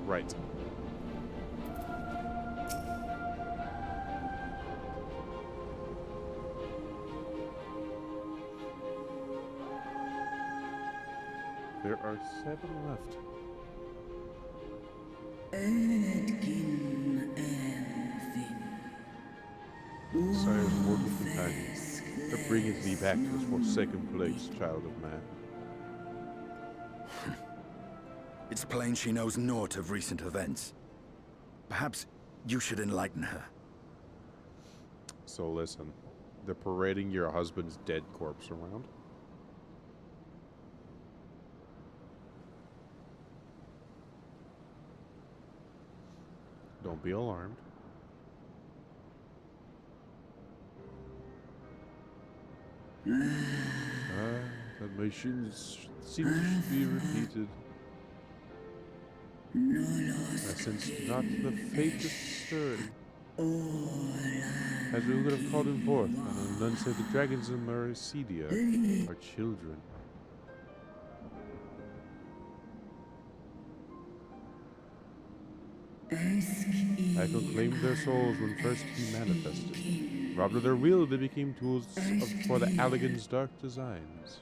Right. There are 7 left. Sire's mortal companion, that bringeth thee back to this forsaken place, child of man. It's plain she knows naught of recent events. Perhaps you should enlighten her. So listen, they're parading your husband's dead corpse around. Don't be alarmed. That mission seems to be repeated. I sense not the faintest stirring. As we would have called him forth, and none save the dragons in Mercedia are children. I proclaimed their souls when first he manifested. Robbed of their will, they became tools for the Allagan's dark designs.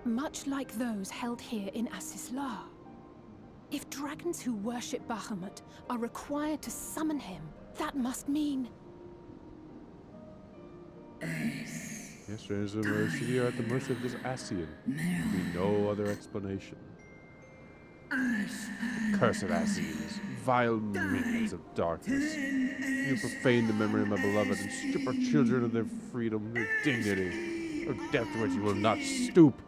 Much like those held here in Asisla. If dragons who worship Bahamut are required to summon him, that must mean... Yes, strangers of Mercedia are at the mercy of this Asian. There be no other explanation. Cursed Asians, vile minions of darkness. You profane the memory of my beloved and strip our children of their freedom, their dignity. A death to which you will not stoop.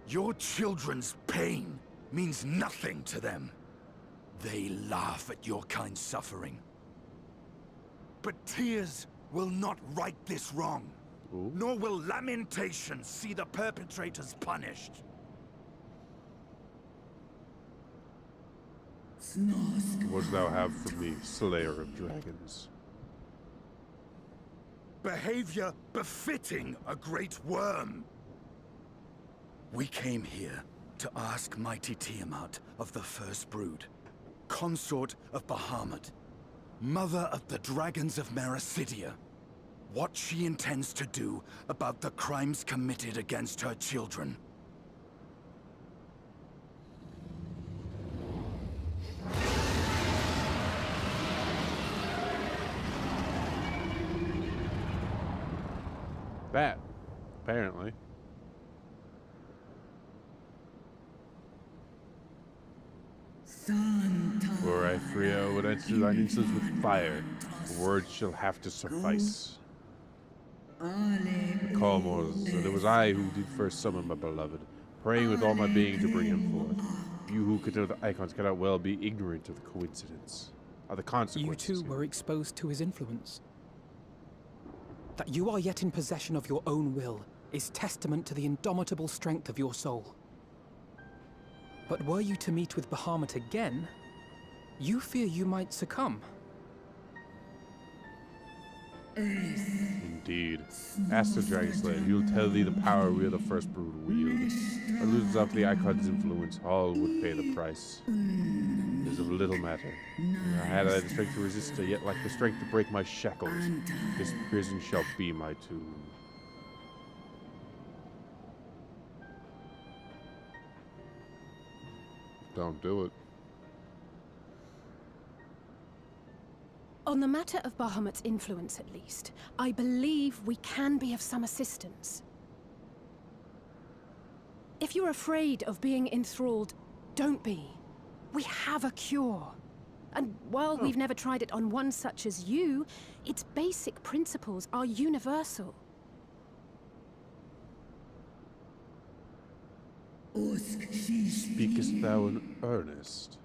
Your children's pain means nothing to them. They laugh at your kind suffering. But tears will not right this wrong. Ooh. Nor will lamentations see the perpetrators punished. What dost thou have for me, Slayer of Dragons? Behavior befitting a great worm. We came here to ask mighty Tiamat of the First Brood, consort of Bahamut, mother of the dragons of Mercidia, what she intends to do about the crimes committed against her children. That, apparently. Were I free, I would answer thine insolence with fire. Words shall have to suffice. The calm was that it was I who did first summon my beloved, praying with all my being to bring him forth. You who consider the icons cannot well be ignorant of the coincidence, of the consequences. You too were exposed to his influence. That you are yet in possession of your own will is testament to the indomitable strength of your soul. But were you to meet with Bahamut again, you fear you might succumb. Indeed. Ask the Dragon Slayer, he will tell thee the power we of the First Brood wield. Or loses off the Icon's influence, all would pay the price. It is of little matter. Had I the strength to resist, yet like the strength to break my shackles, this prison shall be my tomb. Don't do it. On the matter of Bahamut's influence, at least, I believe we can be of some assistance. If you're afraid of being enthralled, don't be. We have a cure. And while we've never tried it on one such as you, its basic principles are universal. Speakest thou in earnest?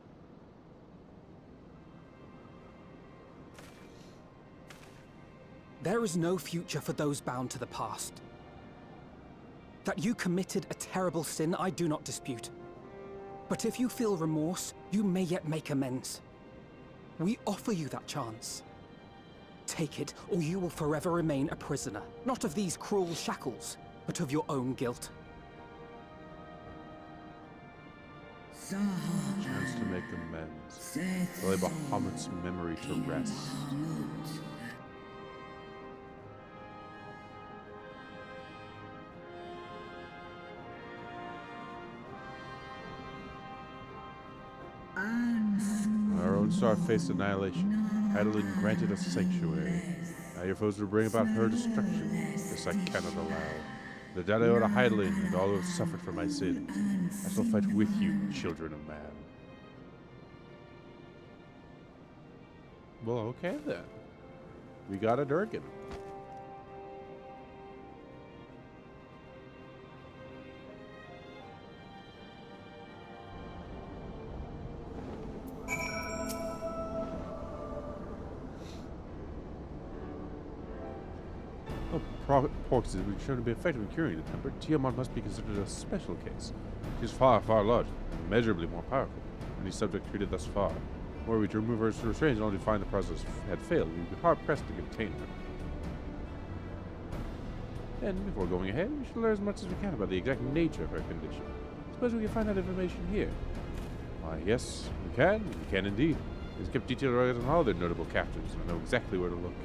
There is no future for those bound to the past. That you committed a terrible sin, I do not dispute. But if you feel remorse, you may yet make amends. We offer you that chance. Take it, or you will forever remain a prisoner, not of these cruel shackles, but of your own guilt. Chance to make amends. Lay Bahamut's memory to rest. Our own star faced annihilation. Adolin granted us sanctuary. Now your foes will bring about her destruction. This I cannot allow. the Dadaota Hydaelyn and all who have suffered for my sins. I shall fight with you, children of man. Well, okay then. We got a Durgan. Porks has been shown to be effective in curing the temper. Tiamat must be considered a special case. She is far, far larger, immeasurably more powerful than any subject treated thus far. Were we to remove her restraints and only find the process had failed, we would be hard-pressed to contain her. And before going ahead, we should learn as much as we can about the exact nature of her condition. Suppose we can find that information here. Why, yes, we can. We can indeed. It's kept detailed records on all their notable captives, and I know exactly where to look.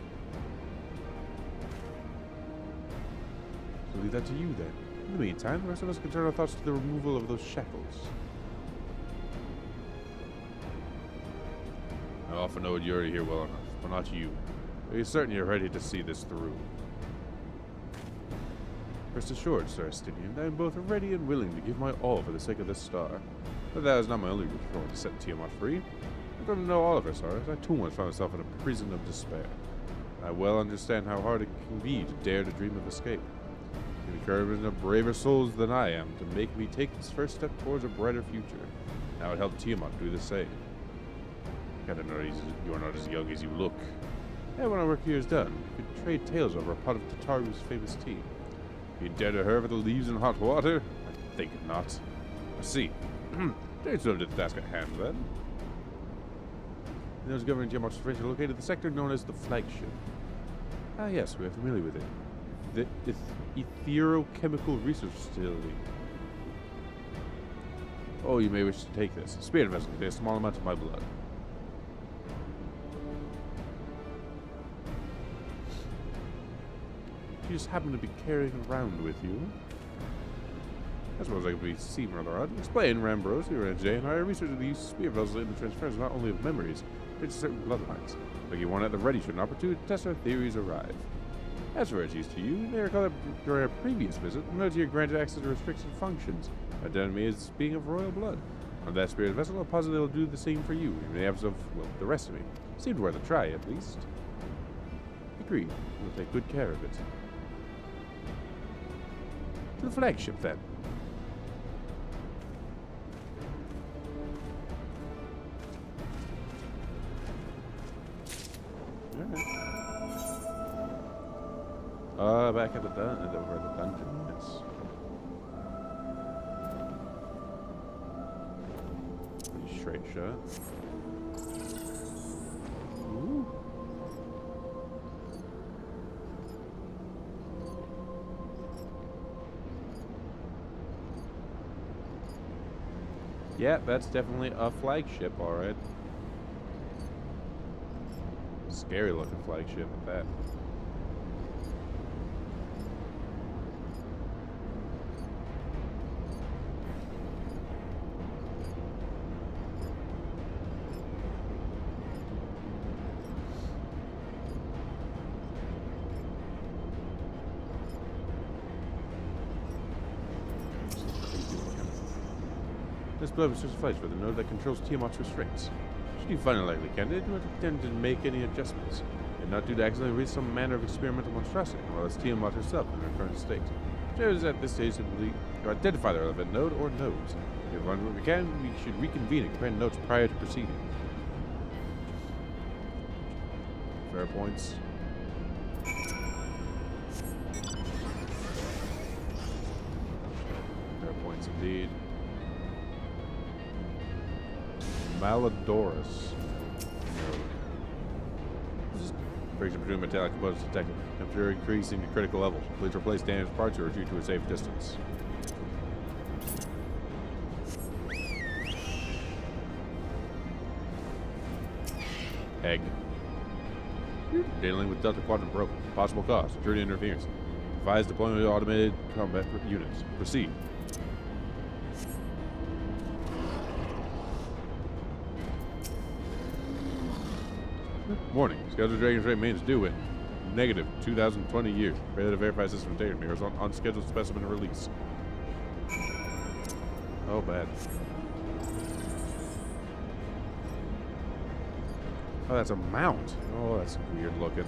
I'll leave that to you then. In the meantime, the rest of us can turn our thoughts to the removal of those shackles. I often know you're here well enough, but not you. Are you certain you're ready to see this through? Rest assured, Sir Estinian, I am both ready and willing to give my all for the sake of this star. But that is not my only wish for to set Tiamat free. I don't know all of her sorrows. I too once found myself in a prison of despair. I well understand how hard it can be to dare to dream of escape. The encouragement of braver souls than I am to make me take this first step towards a brighter future. Now it helped Tiamat do the same. Gotta know you are not as young as you look. And when our work here is done, we could trade tales over a pot of Tataru's famous tea. You dare to her for the leaves in hot water? I think not. I see. There's sort of the task at hand then. Those governing Tiamat's French are located in the sector known as the flagship. Ah yes, we are familiar with it. The Etherochemical Research Facility. Oh, you may wish to take this. Spirit vessel contains a small amount of my blood. You just happen to be carrying around with you. I suppose I could be seen rather odd. Explain, Rambros, your NJ, and I researched the use of spirit vessels in the transference not only of memories, but to certain bloodlines. Like you want at the ready should an opportunity to test our theories arrive. As for its use to you, you may recall that during our previous visit, the Notier granted access to restricted functions, identifying me as being of royal blood. On that spirit vessel, I'll posit it'll do the same for you, in the absence of, well, the rest of me. Seemed worth a try, at least. Agreed. We'll take good care of it. To the flagship, then. Back at the dungeon, yes. Pretty straight shot. Ooh. Yeah, that's definitely a flagship, alright. Scary looking flagship at that. This blow is just flesh for the node that controls Tiamat's restraints. Should you find a likely candidate, do not intend to make any adjustments, and not due to accidentally reach some manner of experimental monstrosity, while it's Tiamat herself in her current state. Whichever at this stage simply to identify the relevant node or nodes. If we learn what we can, we should reconvene and compare notes prior to proceeding. Fair points. Fair points indeed. Malodorus. Friction between metallic components detected. Temperature increasing to critical levels. Please replace damaged parts or retreat to a safe distance. Egg. Dealing with Delta Quadrant broken. Possible cause. Security interference. Advise deployment of automated combat units. Proceed. Warning. Scheduled Dragon's Rate mains due in Negative 2020 years. Failure to verify system data mirrors on unscheduled specimen release. Oh, bad. Oh, that's a mount. Oh, that's weird looking.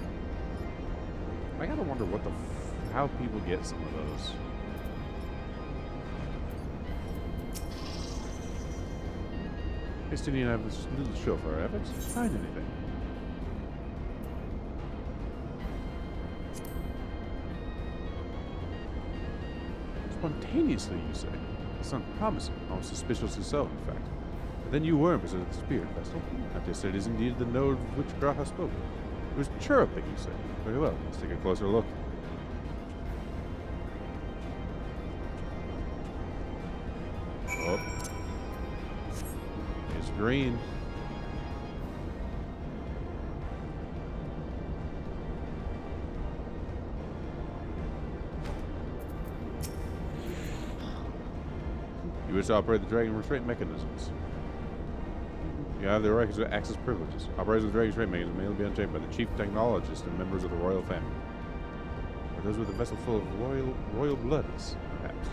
I gotta wonder what the how people get some of those. Guess didn't even have this little chauffeur. I haven't find anything. Spontaneously, you say? It's unpromising, almost suspiciously so, in fact. But then you were in pursuit of the spirit vessel. After said it is indeed the node of which Graha spoke. It was chirruping, you say. Very well, let's take a closer look. Oh. It's green. You wish to operate the Dragon restraint mechanisms. You have the requisite access privileges. Operators of the Dragon restraint mechanisms may only be unchained by the chief technologist and members of the royal family. Or those with a vessel full of royal bloods, perhaps.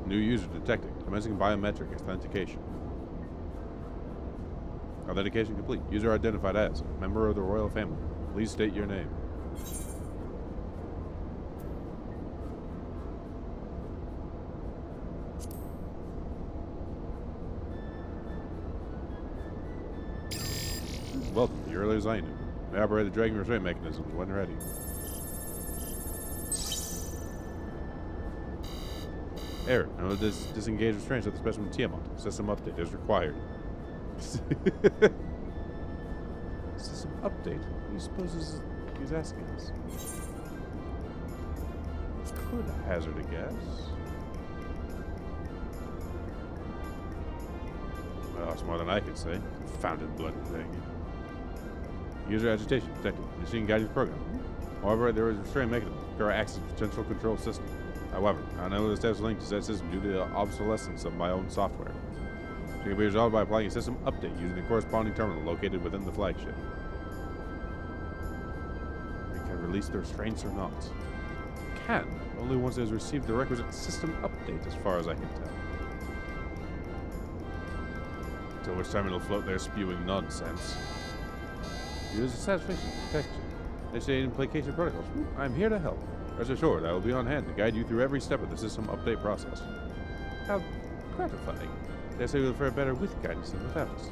New user detected. Commencing biometric authentication. Authentication complete. User identified as a member of the royal family. Please state your name. Welcome to Early Zainu. May operate the Dragon restraint mechanisms when ready. Error. No disengage restraints of the specimen Tiamat. System update is required. System update? What do you suppose he's asking us? Could hazard a guess. Well, that's more than I can say. Confounded blood thing. User agitation detected. Machine guidance program. However, there is a restraint mechanism. Current access to potential control system. However, I know the status linked to that system due to the obsolescence of my own software. It can be resolved by applying a system update using the corresponding terminal located within the flagship. We can release the restraints or not. Can, only once it has received the requisite system update, as far as I can tell. Until which time it'll float there spewing nonsense. Use satisfaction detection. Initiating placation protocols. I'm here to help. Rest assured, I will be on hand to guide you through every step of the system update process. How gratifying. They say we'll fare better with guidance than without us.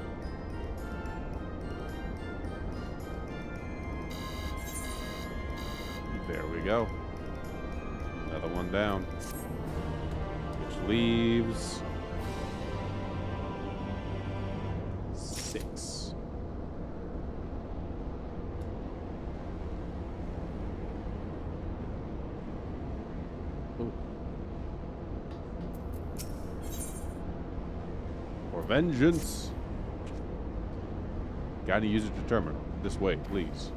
There we go. Another one down. Which leaves 6. Ooh. For vengeance. Guide a user to terminal. This way, please.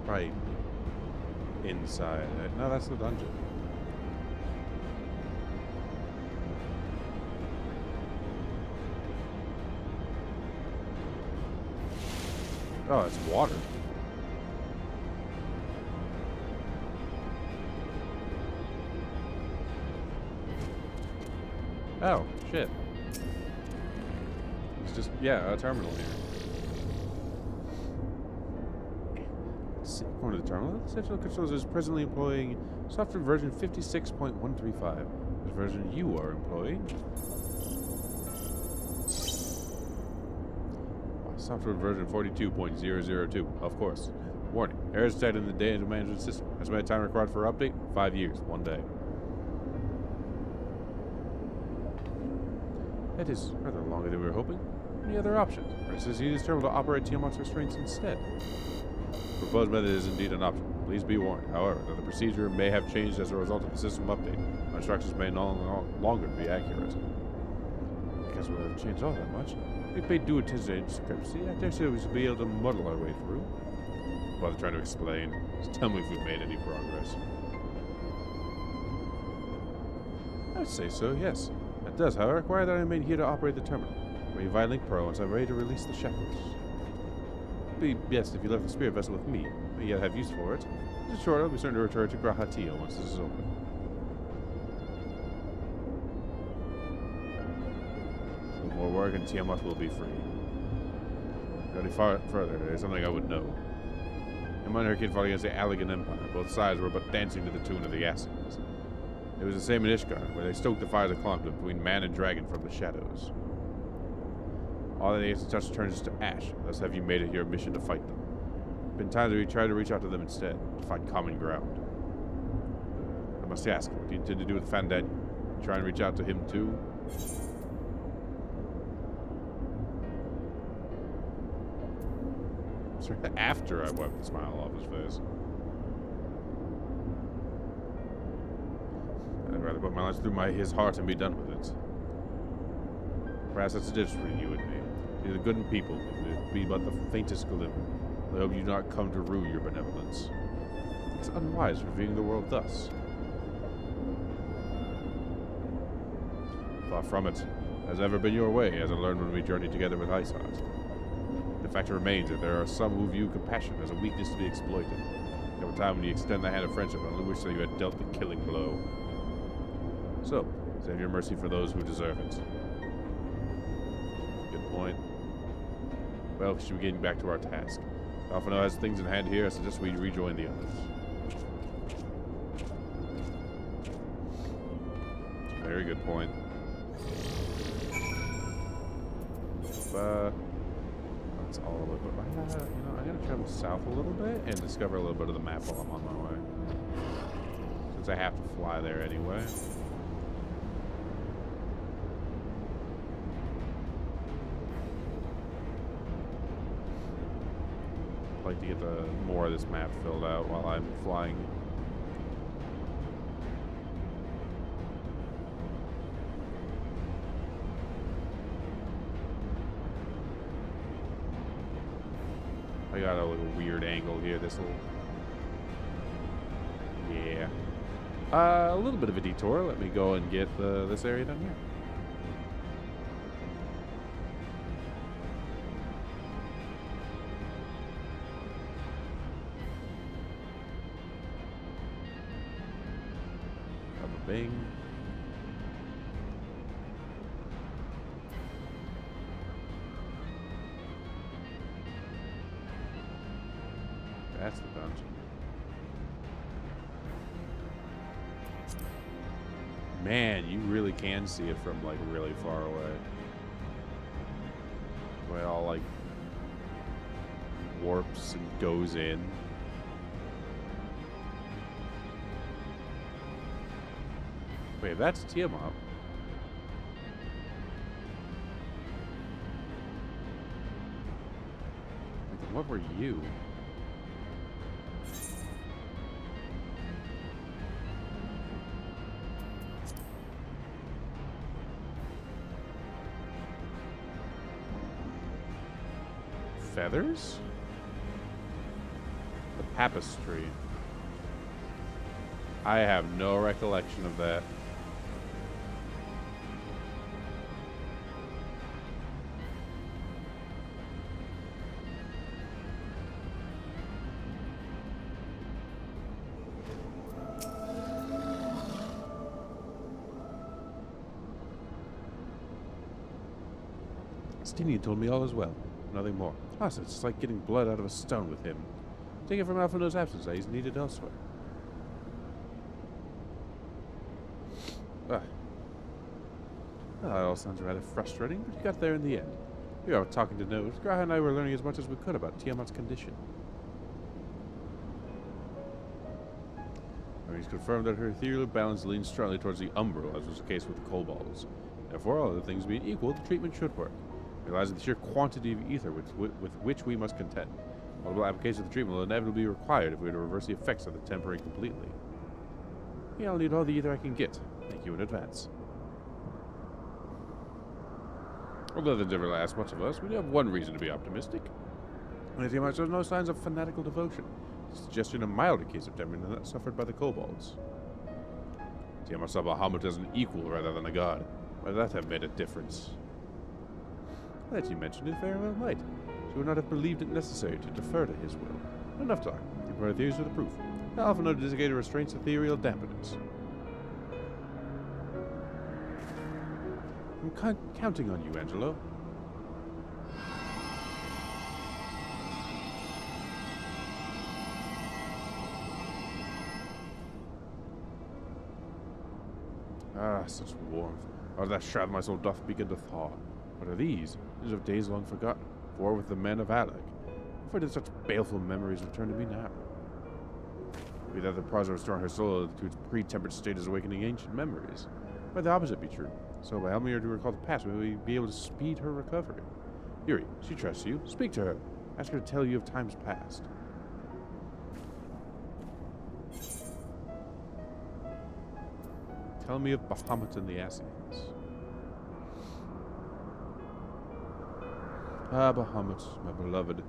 Right inside. No, that's the dungeon. Oh, it's water. Oh, shit. It's just, yeah, a terminal here. According to the terminal, Central Controls is presently employing software version 56.135. This version you are employing. Software version 42.002, of course. Warning, errors detected in the data management system. Estimated time required for update, 5 years, 1 day. That is rather longer than we were hoping. Any other options? For instance, use this terminal to operate Tiamat's restraints instead. The proposed method is indeed an option. Please be warned, however, that the procedure may have changed as a result of the system update. My instructions may no longer be accurate. guess we'll have changed all that much. We paid due attention to discrepancy. I dare say we should be able to muddle our way through. While trying to explain, just tell me if we've made any progress. I would say so, yes. That does, however, require that I remain here to operate the terminal. Ready Vitalink Pro once I'm ready to release the shackles. It'd be best if you left the spirit vessel with me, but yet have use for it. Just short, I'll be certain to return to Grahatia once this is open. Some more work and Tiamat will be free. Go further, there's something I would know. In my kid fought against the Allegan Empire. Both sides were but dancing to the tune of the Assassins. It was the same in Ishgard, where they stoked the fires of conflict between man and dragon from the shadows. All that needs to touch turns to ash, thus have you made it your mission to fight them. Been times we tried to reach out to them instead, to find common ground. I must ask, what do you intend to do with Fandad? Try and reach out to him too? After I wiped the smile off his face. I'd rather put my lance through his heart and be done with it. Perhaps that's the difference between you and me. You're the good in people, it be but the faintest glimmer. I hope you do not come to rue your benevolence. It's unwise reviewing the world thus. Far from it. Has ever been your way, as I learned when we journeyed together with Iceheart. The fact remains that there are some who view compassion as a weakness to be exploited. There come a time when you extend the hand of friendship, I only wish that you had dealt the killing blow. So, save your mercy for those who deserve it. Good point. Well, we should be getting back to our task. Alphino has things in hand here, I suggest we rejoin the others. Very good point. That's all of it, but I'm gonna travel south a little bit and discover a little bit of the map while I'm on my way. Since I have to fly there anyway. I'd like to get more of this map filled out while I'm flying. I got a little weird angle here. This little, yeah, a little bit of a detour. Let me go and get this area done here. Bing. That's the dungeon. Man, you really can see it from like really far away. The way it all like warps and goes in. Wait, that's Tiamat. What were you? Feathers? The tapestry. I have no recollection of that. Stinian told me all is well. Nothing more. Ah, so it's like getting blood out of a stone with him. Take it from Alphino's absence. He's needed elsewhere. That all sounds rather frustrating, but you got there in the end. We were talking to Nose. Graha and I were learning as much as we could about Tiamat's condition. He's confirmed that her ethereal balance leans strongly towards the umbral, as was the case with the kobolds. Therefore, all other things being equal, the treatment should work. Realizing the sheer quantity of ether with which we must contend. Multiple applications of the treatment will inevitably be required if we are to reverse the effects of the tempering completely. Yeah, I'll need all the ether I can get. Thank you in advance. Although they never asked much of us, we do have one reason to be optimistic. And the Tiamat shows no signs of fanatical devotion, suggesting a milder case of temperament than that suffered by the kobolds. Tiamat saw Bahamut as an equal rather than a god. Might that have made a difference? That you mentioned it very well might. She would not have believed it necessary to defer to his will. Enough talk. Give our theories to the proof. I often know designated restraints ethereal dampeners. I'm counting on you, Angelo. Ah, such warmth. Out of that shroud my soul doth begin to thaw. What are these? These of days long forgotten. War with the men of Alec. Why did such baleful memories return to me now? Be that the process of restoring her soul to its pre-tempered state is awakening ancient memories. Might the opposite be true? So by helping her to recall the past, will we be able to speed her recovery? Yuri, she trusts you. Speak to her. Ask her to tell you of times past. Tell me of Bahamut and the Ascians. Ah, Bahamut, my beloved,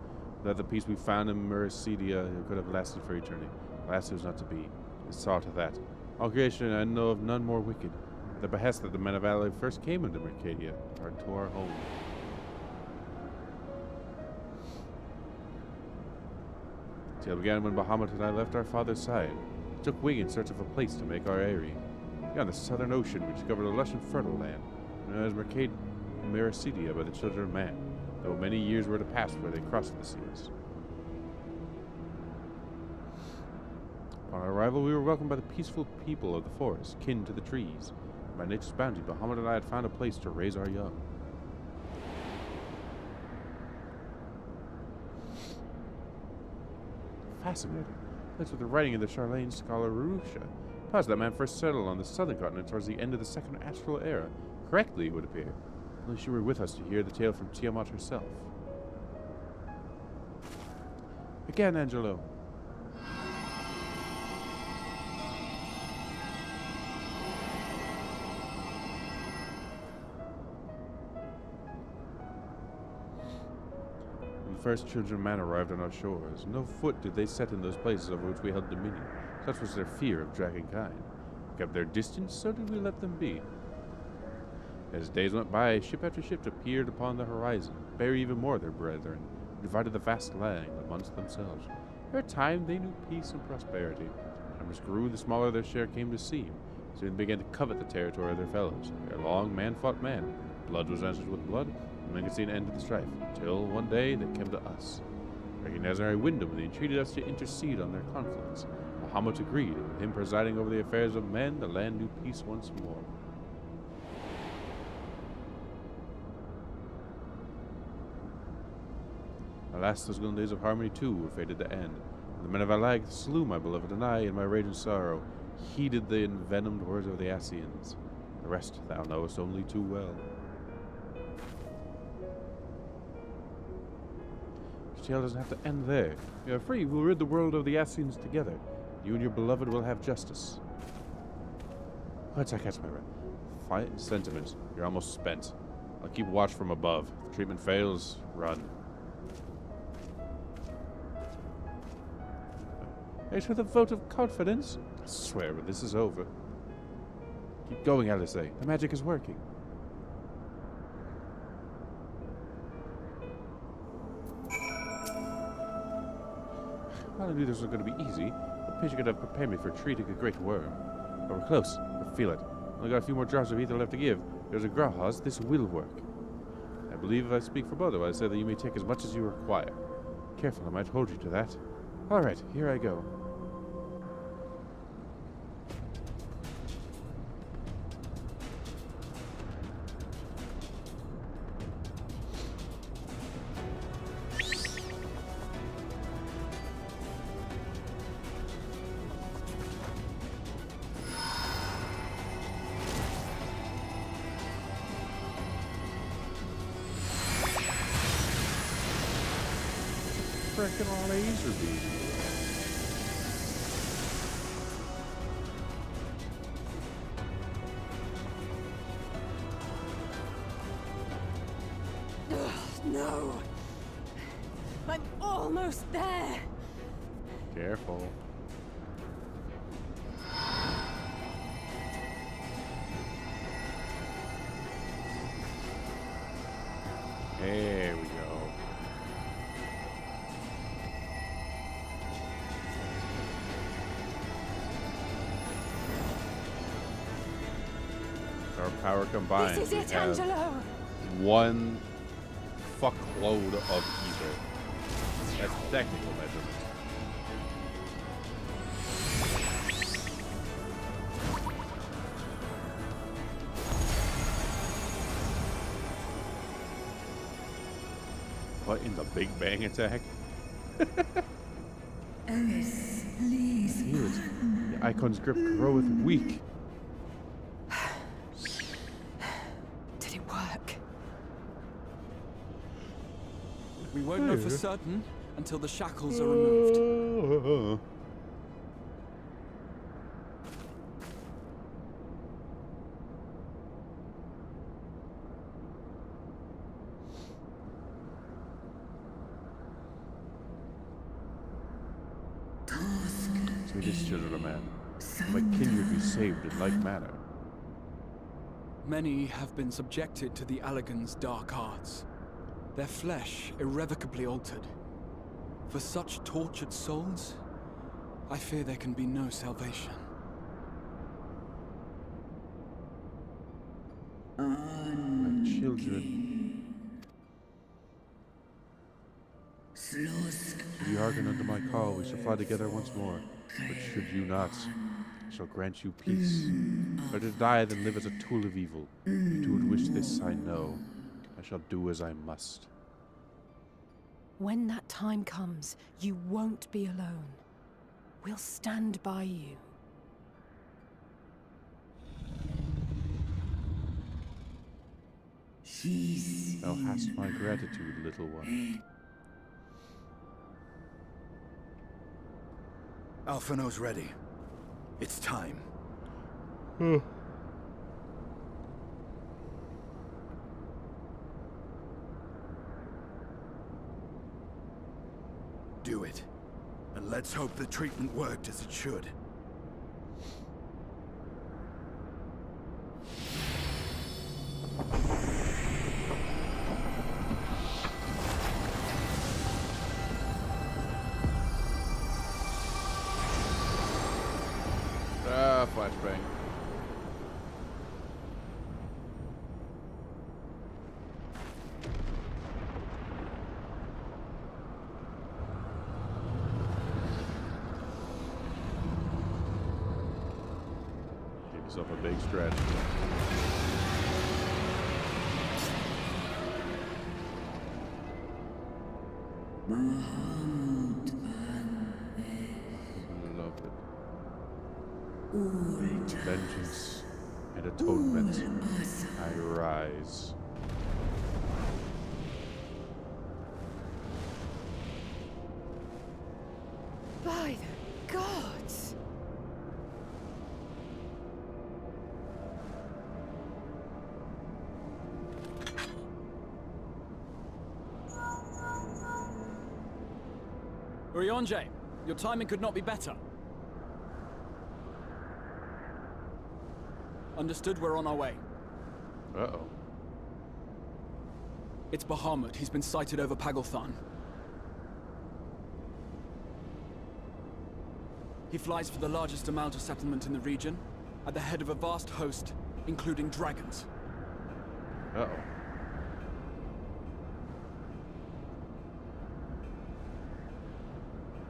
that the peace we found in Mercedia could have lasted for eternity. Alas, it was not to be. It saw to that. All creation I know of none more wicked. The behest that the men of Alec first came into Mercadia, or into our home. The tale began when Bahamut and I left our father's side. We took wing in search of a place to make our eyrie. Beyond the southern ocean, we discovered a lush and fertile land, known as Mercedia by the children of man, though many years were to pass before they crossed the seas. Upon our arrival, we were welcomed by the peaceful people of the forest, kin to the trees. By nature's bounty, Bahamut and I had found a place to raise our young. Fascinating. That's what the writing of the Charlene scholar Rurusha. Plus, that man first settled on the southern continent towards the end of the second astral era. Correctly, it would appear. Only she were with us to hear the tale from Tiamat herself. Again, Angelo. When the first children of man arrived on our shores, no foot did they set in those places over which we held dominion. Such was their fear of dragonkind. We kept their distance, so did we let them be. As days went by, ship after ship appeared upon the horizon, bare even more their brethren, who divided the vast land amongst themselves. For a time they knew peace and prosperity. Numbers grew, the smaller their share came to seem. Soon they began to covet the territory of their fellows. Ere long, man fought man. Blood was answered with blood, and men could see an end to the strife, till one day they came to us. Recognizing our Wyndham, they entreated us to intercede on their conflicts. Bahamut agreed, and with him presiding over the affairs of men, the land knew peace once more. Alas, those golden days of harmony too were fated to end. The men of Alag slew my beloved, and I, in my rage and sorrow, heeded the envenomed words of the Ascians. The rest thou knowest only too well. The tale doesn't have to end there. We are free. We'll rid the world of the Ascians together. You and your beloved will have justice. Once I catch my breath. Fine sentiment. You're almost spent. I'll keep watch from above. If treatment fails, run. It's with a vote of confidence. I swear, but this is over. Keep going, Alice. The magic is working. Well, I knew this was going to be easy. The patient could have prepared me for treating a great worm. But we're close. I feel it. Only got a few more drops of ether left to give. There's a Grauhaus. This will work. I believe if I speak for both of us, I say that you may take as much as you require. Careful, I might hold you to that. All right, here I go. Frickin' laser beam. No. I'm almost there. Careful. There we go. Our power combined. This is we it, have Angelo. one fuckload of ether. That's technical measurement. What in the Big Bang attack? Alice, please. Feel it. The icon's grip groweth weak. Did it work? We won't know for certain until the shackles are removed. So this children of man. My kin would be saved in like manner. Many have been subjected to the Allagan's dark arts, their flesh irrevocably altered. For such tortured souls, I fear there can be no salvation. My children. If you hearken unto my call, we shall fly together once more. But should you not, I shall grant you peace. Better die than live as a tool of evil. If you would wish this, I know. I shall do as I must. When that time comes, you won't be alone. We'll stand by you. Thou hast my gratitude, little one. Alphino's ready. It's time. Do it. And let's hope the treatment worked as it should. Flashbang. Give yourself a big stretch. Love it. Vengeance and atonement. I rise. By the gods! Urianger, your timing could not be better. Understood, we're on our way. Uh-oh. It's Bahamut. He's been sighted over Pagalthan. He flies for the largest amount of settlement in the region, at the head of a vast host, including dragons. Uh-oh.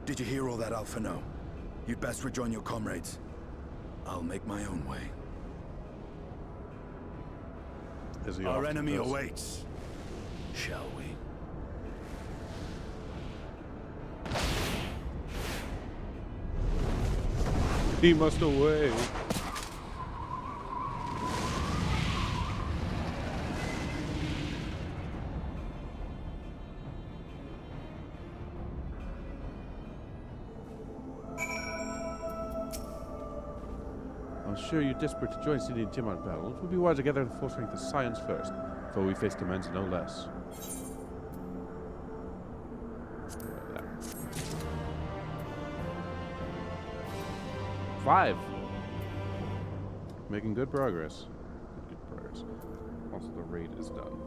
Did you hear all that, Alphino? You'd best rejoin your comrades. I'll make my own way. As he Our often enemy does. awaits. Shall we? He must away. I'm sure you're desperate to join City and Timon battle. It would be wise to gather the full strength of science first, before we face demands no less. 5. Making good progress. Good progress. Also, the raid is done.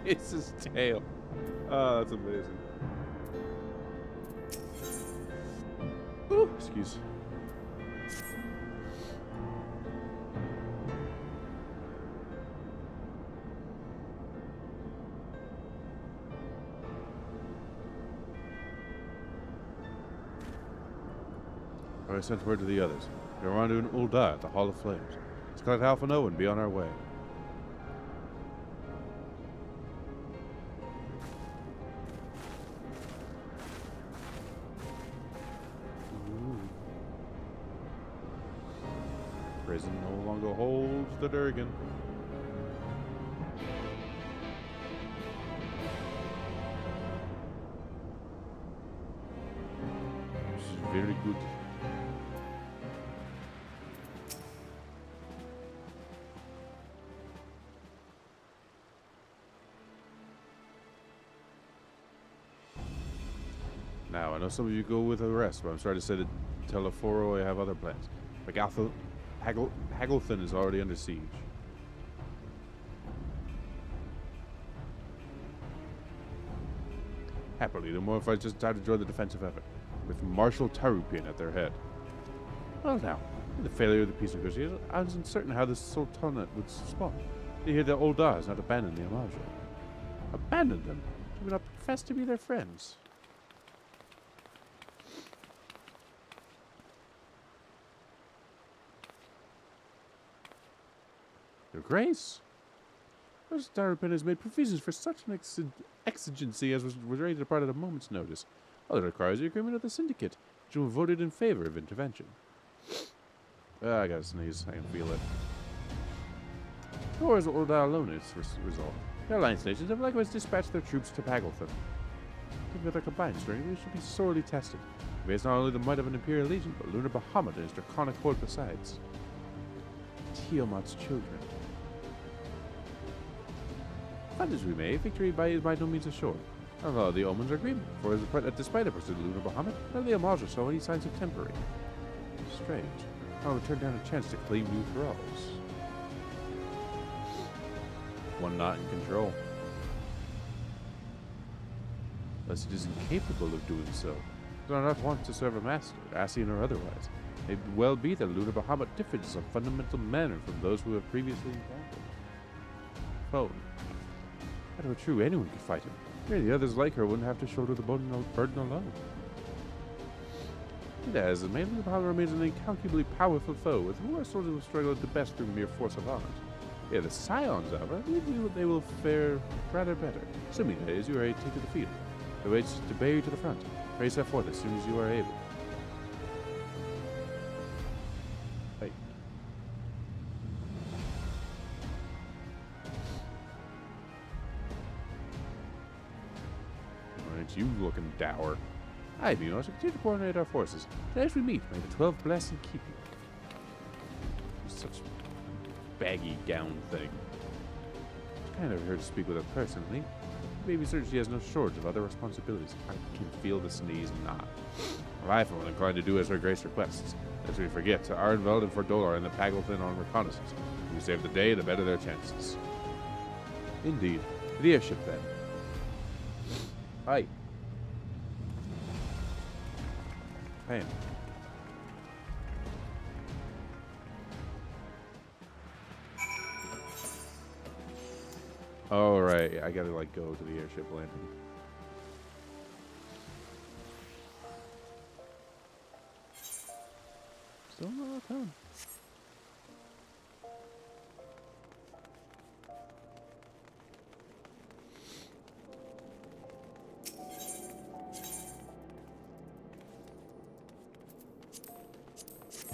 It's his tail. Oh, that's amazing. Ooh, excuse. I sent word to the others. We're rendezvousing Ul'dah at the Hall of Flames. Let's collect Alpha Nova and be on our way. Prison no longer holds the Durgan. This is very good. Now, I know some of you go with the rest, but I'm sorry to say that Teleforo have other plans. Hagelthan is already under siege. Happily, the Morphites just decided to join the defensive effort, with Marshal Tarupin at their head. Well now, with the failure of the peace negotiations, I was uncertain how the Sultanate would respond. They hear that Ul'dah has not abandoned the Amaja. Abandoned them? Do we not profess to be their friends? Your Grace, Marshal Tarupin has made provisions for such an exigency as was ready to depart at a moment's notice. All it requires is the agreement of the Syndicate, which will have voted in favor of intervention. I gotta sneeze. I can feel it. Nor is Ul'dah alone its resolve. The Alliance nations have likewise dispatched their troops to Pagelthon. With their combined strength, we should be sorely tested. We face not only the might of an Imperial Legion, but Lunar Bahamut and his draconic horde besides. Tiamat's children. Fight as we may, victory is by no means assured. Although the omens are grim, for despite the pursuit of Lunar Bahamut, none of the Amaja show any signs of tempering. Strange. I would turn down a chance to claim new thralls. One not in control. Unless it is incapable of doing so. It does not want to serve a master, Ascian or otherwise. It may well be that Lunar Bahamut differs in some fundamental manner from those who have previously encountered. Phone. If that were true, anyone could fight him. Maybe the others like her wouldn't have to shoulder the burden alone. And as it may, Lunar Bahamut remains an incalculably powerful foe, with whom our soldiers will struggle at the best through mere force of arms. Yeah, the Scions, however, I believe they will fare rather better, assuming that is you are able to take to the field. The way to bear you to the front. Pray set forth as soon as you are able. Hey. Aren't you looking dour? I be honest, continue to coordinate our forces. And as we meet, may the 12 bless and keep you. Such baggy gown thing. I never heard her speak with her personally. Maybe certain she has no shortage of other responsibilities. I can feel the sneeze nod. Well, I, for one, inclined to do as her grace requests. Lest we forget, to Arnveld and Fordolar and the Pagelthon on reconnaissance. If we save the day, the better their chances. Indeed. To the airship, then. Hi. Hey. Oh, right. I gotta, like, go to the airship landing. Still not out of town.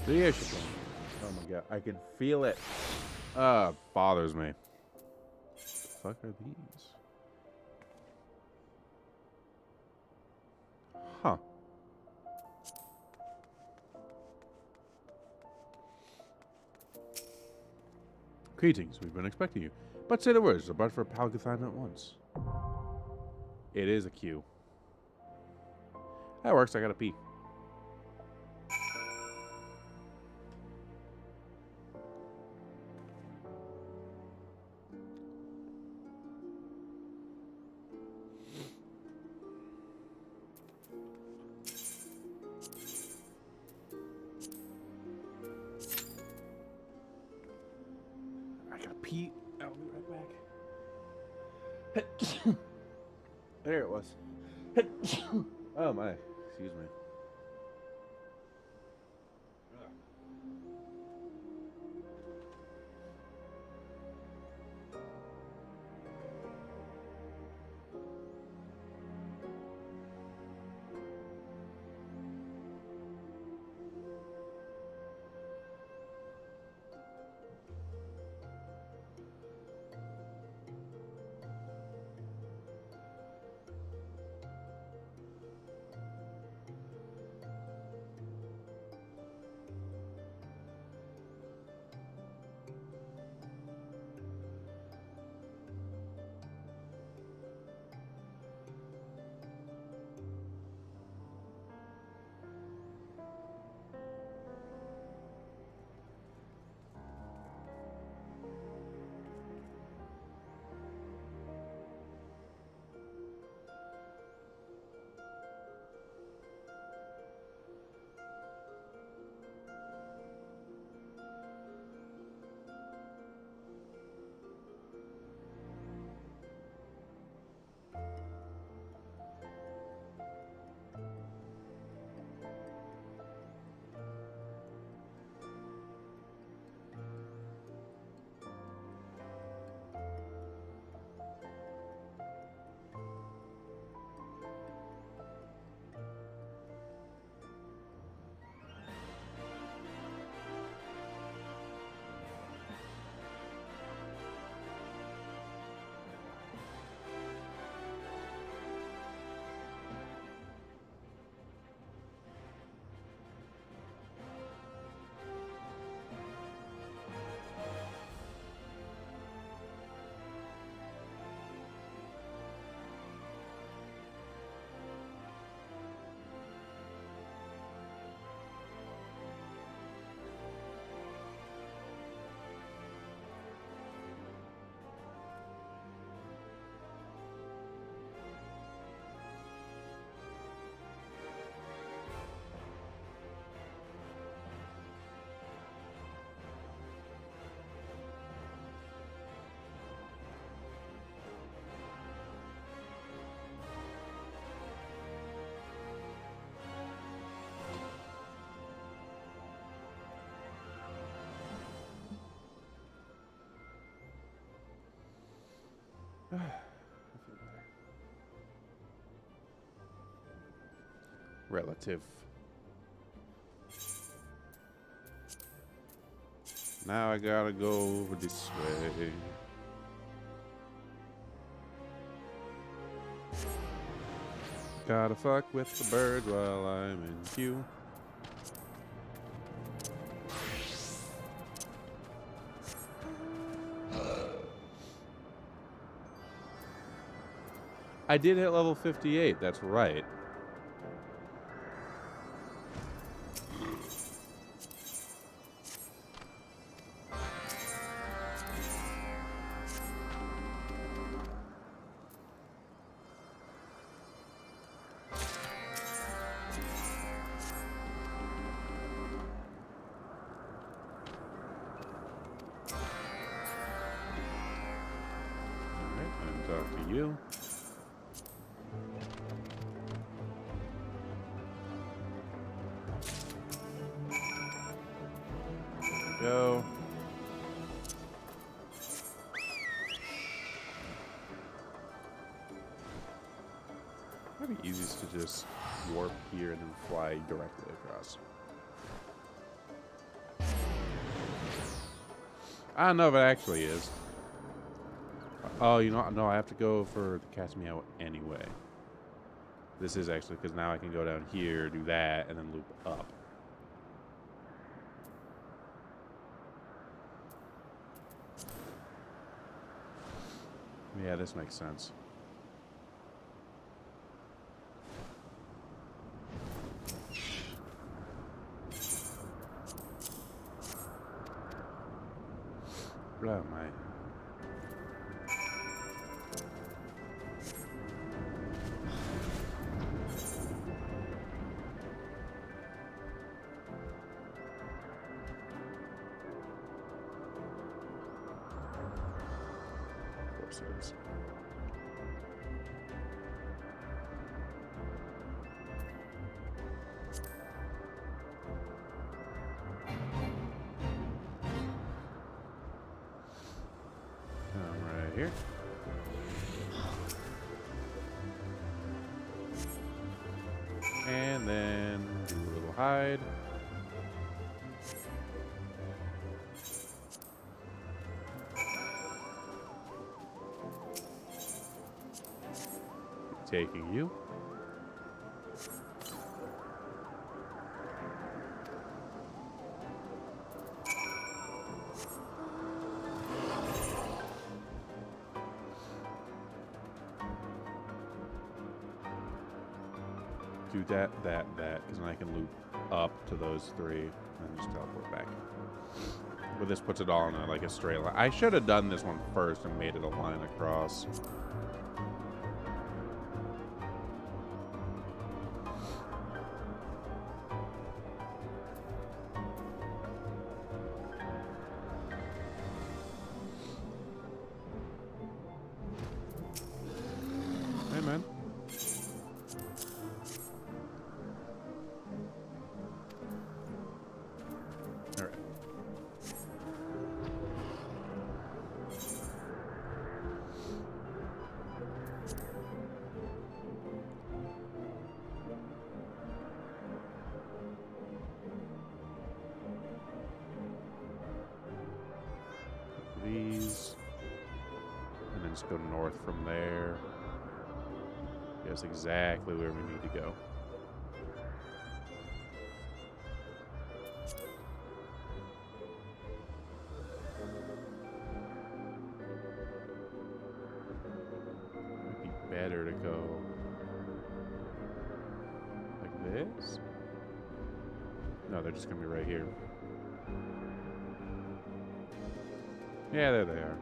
The airship landing. Oh my god. I can feel it. Bothers me. What the fuck are these? Huh. Greetings, we've been expecting you. But say the words, depart for Pagelthon at once. It is a Q. That works. I gotta pee. I gotta pee. I'll be right back. There it was. Oh my. Excuse me. I feel better. Relative. Now I gotta go over this way. Gotta fuck with the bird while I'm in queue. I did hit level 58, that's right. Alright, and talk to you. Go. Might be easiest to just warp here and then fly directly across. I don't know if it actually is. Oh, you know what? No, I have to go for the Catch Me Out anyway. This is actually, because now I can go down here, do that, and then loop up. Yeah, this makes sense. Oh my. Of course it is. Right here. And then do a little hide. Taking you. Do that, because then I can loop up to those three and just teleport back. But this puts it all in like a straight line. I should have done this one first and made it a line across. Hey, man. All right. These, and then just go north from there. Yes, exactly where we need to go. Might be better to go like this. No, they're just gonna be right here. Yeah, there they are.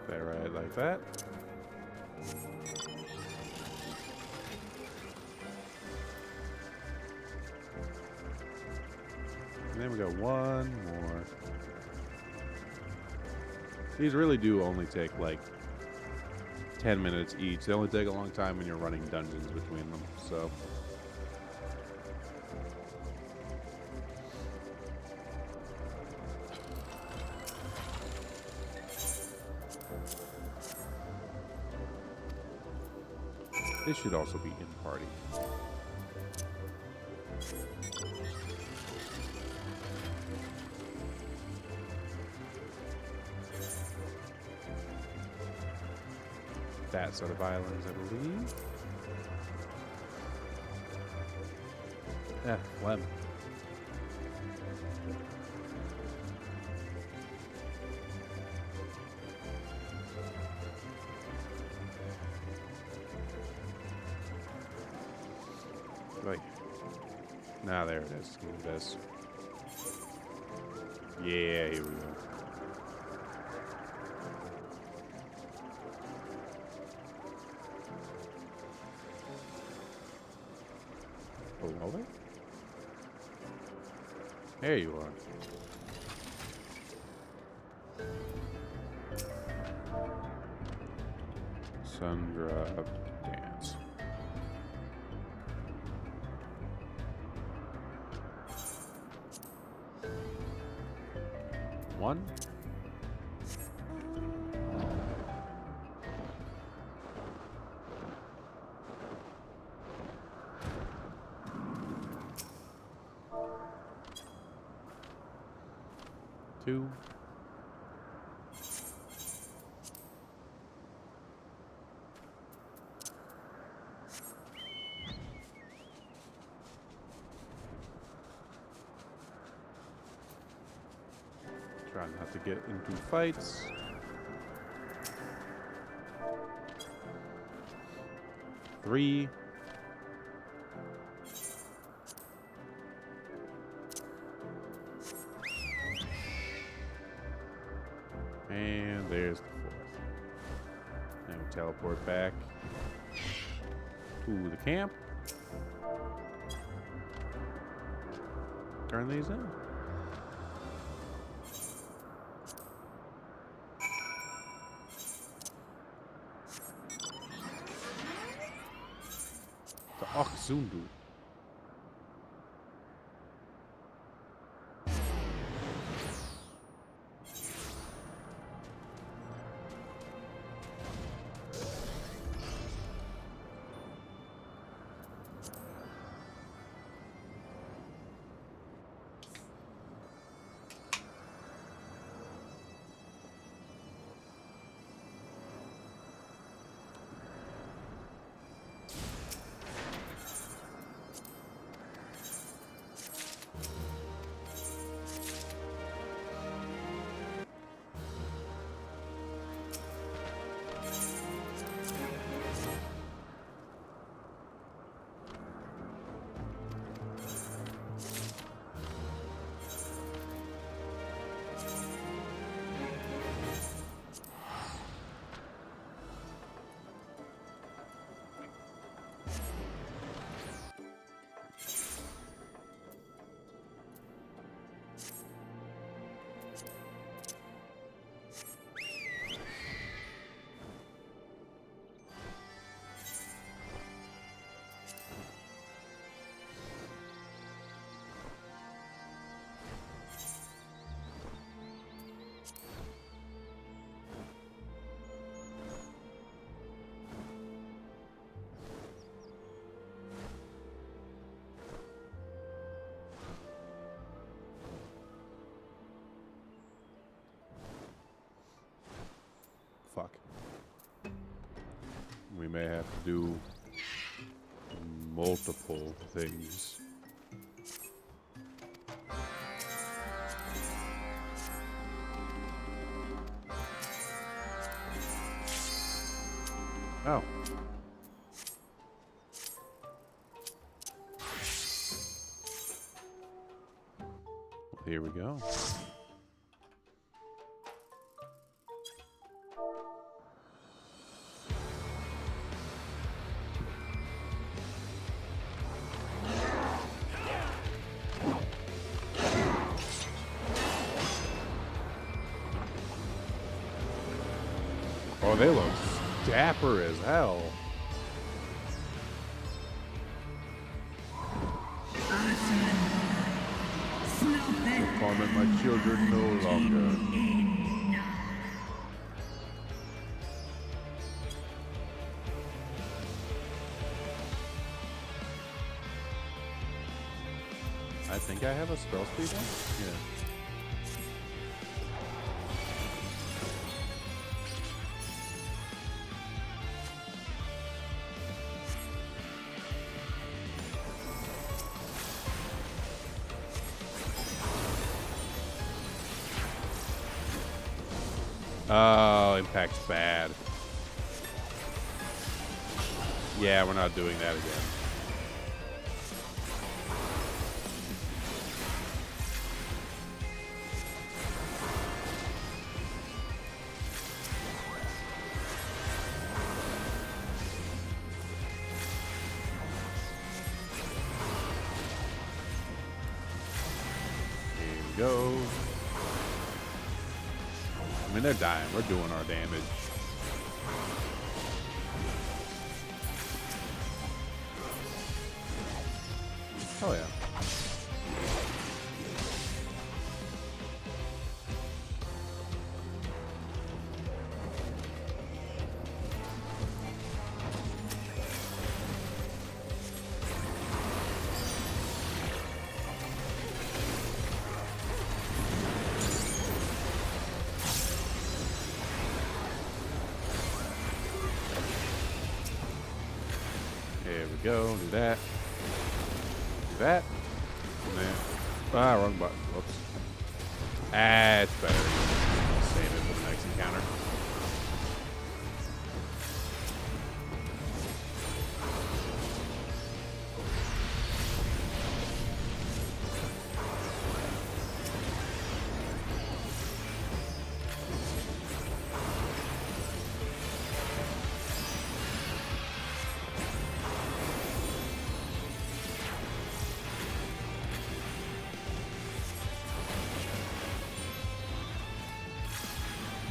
They're right like that. And then we got one more. These really do only take like 10 minutes each. They only take a long time when you're running dungeons between them, so. This should also be in party. That sort of islands, I believe. Yeah, Lem. Like, now there it is. Look at this. Yeah, here we go. Oh, over? There you are. Sundra dance. One. Two. Try not to get into fights. Three. And there's the fourth. And we teleport back to the camp. Turn these in. The Oxundu. Fuck. We may have to do multiple things. Oh. Well, here we go. Oh, they look dapper as hell. Torment my children no longer. I think I have a spell speed one? Yeah. Oh, impact's bad. Yeah, we're not doing that again. Here we go. I mean, they're dying. We're doing our damage. Oh, yeah. There we go. Do that. Do that. And then, wrong button. Whoops. Ah, it's better. I'll save it for the next encounter.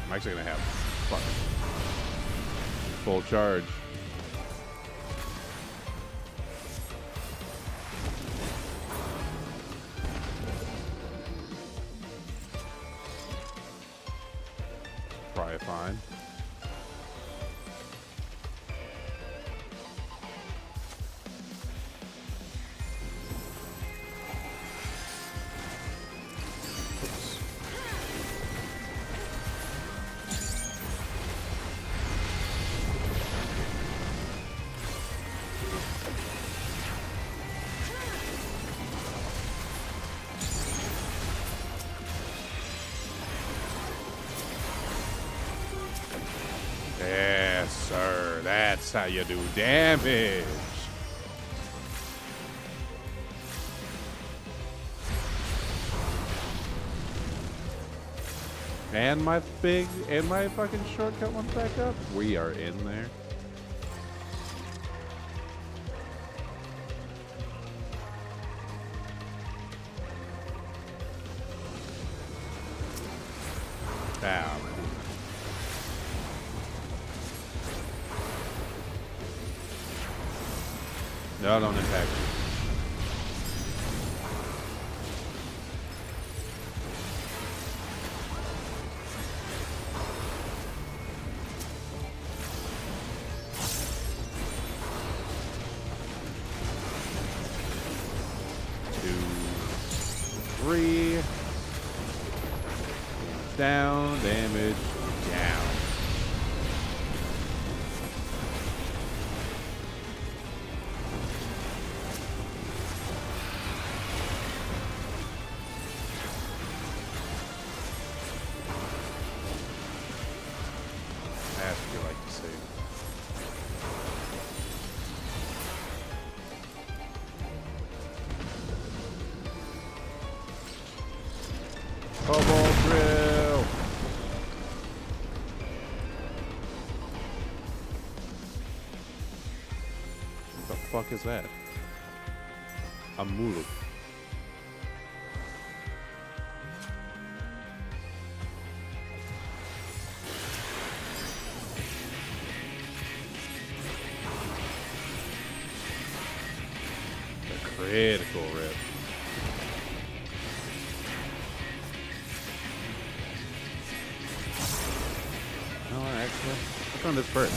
I'm actually gonna have full charge. Probably fine. Yes, sir. That's how you do damage. And my fucking shortcut went back up. We are in there. Damn. No, don't impact me. Three. Down, damage, down. That's what you like to see. Cobalt drill. What the fuck is that? A mulu. A critical rip. No, actually, let's run this first.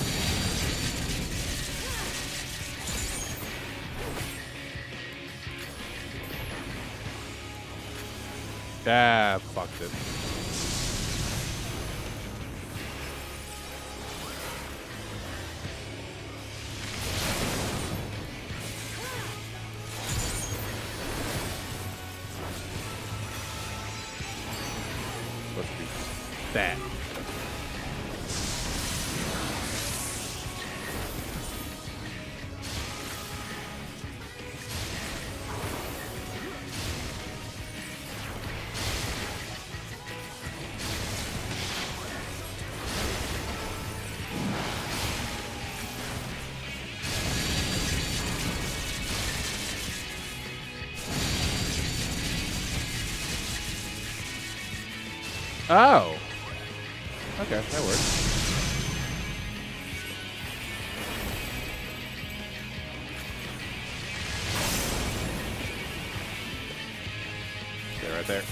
Ah, fucked it. Supposed to be that. Oh. Okay, that works. Stay right there.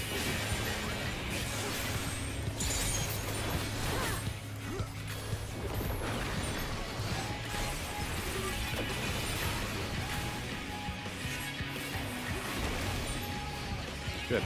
Good.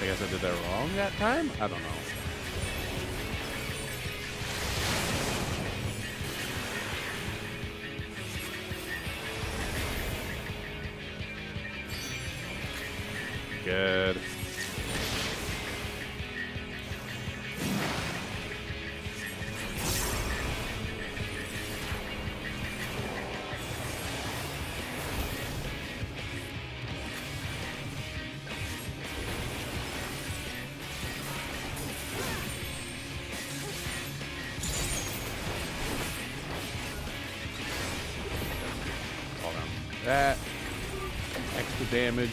I guess I did that wrong that time? I don't know. Good. that. Extra damage.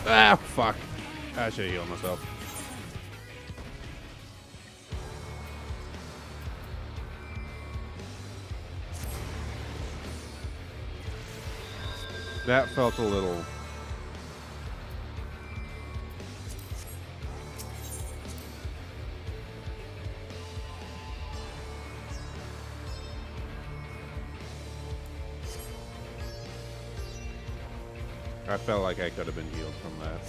Ah, fuck. I should have healed myself. That felt a little... I felt like I could have been healed from that.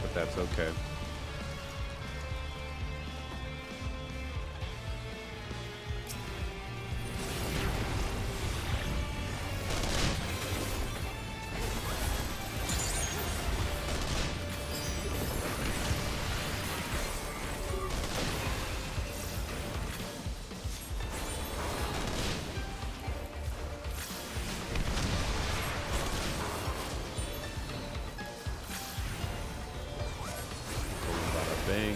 But that's okay. Bang.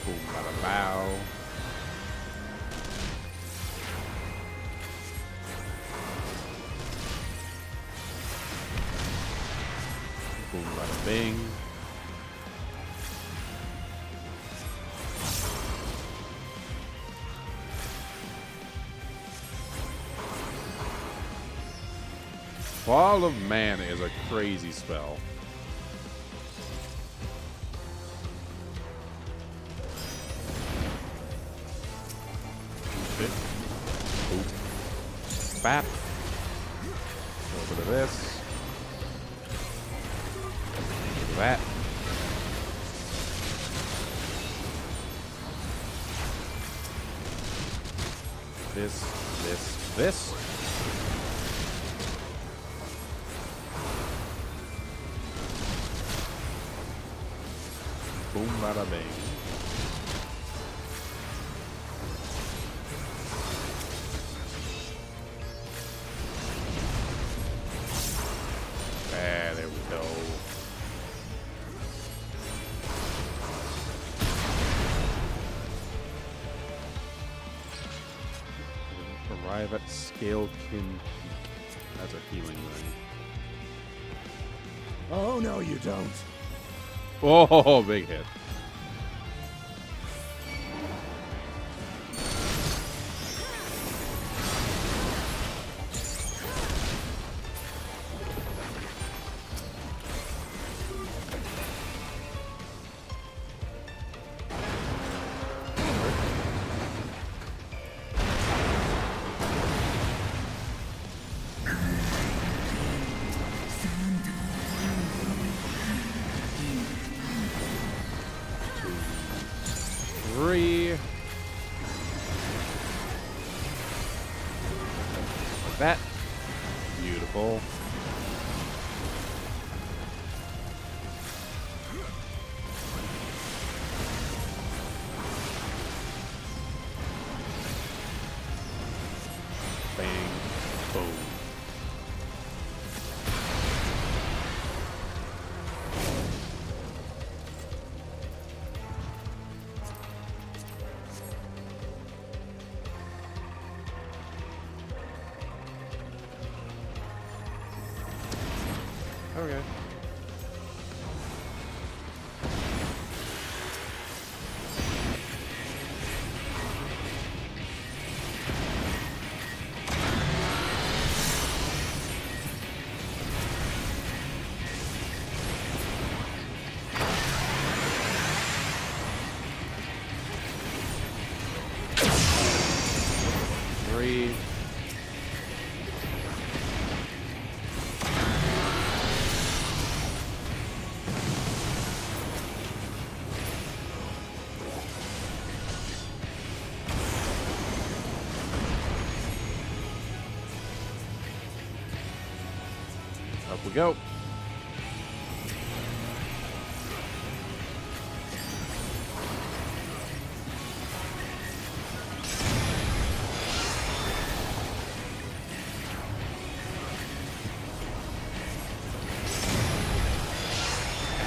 Boom, bada bow. Boom, bada bing. Fall of Mana is a crazy spell. Shit. Oop. Bap. A little bit of this. That. This. Boom, bada bang. Ah, there we go. Arrive at Scalekin Peak. That's a healing ring. Oh, no, you don't. Oh, big hit. Three. Like that. Beautiful. Bang. Boom. Okay. Three. we go.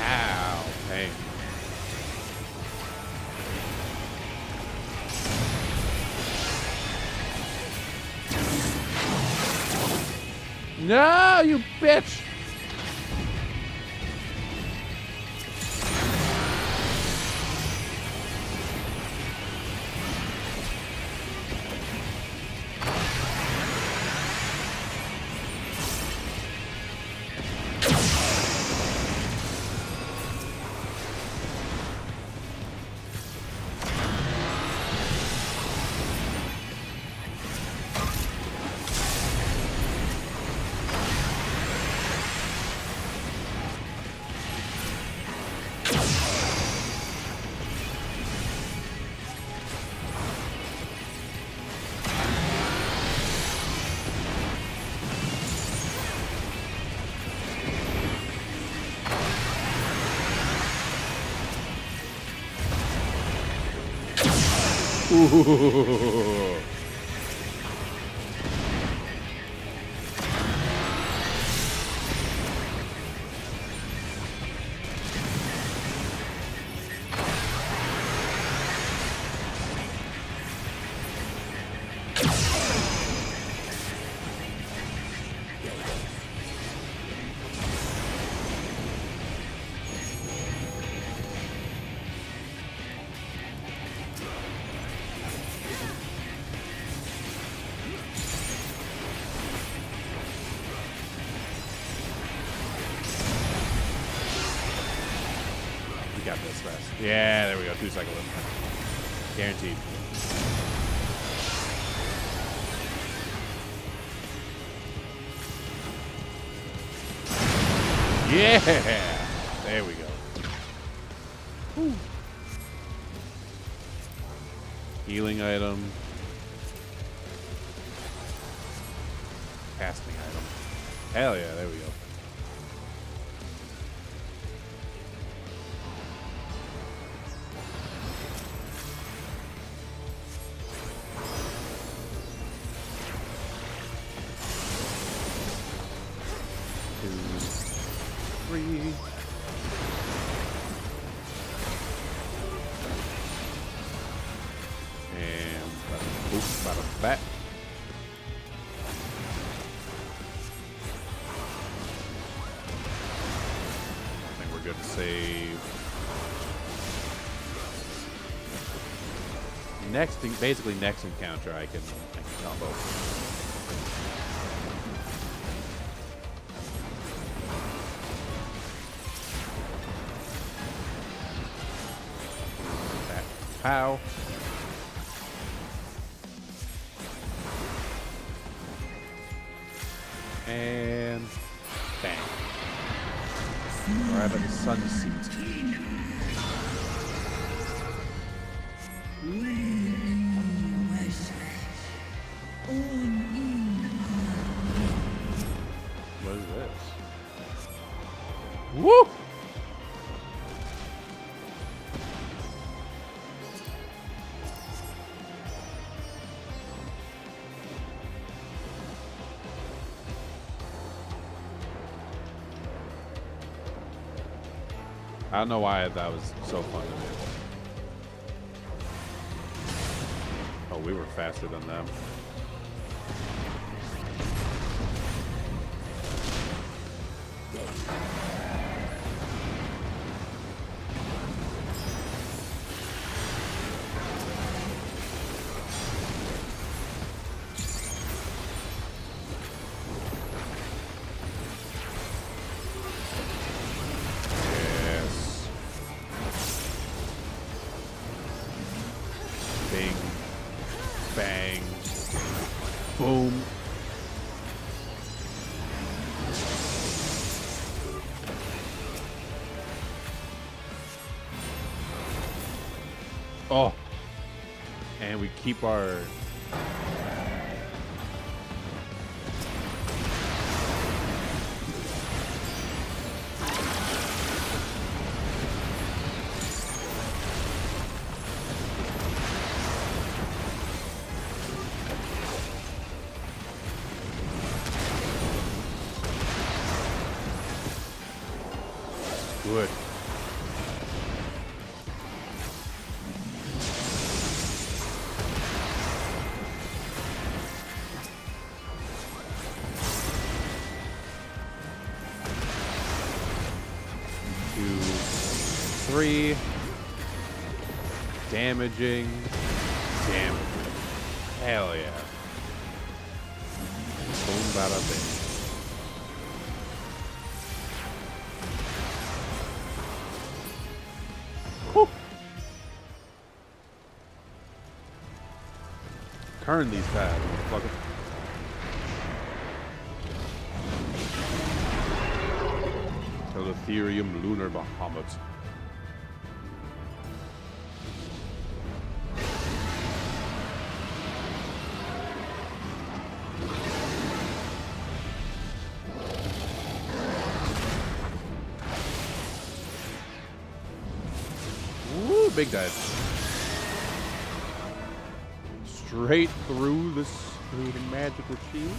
Ow, pain. No, you bitch! Ooh. We got this fast. Yeah, there we go. 2 cycle limit. Guaranteed. Yeah! There we go. Whew. Healing item. Casting item. Hell yeah, there we go. And bada bat. I think we're good to save. Next, basically next encounter, I can combo. Pow. And bang. Right at the sun seat. What is this? Woo! I don't know why that was so fun to do. Oh, we were faster than them. Bing. Bang. Boom. Oh. And we keep our... Good. Two, three. Damaging. Damaging. Hell yeah. Boom, bada bing. Turn these pads, motherfucker. Teletherium lunar Bahamut. Woo, big dive. Straight through the magical shield.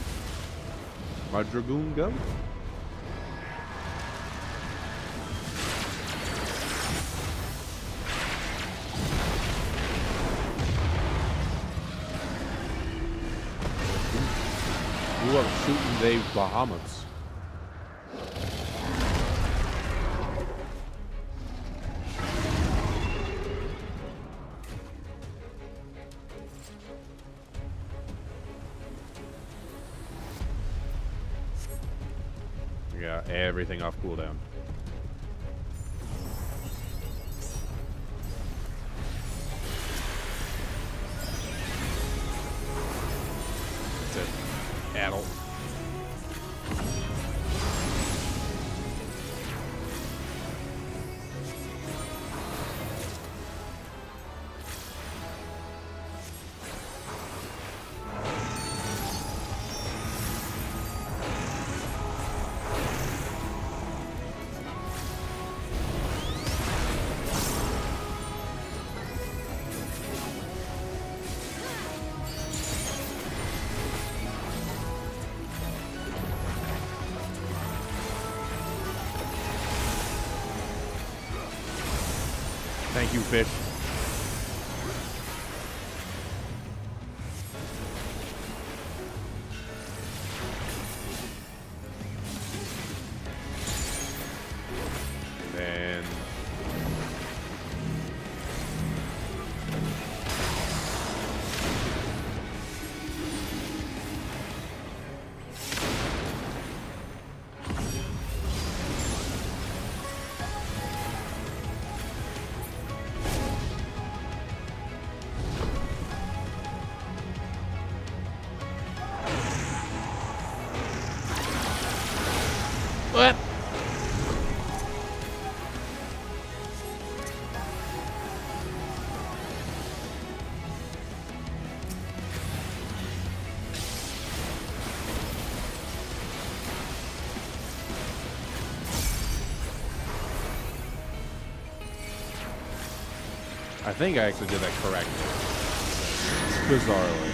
My Dragoon go. You are shooting Dave Bahamut's. Yeah, everything off cooldown. That's it. Addle. Thank you, fish. And what? I think I actually did that correctly. Bizarrely.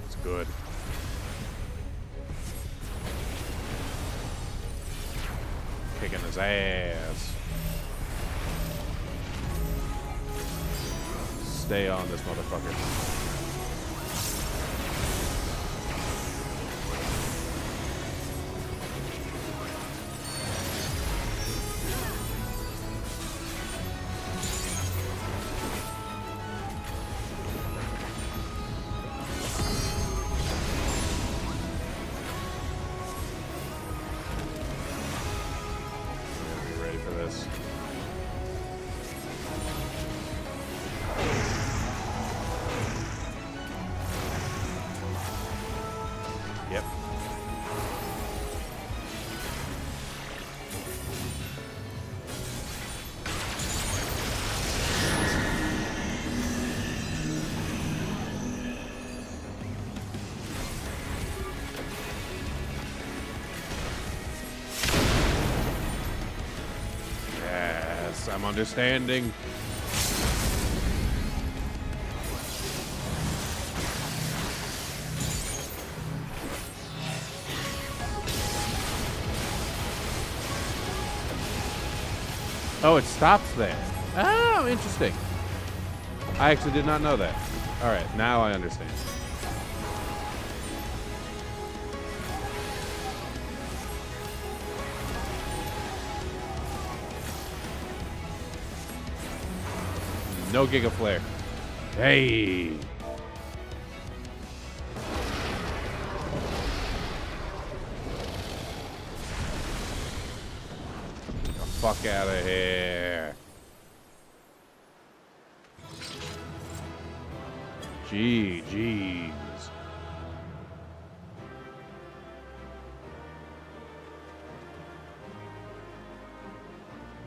It's good. Kicking his ass. Stay on this motherfucker. Be ready for this. Yep. Yes, I'm understanding. Oh, it stops there. Oh, interesting. I actually did not know that. All right, now I understand. No Giga Flare. Hey. Get the fuck out of here. GG's.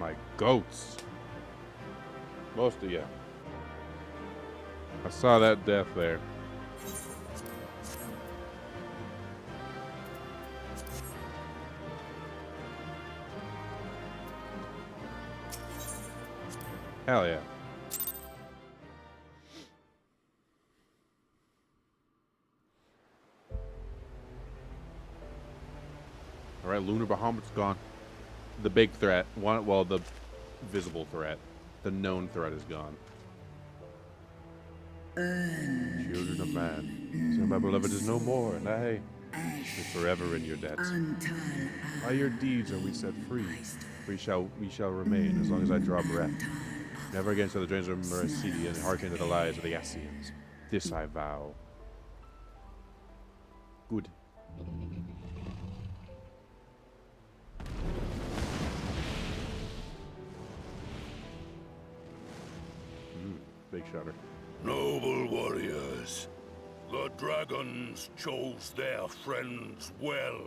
My goats. Most of you. I saw that death there. Hell yeah. All right, Lunar Bahamut's gone. The big threat, well, the visible threat, the known threat is gone. Children of man, so my beloved is no more, and I is forever in your debts. By your deeds are we set free. We shall remain as long as I draw breath. Never again shall the dreams of Mercedia and hearken to the lies of the Ascians. This I vow. Good. Big shutter. Noble warriors, the dragons chose their friends well.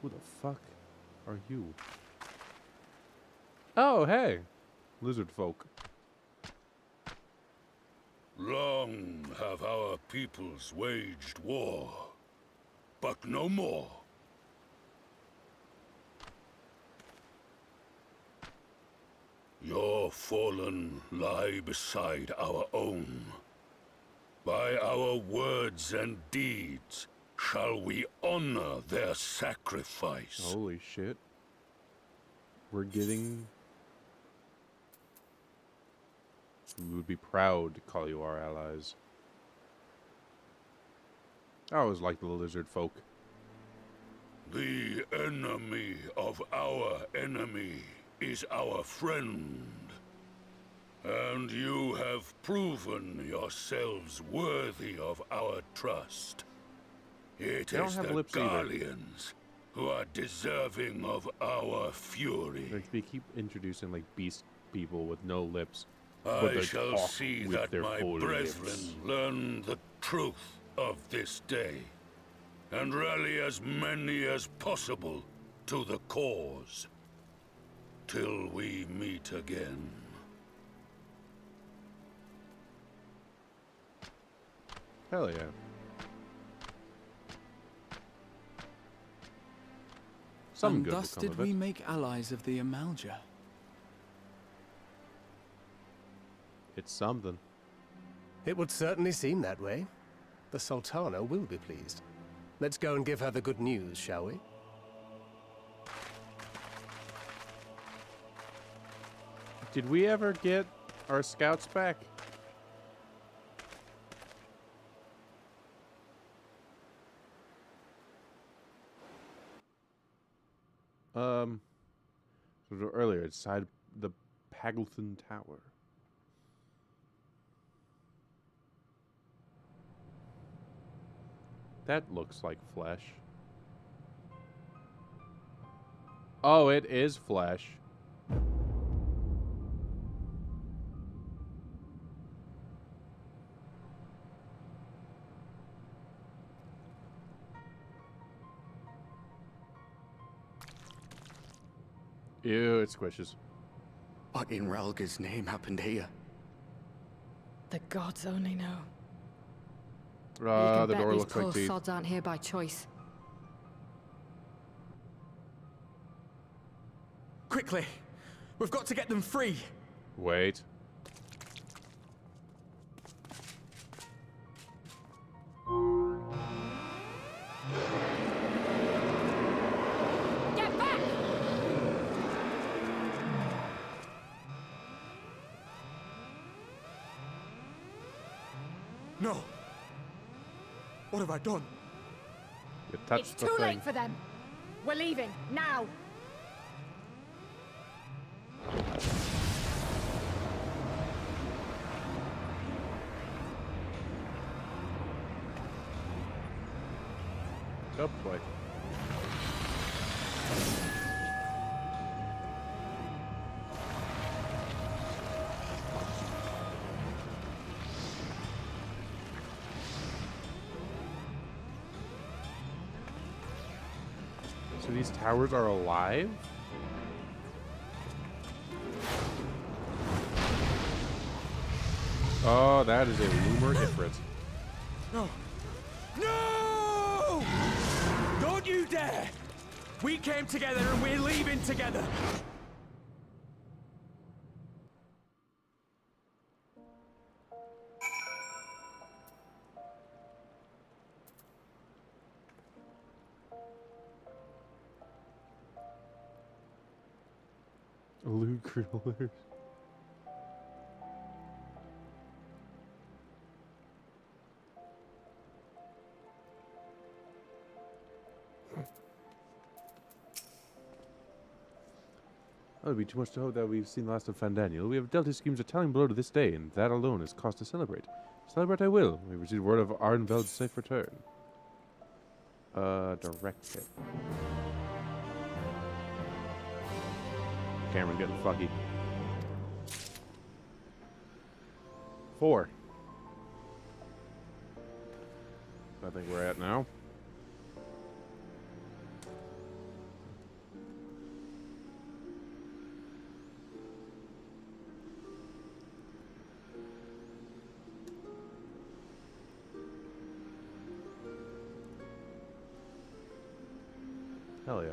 Who the fuck are you? Oh, hey. Lizard folk. Long have our peoples waged war, but no more. Your fallen lie beside our own. By our words and deeds shall we honor their sacrifice. Holy shit. We're getting... We would be proud to call you our allies. I always liked the lizard folk. The enemy of our enemy is our friend. And you have proven yourselves worthy of our trust. It They don't is have the lips either. Garleans who are deserving of our fury. Like, they keep introducing like beast people with no lips. but I they shall talk see with that their my full brethren lips. learn the truth of this day, and rally as many as possible to the cause, till we meet again. Hell yeah. Some And good will thus come did of we it. make allies of the Amalja. It's something. It would certainly seem that way. The Sultana will be pleased. Let's go and give her the good news, shall we? Did we ever get our scouts back? Earlier, inside the Paglethan Tower. That looks like flesh. Oh, it is flesh. Ew, it squishes. What in Ralga's name happened here? The gods only know. The door looks like teeth. Sods aren't here by choice. Quickly! We've got to get them free! Wait. Get back! No! What have I done? You touched It's the too thing. late for them. We're leaving now. Oh boy. So these towers are alive? Oh, that is a Loomer Ifrit. No! No! Don't you dare! We came together and we're leaving together! Loot grillers. It would be too much to hope that we've seen the last of Fandaniel. We have dealt his schemes a telling blow to this day, and that alone is cause to celebrate. Celebrate I will. We received word of Arnveld's safe return. Direct hit. Cameron getting fucky. 4. I think we're at now. Hell yeah.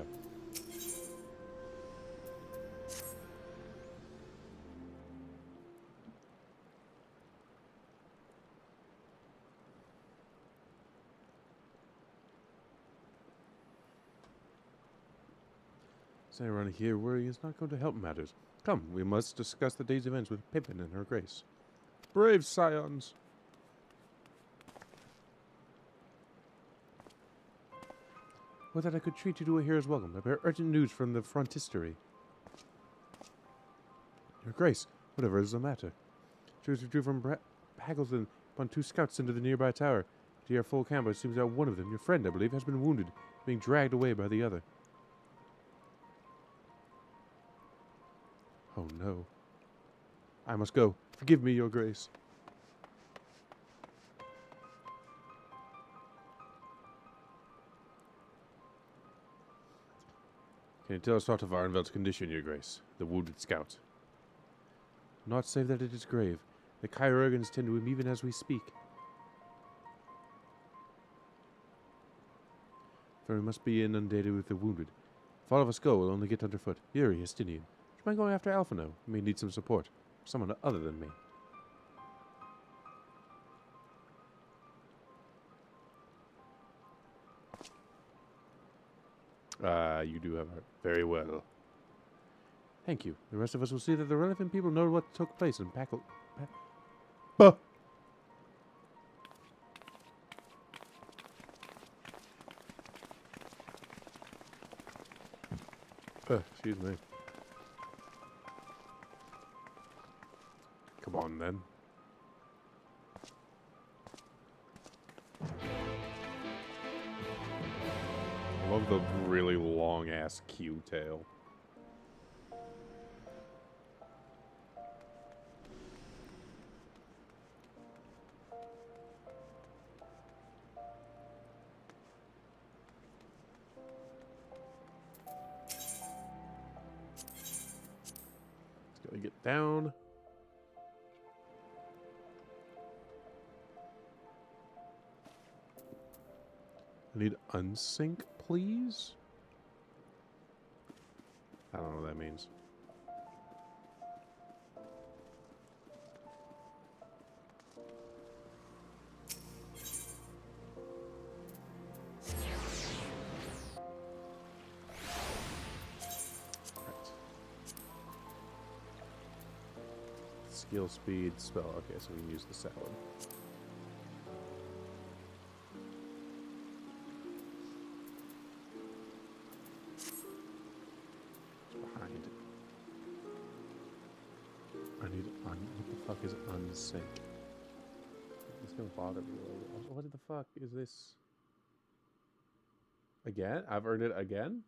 Say around here, worry is not going to help matters. Come, we must discuss the day's events with Pippin and her grace. Brave scions! Would that I could treat you to a hero's welcome. I bear urgent news from the frontistery. Your grace, whatever is the matter? Troops withdrew from Haggleston upon 2 scouts into the nearby tower. To your full camp, it seems that one of them, your friend, I believe, has been wounded, being dragged away by the other. Oh no. I must go. Forgive me, your grace. Can you tell us aught of Arnveld's condition, your grace? The wounded scout. Not save that it is grave. The chirurgeons tend to him even as we speak. For we must be inundated with the wounded. If all of us go, we'll only get underfoot. Yuri, Estinian. Would you mind going after Alphino? He may need some support. Someone other than me. You do have heart. Very well. Thank you. The rest of us will see that the relevant people know what took place in Packle. Bah! Excuse me. Come on, then. I love the really long-ass Q tail. Just gotta get down. I need unsync, please? I don't know what that means. skill, speed, spell. Okay, so we can use the salad. It's behind. I need what the fuck is unsync? It's gonna bother me a little bit. Also, what the fuck is this? Again? I've earned it again?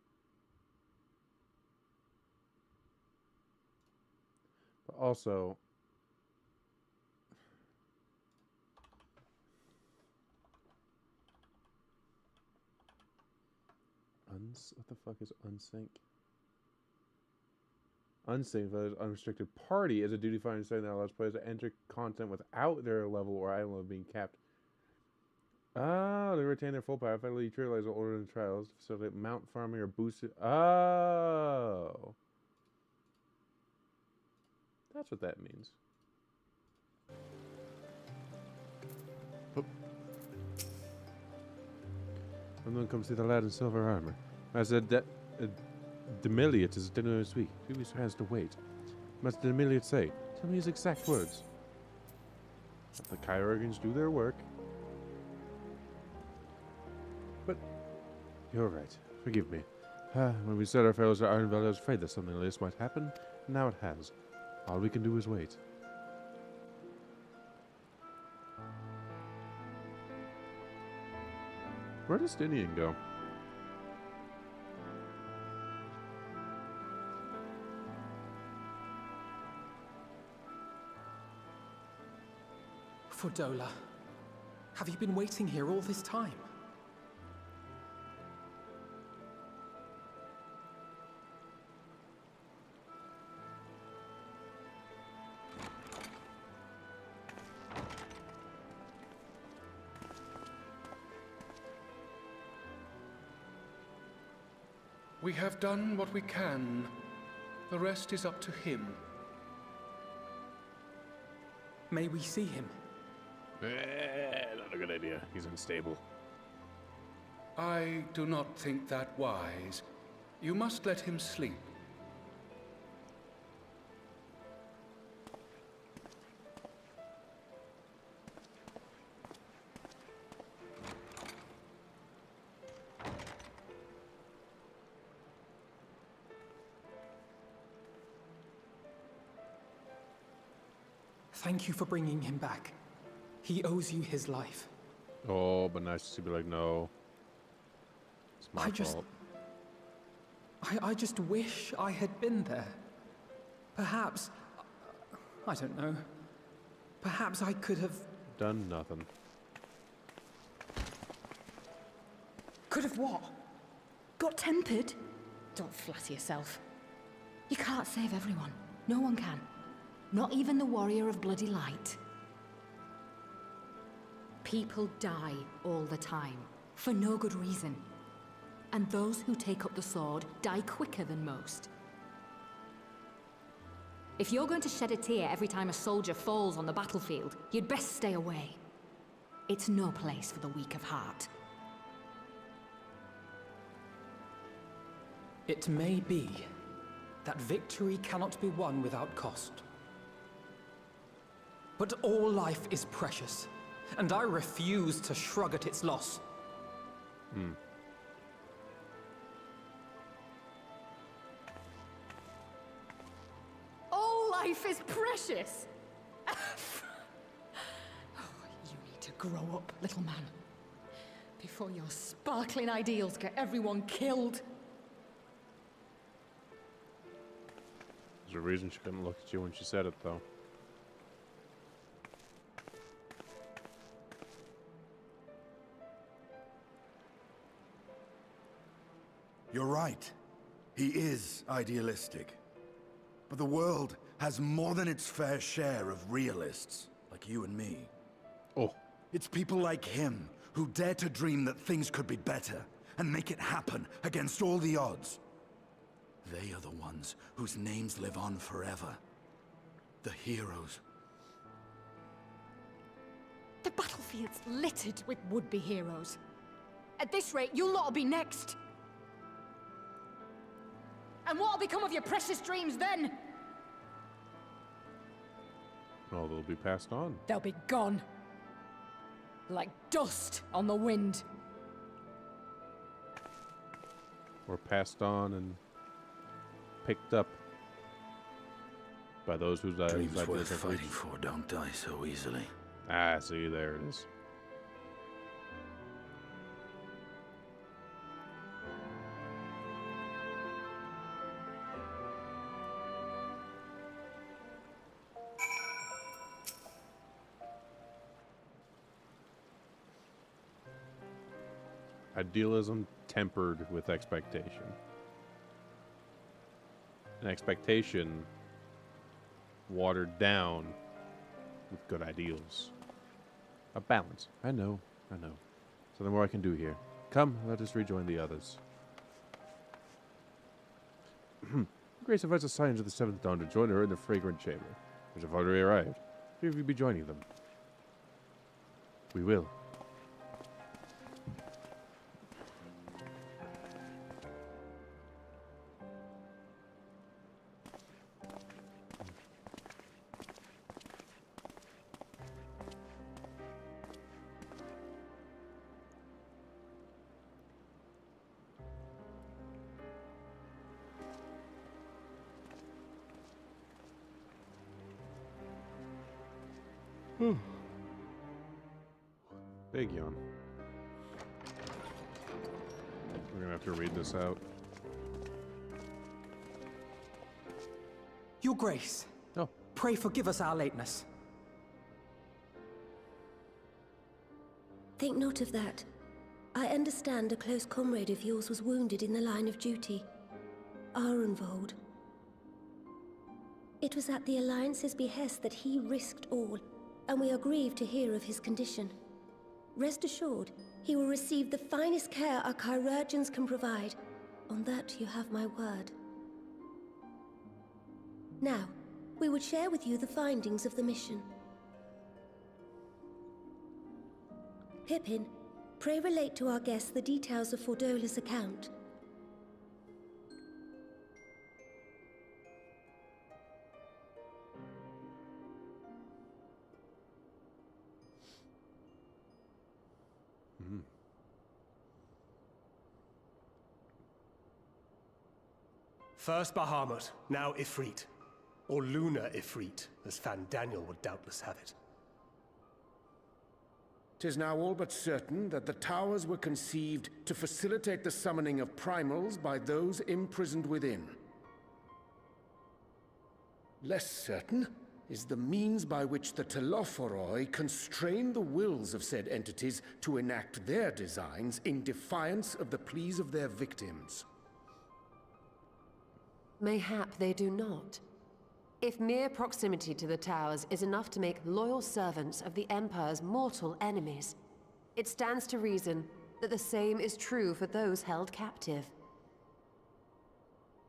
But also, what the fuck is unsync? Unsync, that is unrestricted party, is a duty-fining setting that allows players to enter content without their level or item level being capped. Oh, they retain their full power, effectively utilize the order in the trials to facilitate mount farming or boost it. Oh. That's what that means. Oop. Someone come see the lad in silver armor. I said that Demiliot is dinner this week. Who has to wait? Must Demiliot say? Tell me his exact words. Let the Chirurgians do their work. But you're right. Forgive me. When we set our fellows at Ironvale, I was afraid that something like this might happen. And now it has. All we can do is wait. Where does Stinian go? Fordola, have you been waiting here all this time? We have done what we can. The rest is up to him. May we see him? Not a good idea. He's unstable. I do not think that wise. You must let him sleep. Thank you for bringing him back. He owes you his life. Oh, but nice to be like, no. It's my fault. I just wish I had been there. Perhaps, I don't know. Perhaps I could have... Done nothing. Could have what? Got tempered? Don't flatter yourself. You can't save everyone. No one can. Not even the Warrior of Bloody Light. People die all the time, for no good reason. And those who take up the sword die quicker than most. If you're going to shed a tear every time a soldier falls on the battlefield, you'd best stay away. It's no place for the weak of heart. It may be that victory cannot be won without cost. But all life is precious, and I refuse to shrug at its loss. All life is precious! Oh, you need to grow up, little man. Before your sparkling ideals get everyone killed. There's a reason she couldn't look at you when she said it, though. You're right. He is idealistic. But the world has more than its fair share of realists, like you and me. Oh. It's people like him who dare to dream that things could be better and make it happen against all the odds. They are the ones whose names live on forever. The heroes. The battlefield's littered with would-be heroes. At this rate, you lot'll be next. And what'll become of your precious dreams then? Oh, they'll be passed on. They'll be gone. Like dust on the wind. Or passed on and picked up by those whose Dreams ideas worth have fighting reached. for don't die so easily. Ah, see, there it is. Idealism tempered with expectation. An expectation watered down with good ideals. A balance. I know. Something more I can do here. Come, let us rejoin the others. Grace invites the Scions of the Seventh Dawn to join her in the Fragrant Chamber, which have already arrived. Will you be joining them? We will. Big yawn. We're gonna have to read this out. Your Grace, Oh, pray forgive us our lateness. Think not of that. I understand a close comrade of yours was wounded in the line of duty. Arenvold. It was at the Alliance's behest that he risked all, and we are grieved to hear of his condition. Rest assured, he will receive the finest care our chirurgeons can provide. On that you have my word. Now, we would share with you the findings of the mission. Pippin, pray relate to our guests the details of Fordola's account. First Bahamut, now Ifrit. Or Lunar Ifrit, as Fan Daniel would doubtless have it. 'Tis now all but certain that the towers were conceived to facilitate the summoning of primals by those imprisoned within. Less certain is the means by which the Telophoroi constrain the wills of said entities to enact their designs in defiance of the pleas of their victims. Mayhap they do not. If mere proximity to the towers is enough to make loyal servants of the Empire's mortal enemies, it stands to reason that the same is true for those held captive.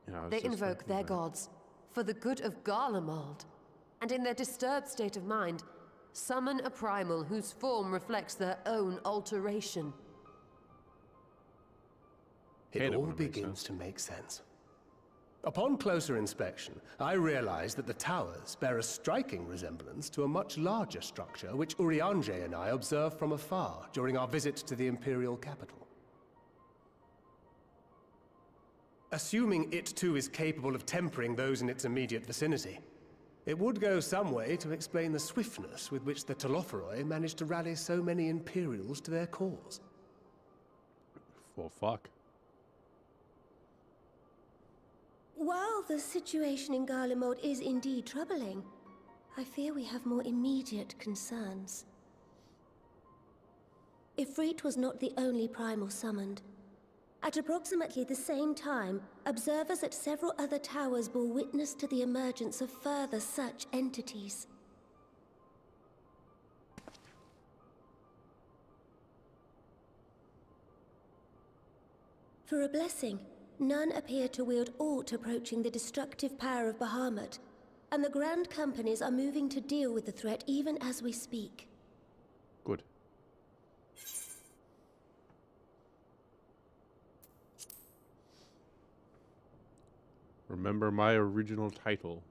yeah, I was They just invoke thinking their that. gods for the good of Garlemald, and in their disturbed state of mind, summon a primal whose form reflects their own alteration. It Hate it all when it makes begins sense. to make sense. Upon closer inspection, I realized that the towers bear a striking resemblance to a much larger structure which Urianger and I observed from afar during our visit to the Imperial capital. Assuming it too is capable of tempering those in its immediate vicinity, it would go some way to explain the swiftness with which the Telophoroi managed to rally so many Imperials to their cause. Well, fuck. While the situation in Garlemald is indeed troubling, I fear we have more immediate concerns. Ifrit was not the only primal summoned. At approximately the same time, observers at several other towers bore witness to the emergence of further such entities. For a blessing, none appear to wield aught approaching the destructive power of Bahamut, and the Grand Companies are moving to deal with the threat even as we speak. Good. Remember my original title.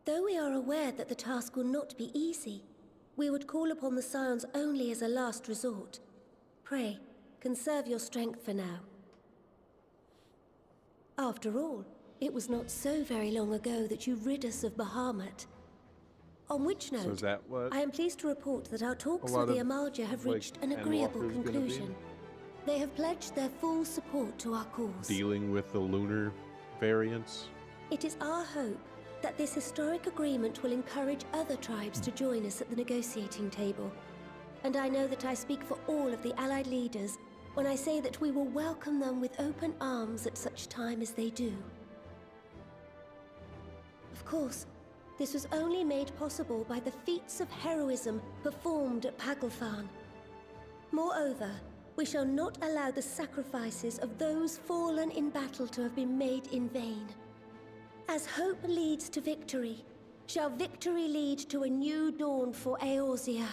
Though we are aware that the task will not be easy, we would call upon the Scions only as a last resort. Pray, conserve your strength for now. After all, it was not so very long ago that you rid us of Bahamut. On which note, So is that what I am pleased to report that our talks lot with the of, Amalja have like, reached an Endwalker's agreeable gonna be? conclusion. They have pledged their full support to our cause. dealing with the lunar variants? It is our hope that this historic agreement will encourage other tribes to join us at the negotiating table. And I know that I speak for all of the Allied leaders when I say that we will welcome them with open arms at such time as they do. Of course, this was only made possible by the feats of heroism performed at Paglfan. Moreover, we shall not allow the sacrifices of those fallen in battle to have been made in vain. As hope leads to victory, shall victory lead to a new dawn for Eorzea.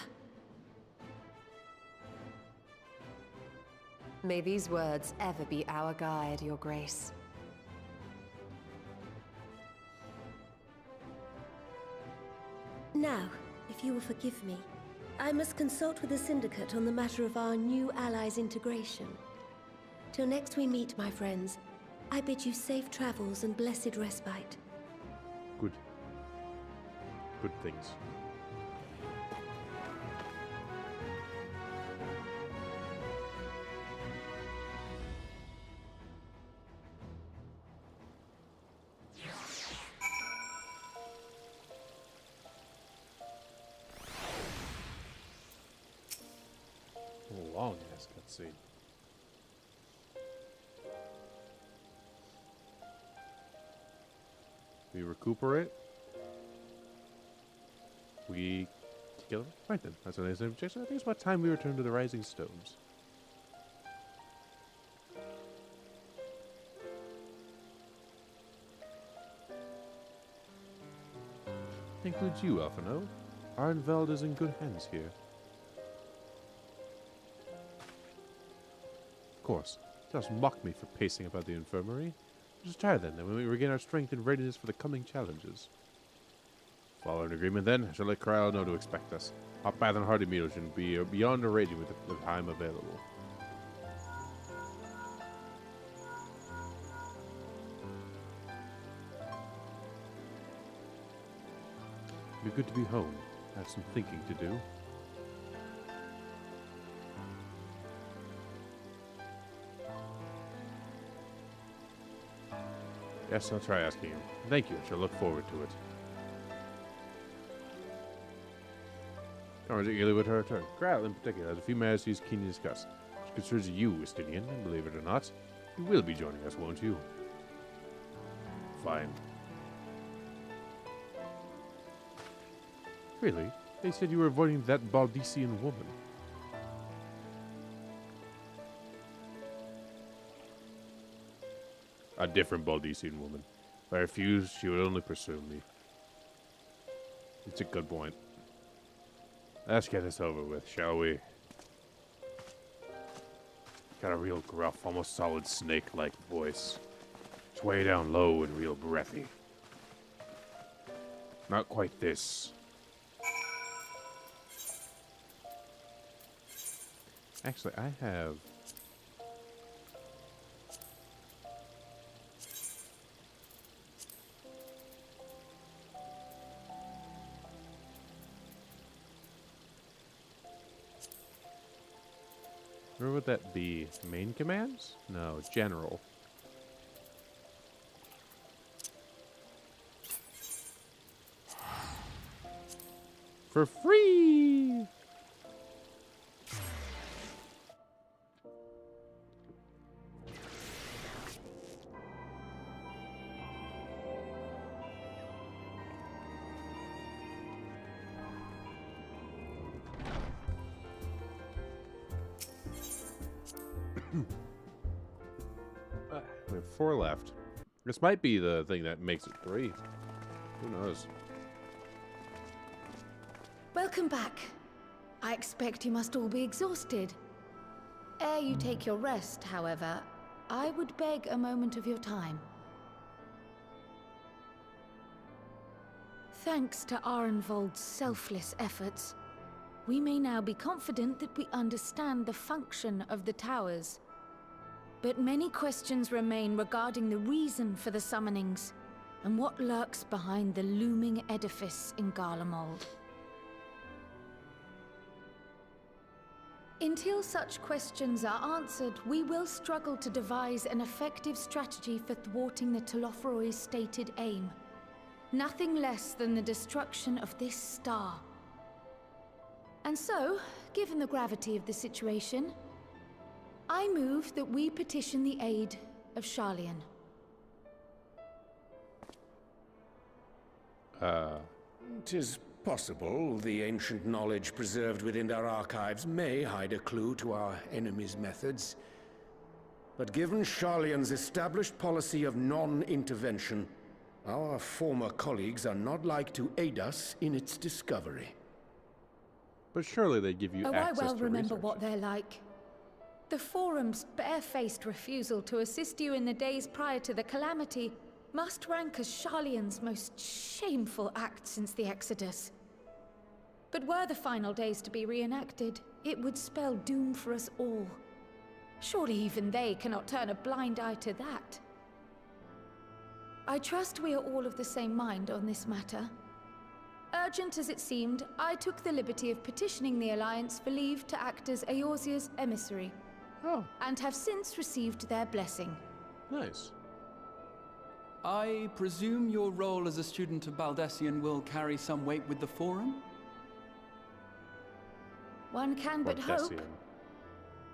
May these words ever be our guide, Your Grace. Now, if you will forgive me, I must consult with the Syndicate on the matter of our new allies' integration. Till next we meet, my friends, I bid you safe travels and blessed respite. Good. Good things. Long ass cutscene. We recuperate. We kill him. Right then, that's a nice objection. I think it's about time we return to the Rising Stones. Includes you, Alphino. Arnveld is in good hands here. Of course, just mock me for pacing about the infirmary. Just try then, and when we regain our strength and readiness for the coming challenges. Follow an agreement then, I shall let Krile know to expect us. Our path and hearty meal should be beyond a rating with the time available. Be good to be home. I have some thinking to do. Yes, I'll try asking him. Thank you, I shall look forward to it. Conrad eagerly with her return. Krile, in particular, has a few matters he's keen to discuss. Which concerns you, Estinian, and believe it or not, you will be joining us, won't you? Fine. Really? They said you were avoiding that Baldician woman. A different Baldician woman. If I refused, she would only pursue me. It's a good point. Let's get this over with, shall we? Got a real gruff, almost solid snake-like voice. It's way down low and real breathy. Not quite this. Actually, I have... Where would that be? Main commands? No, general. For free! We have 4 left. This might be the thing that makes it 3. Who knows? Welcome back. I expect you must all be exhausted. Ere you take your rest, however, I would beg a moment of your time. Thanks to Arenvold's selfless efforts, we may now be confident that we understand the function of the towers. But many questions remain regarding the reason for the summonings, and what lurks behind the looming edifice in Garlemald. Until such questions are answered, we will struggle to devise an effective strategy for thwarting the Telophoroi's stated aim. Nothing less than the destruction of this star. And so, given the gravity of the situation, I move that we petition the aid of Sharlayan. "'Tis possible the ancient knowledge preserved within our archives may hide a clue to our enemy's methods. But given Sharlayan's established policy of non-intervention, our former colleagues are not like to aid us in its discovery." But surely they give you access I well to remember research. what they're like. The Forum's barefaced refusal to assist you in the days prior to the calamity must rank as Sharlayan's most shameful act since the Exodus. But were the final days to be reenacted, it would spell doom for us all. Surely even they cannot turn a blind eye to that. I trust we are all of the same mind on this matter. Urgent as it seemed, I took the liberty of petitioning the Alliance for leave to act as Eorzea's emissary. And have since received their blessing. Nice. I presume your role as a student of Baldesion will carry some weight with the Forum? One can but hope. Baldesion.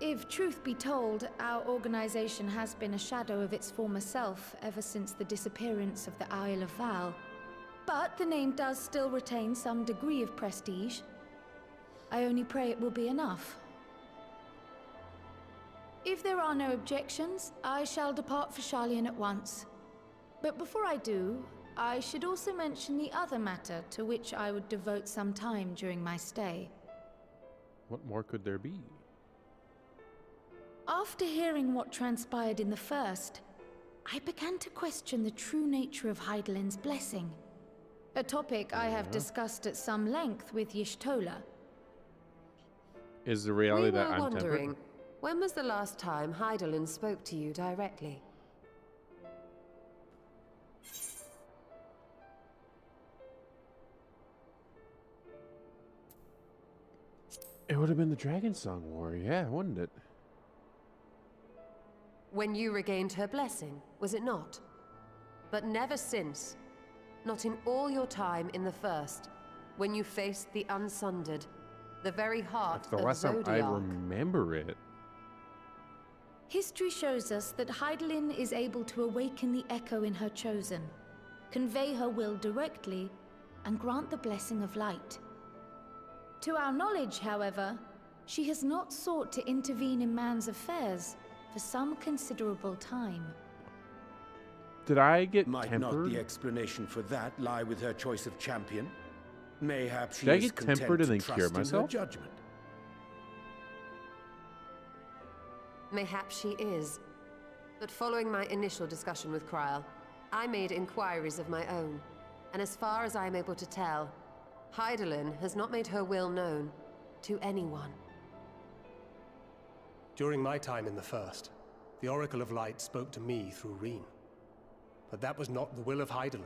If truth be told, our organization has been a shadow of its former self ever since the disappearance of the Isle of Val. But the name does still retain some degree of prestige. I only pray it will be enough. If there are no objections, I shall depart for Sharlayan at once. But before I do, I should also mention the other matter to which I would devote some time during my stay. What more could there be? After hearing what transpired in the first, I began to question the true nature of Hydaelyn's blessing. A topic I have discussed at some length with Y'shtola. Is the reality We that were I'm wondering, tempered? when was the last time Hydaelyn spoke to you directly? It would have been the Dragon Song War, yeah, wouldn't it? When you regained her blessing, was it not? But never since. Not in all your time in the First, when you faced the Unsundered, the very heart That's the of last time I Zodiark. remember it. History shows us that Hydaelyn is able to awaken the echo in her chosen, convey her will directly, and grant the blessing of light. To our knowledge, however, she has not sought to intervene in man's affairs for some considerable time. Did I get Might tempered? not the explanation for that lie with her choice of champion? Mayhaps she Did I is get content tempered and to then trust cure in her myself? judgment. Mayhaps she is. But following my initial discussion with Kryl, I made inquiries of my own. And as far as I am able to tell, Hydaelyn has not made her will known to anyone. During my time in the First, the Oracle of Light spoke to me through Reen. But that was not the will of Hydaelyn.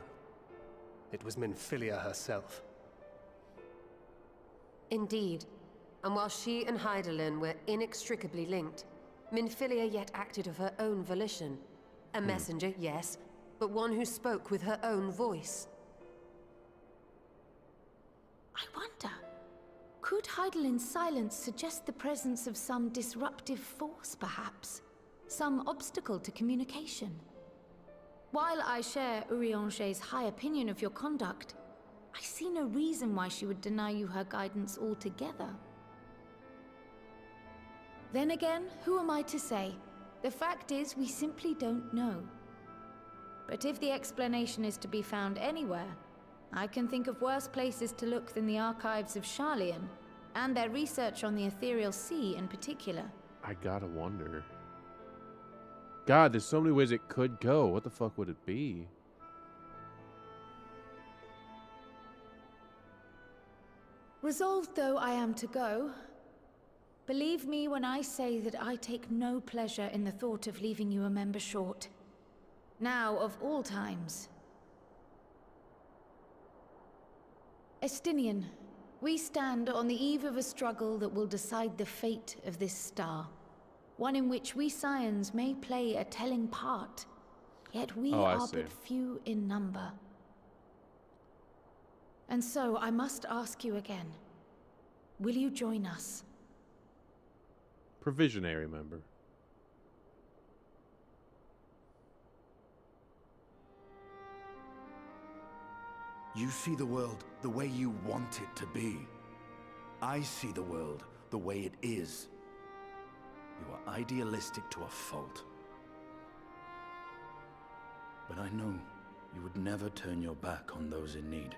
It was Minfilia herself. Indeed. And while she and Hydaelyn were inextricably linked, Minfilia yet acted of her own volition. A messenger, yes, but one who spoke with her own voice. I wonder, could Hydaelyn's silence suggest the presence of some disruptive force, perhaps? Some obstacle to communication? While I share Urianger's high opinion of your conduct, I see no reason why she would deny you her guidance altogether. Then again, who am I to say? The fact is, we simply don't know. But if the explanation is to be found anywhere, I can think of worse places to look than the archives of Sharlayan, and their research on the Ethereal Sea in particular. I gotta wonder. God, there's so many ways it could go. What the fuck would it be? Resolved though I am to go, believe me when I say that I take no pleasure in the thought of leaving you a member short. Now, of all times. Estinian, we stand on the eve of a struggle that will decide the fate of this star. One in which we Scions may play a telling part, yet we are but few in number. And so I must ask you again, will you join us? Provisionary member. You see the world the way you want it to be. I see the world the way it is. You are idealistic to a fault. But I know you would never turn your back on those in need.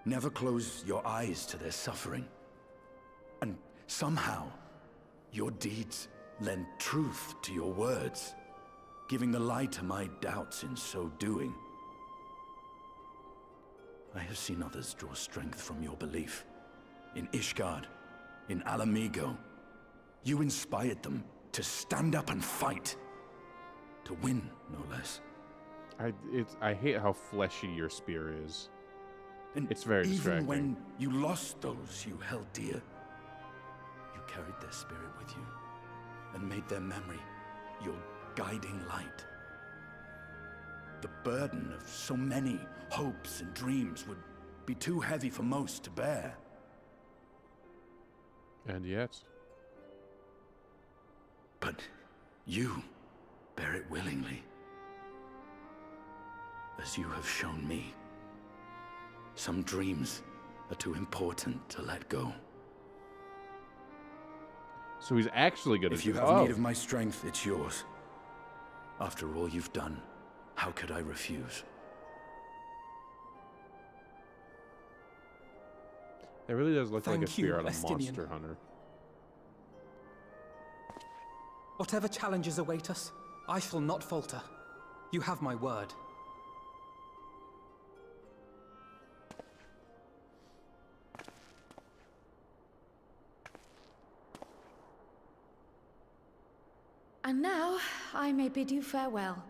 Never close your eyes to their suffering. And somehow, your deeds lend truth to your words, giving the lie to my doubts in so doing. I have seen others draw strength from your belief. In Ishgard, in Ala Mhigo. You inspired them to stand up and fight. To win, no less. I hate how fleshy your spear is. And it's very distracting. Even when you lost those you held dear, you carried their spirit with you and made their memory your guiding light. The burden of so many hopes and dreams would be too heavy for most to bear. And yet... But you bear it willingly. As you have shown me. Some dreams are too important to let go. So he's actually gonna If you have need of my strength, it's yours. After all you've done, how could I refuse? It really does look like a spear out of Estinian. Monster Hunter. Whatever challenges await us, I shall not falter. You have my word. And now, I may bid you farewell.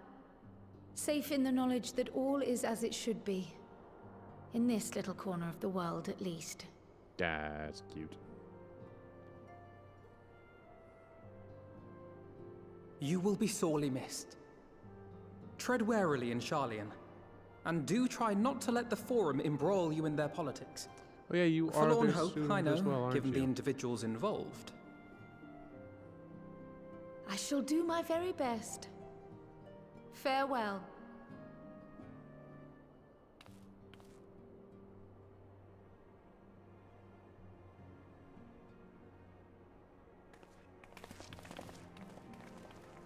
Safe in the knowledge that all is as it should be. In this little corner of the world, at least. That's cute. You will be sorely missed. Tread warily in Sharlayan, and do try not to let the Forum embroil you in their politics. Oh yeah, you are Forlorn their hope, student I know, as well, aren't given the you? individuals involved. I shall do my very best. Farewell.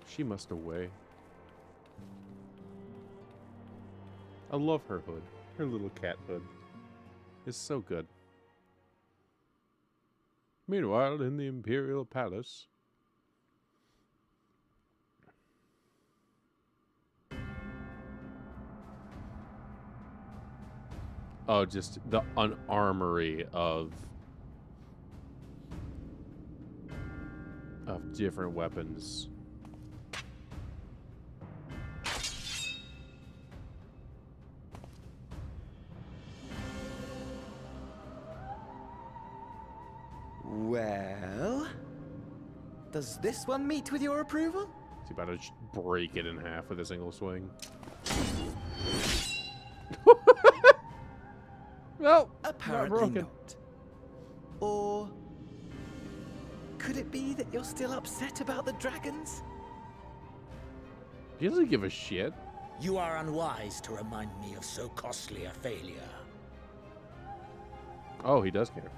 She must away. I love her hood. Her little cat hood. It's so good. Meanwhile, in the Imperial Palace... Oh, just an armory of different weapons. Well, does this one meet with your approval? He's about to break it in half with a single swing. Well, apparently not. Or could it be that you're still upset about the dragons? He doesn't give a shit. You are unwise to remind me of so costly a failure. Oh, he does care.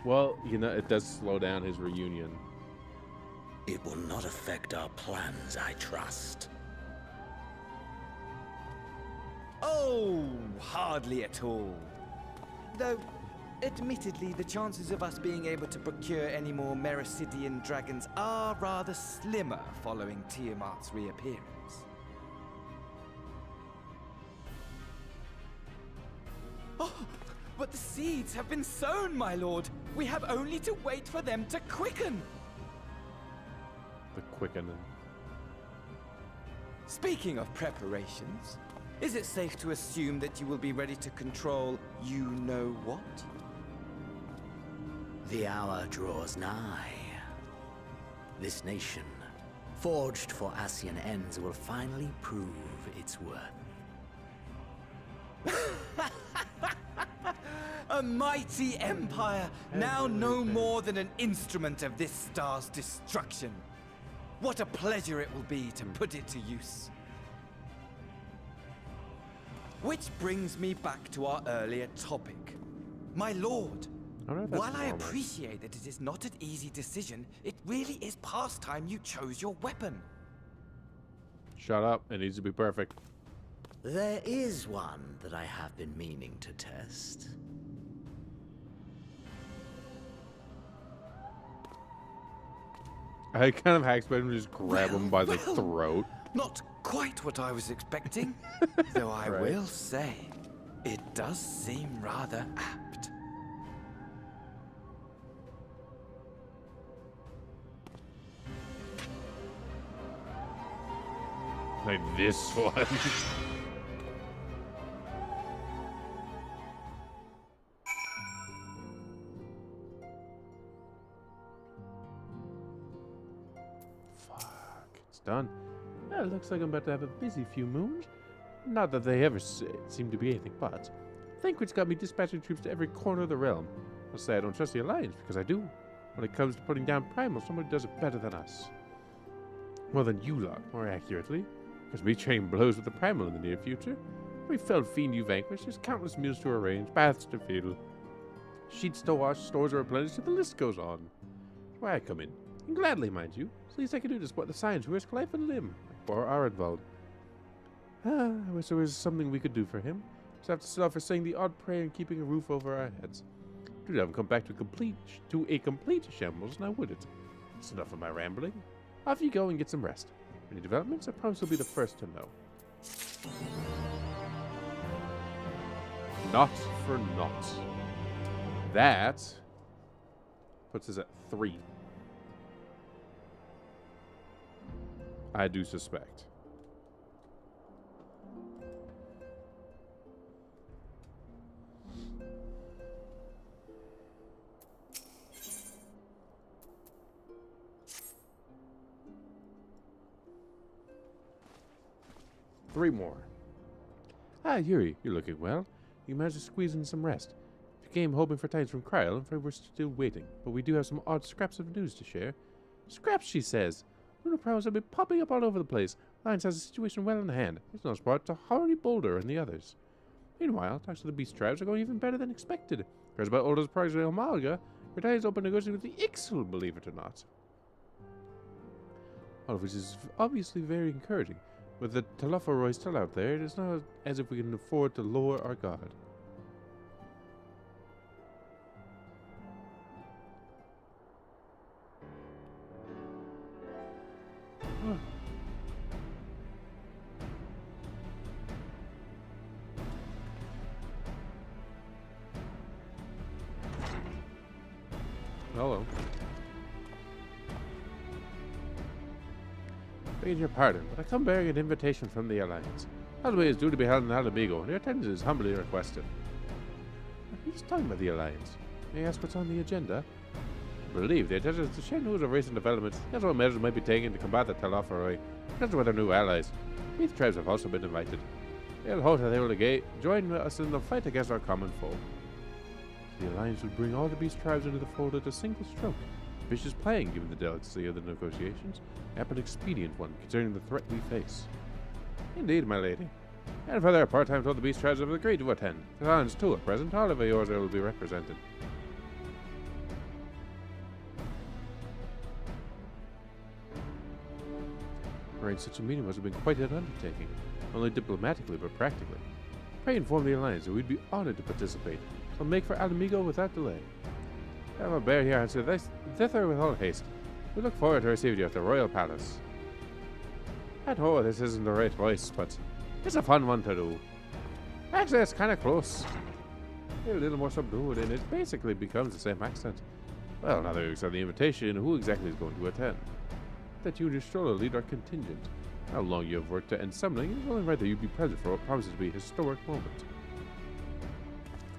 Well, you know, it does slow down his reunion. It will not affect our plans, I trust. Oh, hardly at all. Though, admittedly, the chances of us being able to procure any more Mericidian dragons are rather slimmer following Tiamat's reappearance. But the seeds have been sown, my lord. We have only to wait for them to quicken. The quickening. Speaking of preparations, is it safe to assume that you will be ready to control you-know-what? The hour draws nigh. This nation, forged for Ascian ends, will finally prove its worth. A mighty empire, now no more than an instrument of this star's destruction. What a pleasure it will be to put it to use. Which brings me back to our earlier topic. My lord, while I appreciate that it is not an easy decision, it really is past time you chose your weapon. Shut up. It needs to be perfect. There is one that I have been meaning to test. I kind of expected him to just grab him by the throat. Not quite what I was expecting, though I will say, it does seem rather apt. Like this one. Done. Well, it looks like I'm about to have a busy few moons. Not that they ever seem to be anything but. Thancred's got me dispatching troops to every corner of the realm. I'll say I don't trust the Alliance, because I do. When it comes to putting down Primal, somebody does it better than us. More than you lot, more accurately. Because we train blows with the Primal in the near future. We felled fiend you vanquished, there's countless meals to arrange, baths to fill. Sheets to wash, stores to replenish, and the list goes on. Why I come in. And gladly, mind you. It's the least I can do to support the Scions who risk life and limb. Or Arenvald. I wish there was something we could do for him. Just have to settle for saying the odd prayer and keeping a roof over our heads. Do have him come back to a complete shambles, now would it? It's enough of my rambling. Off you go and get some rest. Any developments, I promise you'll be the first to know. Not for naught. That puts us at 3. I do suspect. Three more. Ah, Yuri, you're looking well. You managed to squeeze in some rest. If you came hoping for tidings from Kryl, I'm afraid we're still waiting. But we do have some odd scraps of news to share. Scraps, she says. Lunar prowls have been popping up all over the place. Alliance has the situation well in hand. It's no spot to Horry Boulder and the others. Meanwhile, talks to the beast tribes are going even better than expected. Here's about Older's project in Malga. Your is open negotiating with the Ixal, believe it or not. All of which is obviously very encouraging. With the Telophoroi still out there, it is not as if we can afford to lower our guard. Hello. Begging your pardon, but I come bearing an invitation from the Alliance. Halloway is due to be held in Alamigo, and your attendance is humbly requested. He's talking about the Alliance. May I ask what's on the agenda? I believe the agenda is to share news of recent developments, as what measures might be taken to combat the Telophoroi, and with our new allies. These tribes have also been invited. They'll hope that they will join us in the fight against our common foe. The Alliance will bring all the beast tribes into the fold at a single stroke. Vicious plan, given the delicacy of the negotiations, and an expedient one, considering the threat we face. Indeed, my lady. And for their part, I am told the beast tribes have agreed to attend. The Alliance, too, at present, all of yours will be represented. Arranging such a meeting must have been quite an undertaking, not only diplomatically, but practically. Pray inform the Alliance that we'd be honored to participate. So make for Alamigo without delay. I will bear here answer thither with all haste. We look forward to receiving you at the Royal Palace. I know this isn't the right voice, but it's a fun one to do. Actually, it's kind of close. a little more subdued, and it basically becomes the same accent. Well, now that we accept the invitation, who exactly is going to attend? That you and your stroller lead our contingent. How long you have worked to end summoning, it's only right that you be present for what promises to be a historic moment.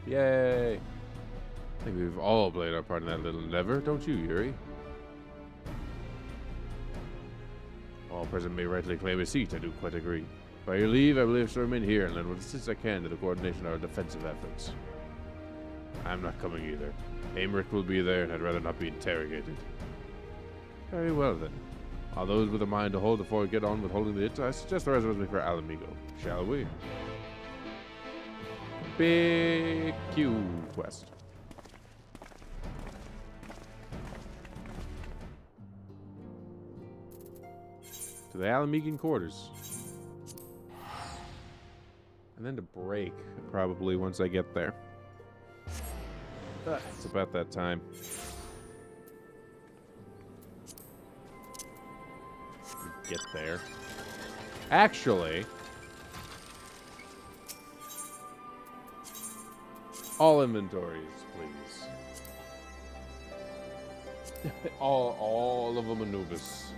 Yay! I think we've all played our part in that little endeavor, don't you, Yuri? All present may rightly claim a seat, I do quite agree. By your leave, I believe I shall remain here and lend what assistance I can to the coordination of our defensive efforts. I'm not coming either. Aymeric will be there, and I'd rather not be interrogated. Very well, then. All those with a mind to hold the fort get on with holding the it, I suggest the rest of us make for Ala Mhigo. Shall we? Big Q quest. To the Ala Mhigan quarters. And then to break, probably, once I get there. It's about that time. Get there. Actually, all inventories, please. all of them Anubis.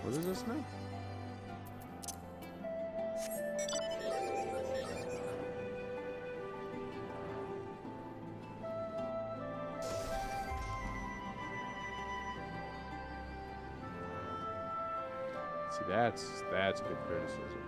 What is this now? See, that's good criticism.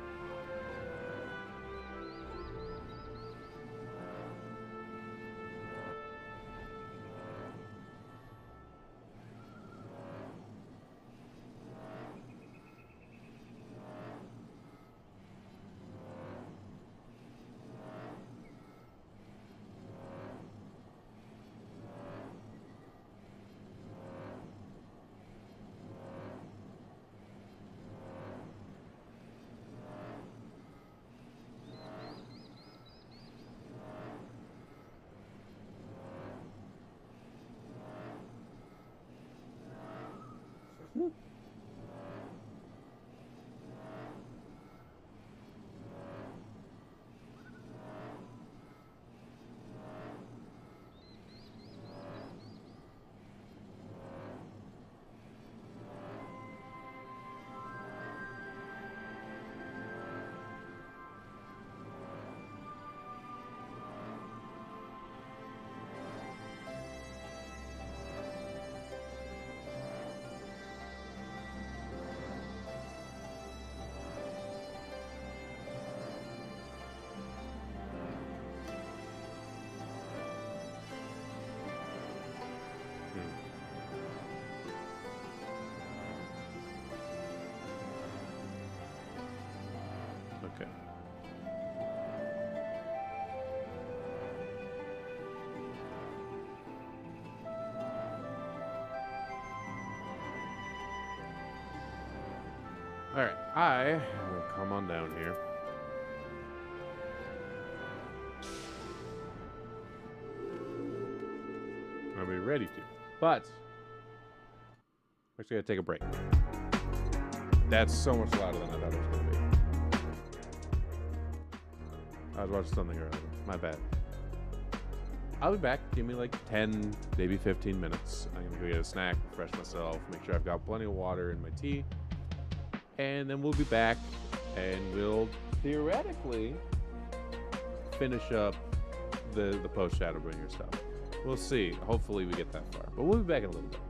Okay. Alright, I will come on down here. I'll be ready to. But we're just gonna take a break. That's so much louder than I thought it was gonna be. I was watching something earlier. My bad. I'll be back. Give me like 10, maybe 15 minutes. I'm gonna go get a snack, refresh myself, make sure I've got plenty of water in my tea. And then we'll be back and we'll theoretically finish up the post Shadowbringer stuff. We'll see. Hopefully we get that far. But we'll be back in a little bit.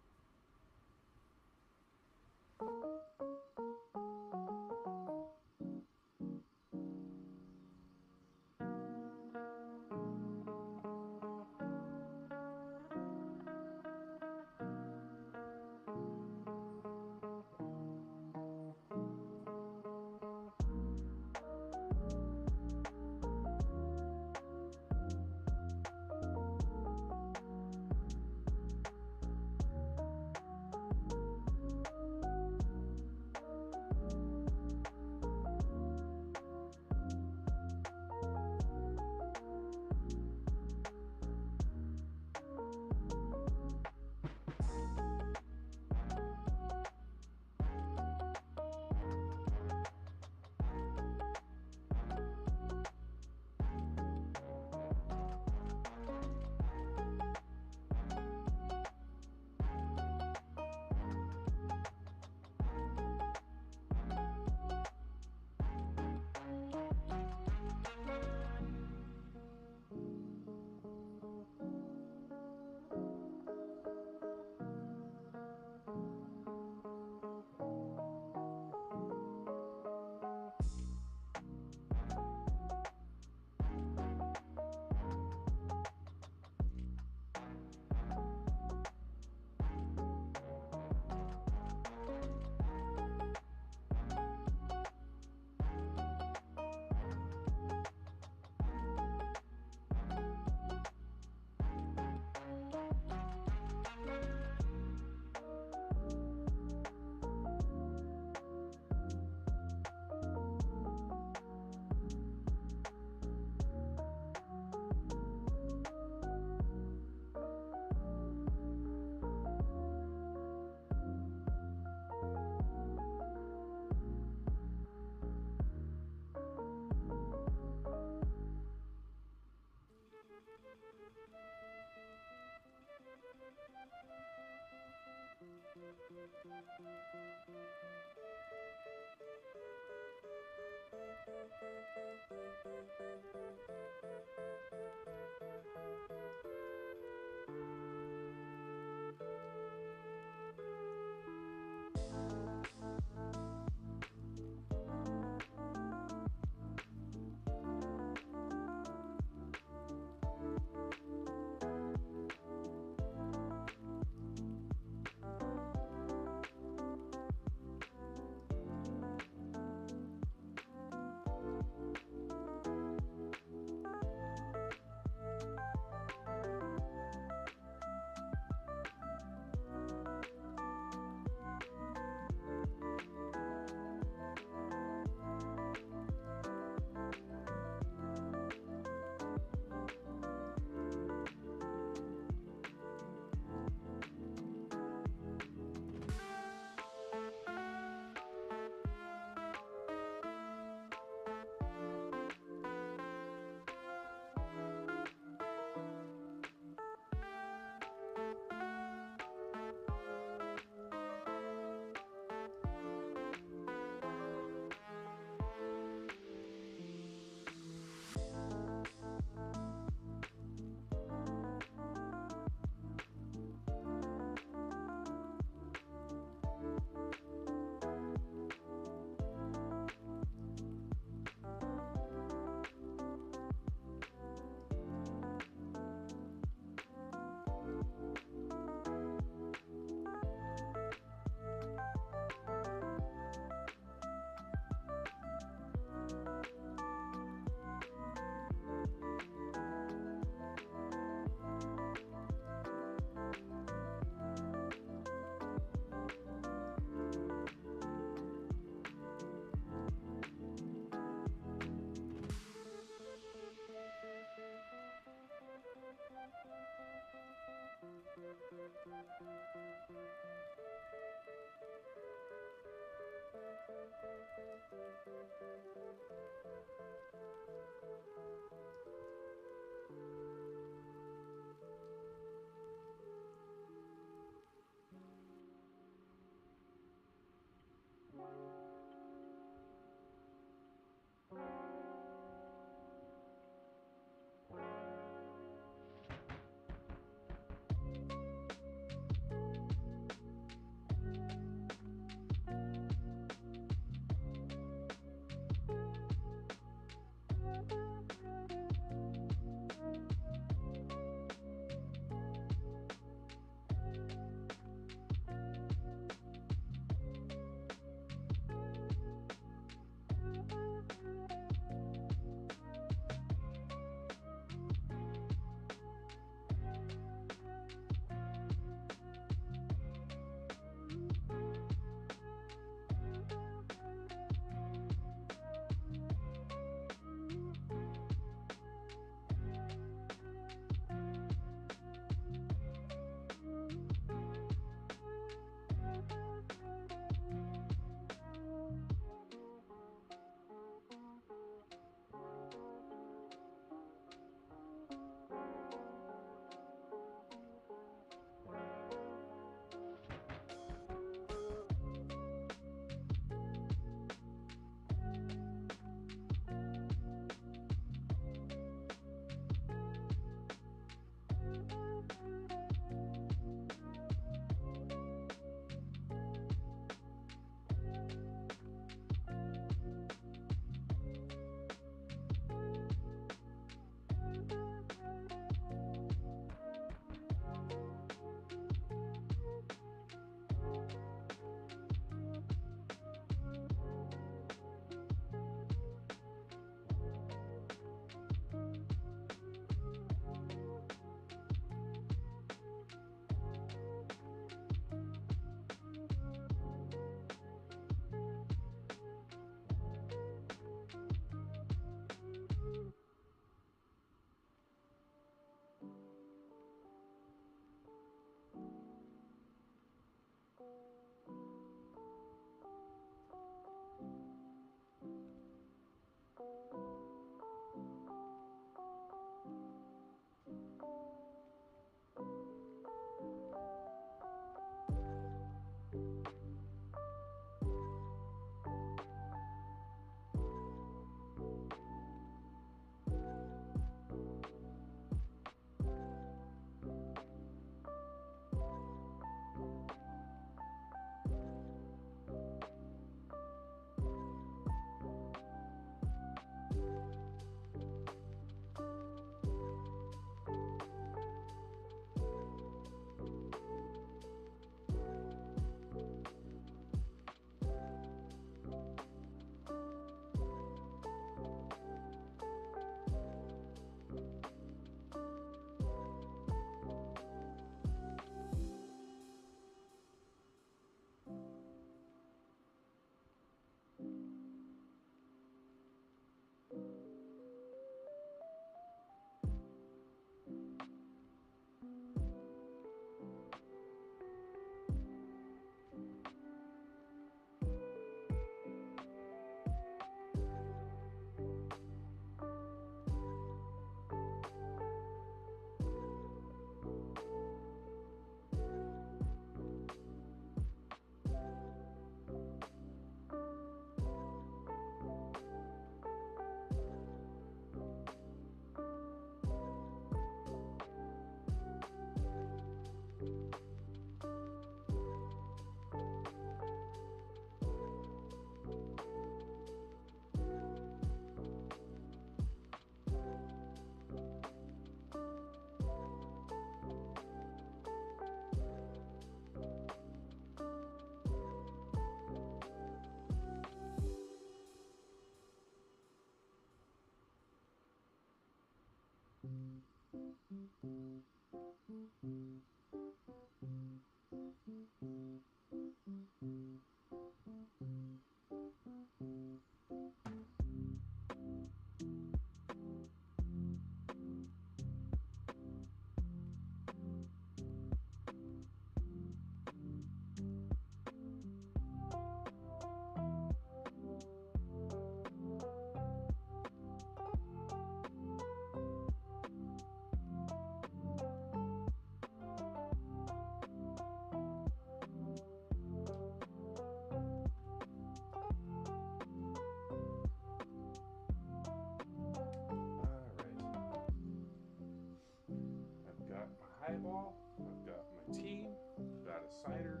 a cider.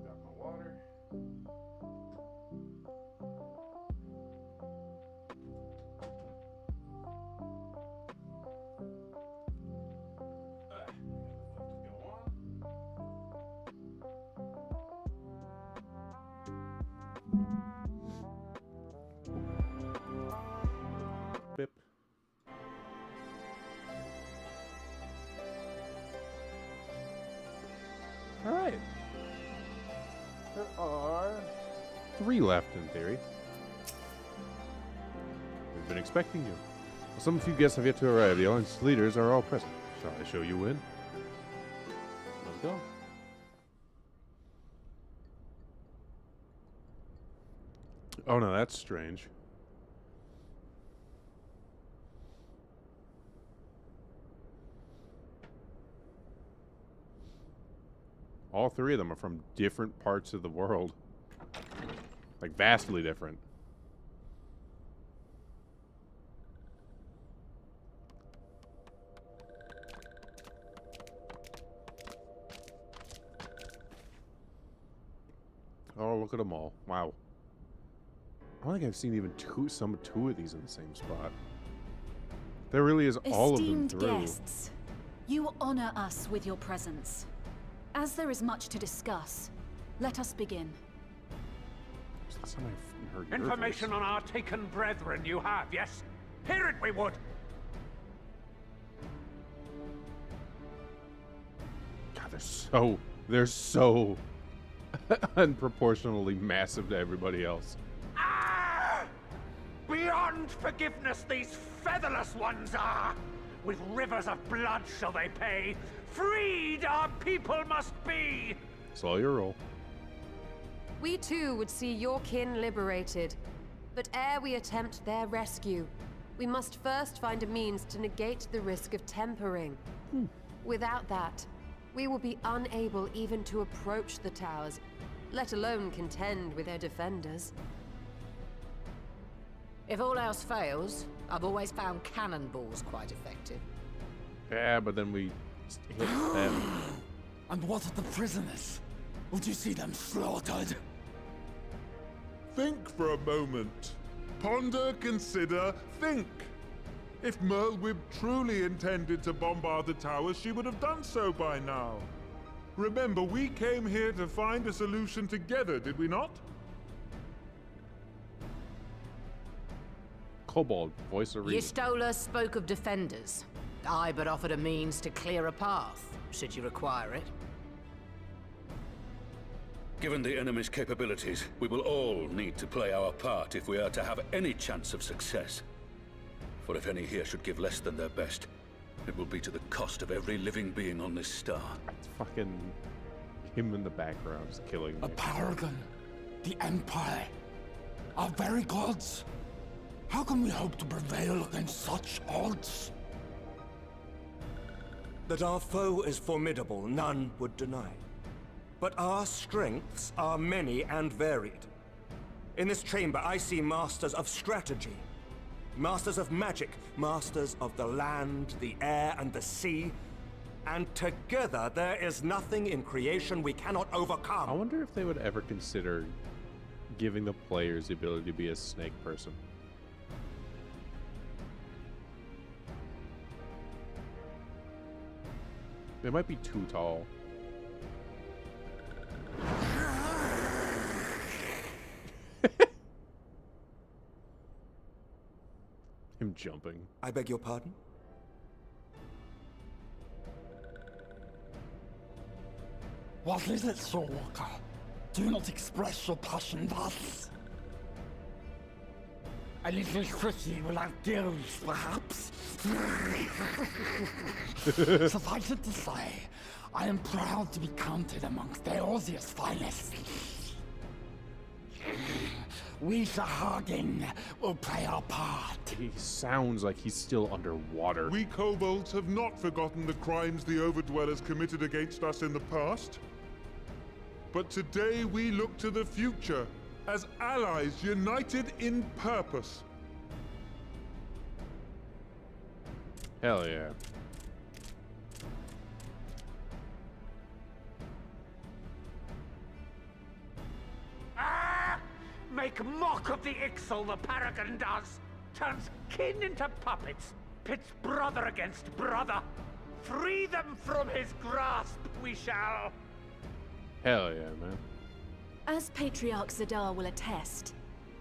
Got my water. Bip. All right. There are 3 left in theory. We've been expecting you. Well, some few guests have yet to arrive. The Alliance leaders are all present. Shall I show you in? Let's go. Oh no, that's strange. All 3 of them are from different parts of the world. Like, vastly different. Oh, look at them all. Wow. I don't think I've seen even two of these in the same spot. There really is all of them through. Esteemed guests, you honor us with your presence. As there is much to discuss, let us begin. Last time I heard your Information voice. on our taken brethren you have, yes? Hear it we would! God, they're so unproportionally massive to everybody else. Beyond forgiveness these featherless ones are! With rivers of blood shall they pay. Freed our people must be! Slow your roll. We too would see your kin liberated. But ere we attempt their rescue, we must first find a means to negate the risk of tempering. Without that, we will be unable even to approach the towers, let alone contend with their defenders. If all else fails, I've always found cannonballs quite effective. Yeah, but then we hit them. And what of the prisoners? Would you see them slaughtered? Think for a moment. Ponder, consider, think. If Merlwyb truly intended to bombard the towers, she would have done so by now. Remember, we came here to find a solution together, did we not? Kobold, voice of reason. Y'stola spoke of defenders. I but offered a means to clear a path, should you require it. Given the enemy's capabilities, we will all need to play our part if we are to have any chance of success. For if any here should give less than their best, it will be to the cost of every living being on this star. It's fucking him in the background is killing me. A paragon, the Empire, our very gods. How can we hope to prevail against such odds? That our foe is formidable, none would deny. But our strengths are many and varied. In this chamber, I see masters of strategy, masters of magic, masters of the land, the air, and the sea. And together, there is nothing in creation we cannot overcome. I wonder if they would ever consider giving the players the ability to be a snake person. They might be too tall. Him jumping. I beg your pardon? What is it, Soulwalker? Do not express your passion thus. A little pretty without gills, perhaps? Suffice it to say, I am proud to be counted amongst Eorzea's finest. We Sahagin will play our part. He sounds like he's still underwater. We kobolds have not forgotten the crimes the Overdwellers committed against us in the past. But today we look to the future, as allies united in purpose. Hell yeah. make mock of the Ixal, the Paragon does! Turns kin into puppets, pits brother against brother. Free them from his grasp, we shall! Hell yeah, man. As Patriarch Zadar will attest,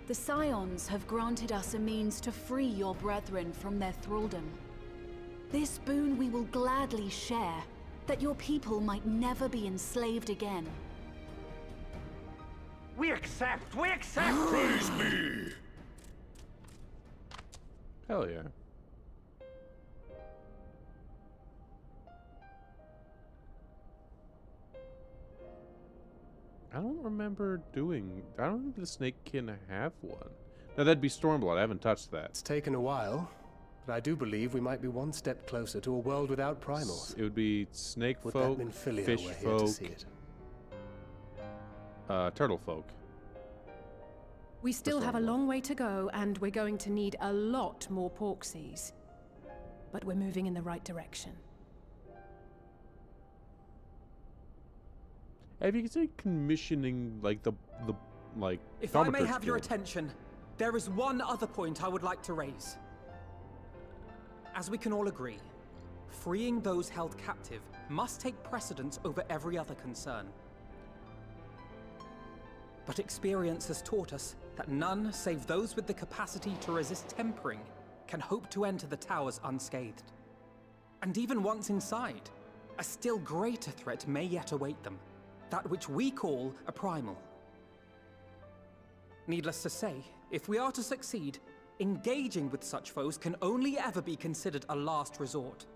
the Scions have granted us a means to free your brethren from their thraldom. This boon we will gladly share, that your people might never be enslaved again. We accept! We accept! Praise me! Hell yeah. I don't remember doing... I don't think the Snakekin have one. No, that'd be Stormblood. I haven't touched that. It's taken a while, but I do believe we might be one step closer to a world without primals. It would be Snake Would folk, that Minfilia fish were here folk, to see it. Turtle folk. We still have a long way to go, and we're going to need a lot more Porksies. But we're moving in the right direction. Have you considered commissioning, like, the like... If I may Thaumaturge have your Guild? attention, there is one other point I would like to raise. As we can all agree, freeing those held captive must take precedence over every other concern. But experience has taught us that none save those with the capacity to resist tempering can hope to enter the towers unscathed. And even once inside, a still greater threat may yet await them, that which we call a primal. Needless to say, if we are to succeed, engaging with such foes can only ever be considered a last resort.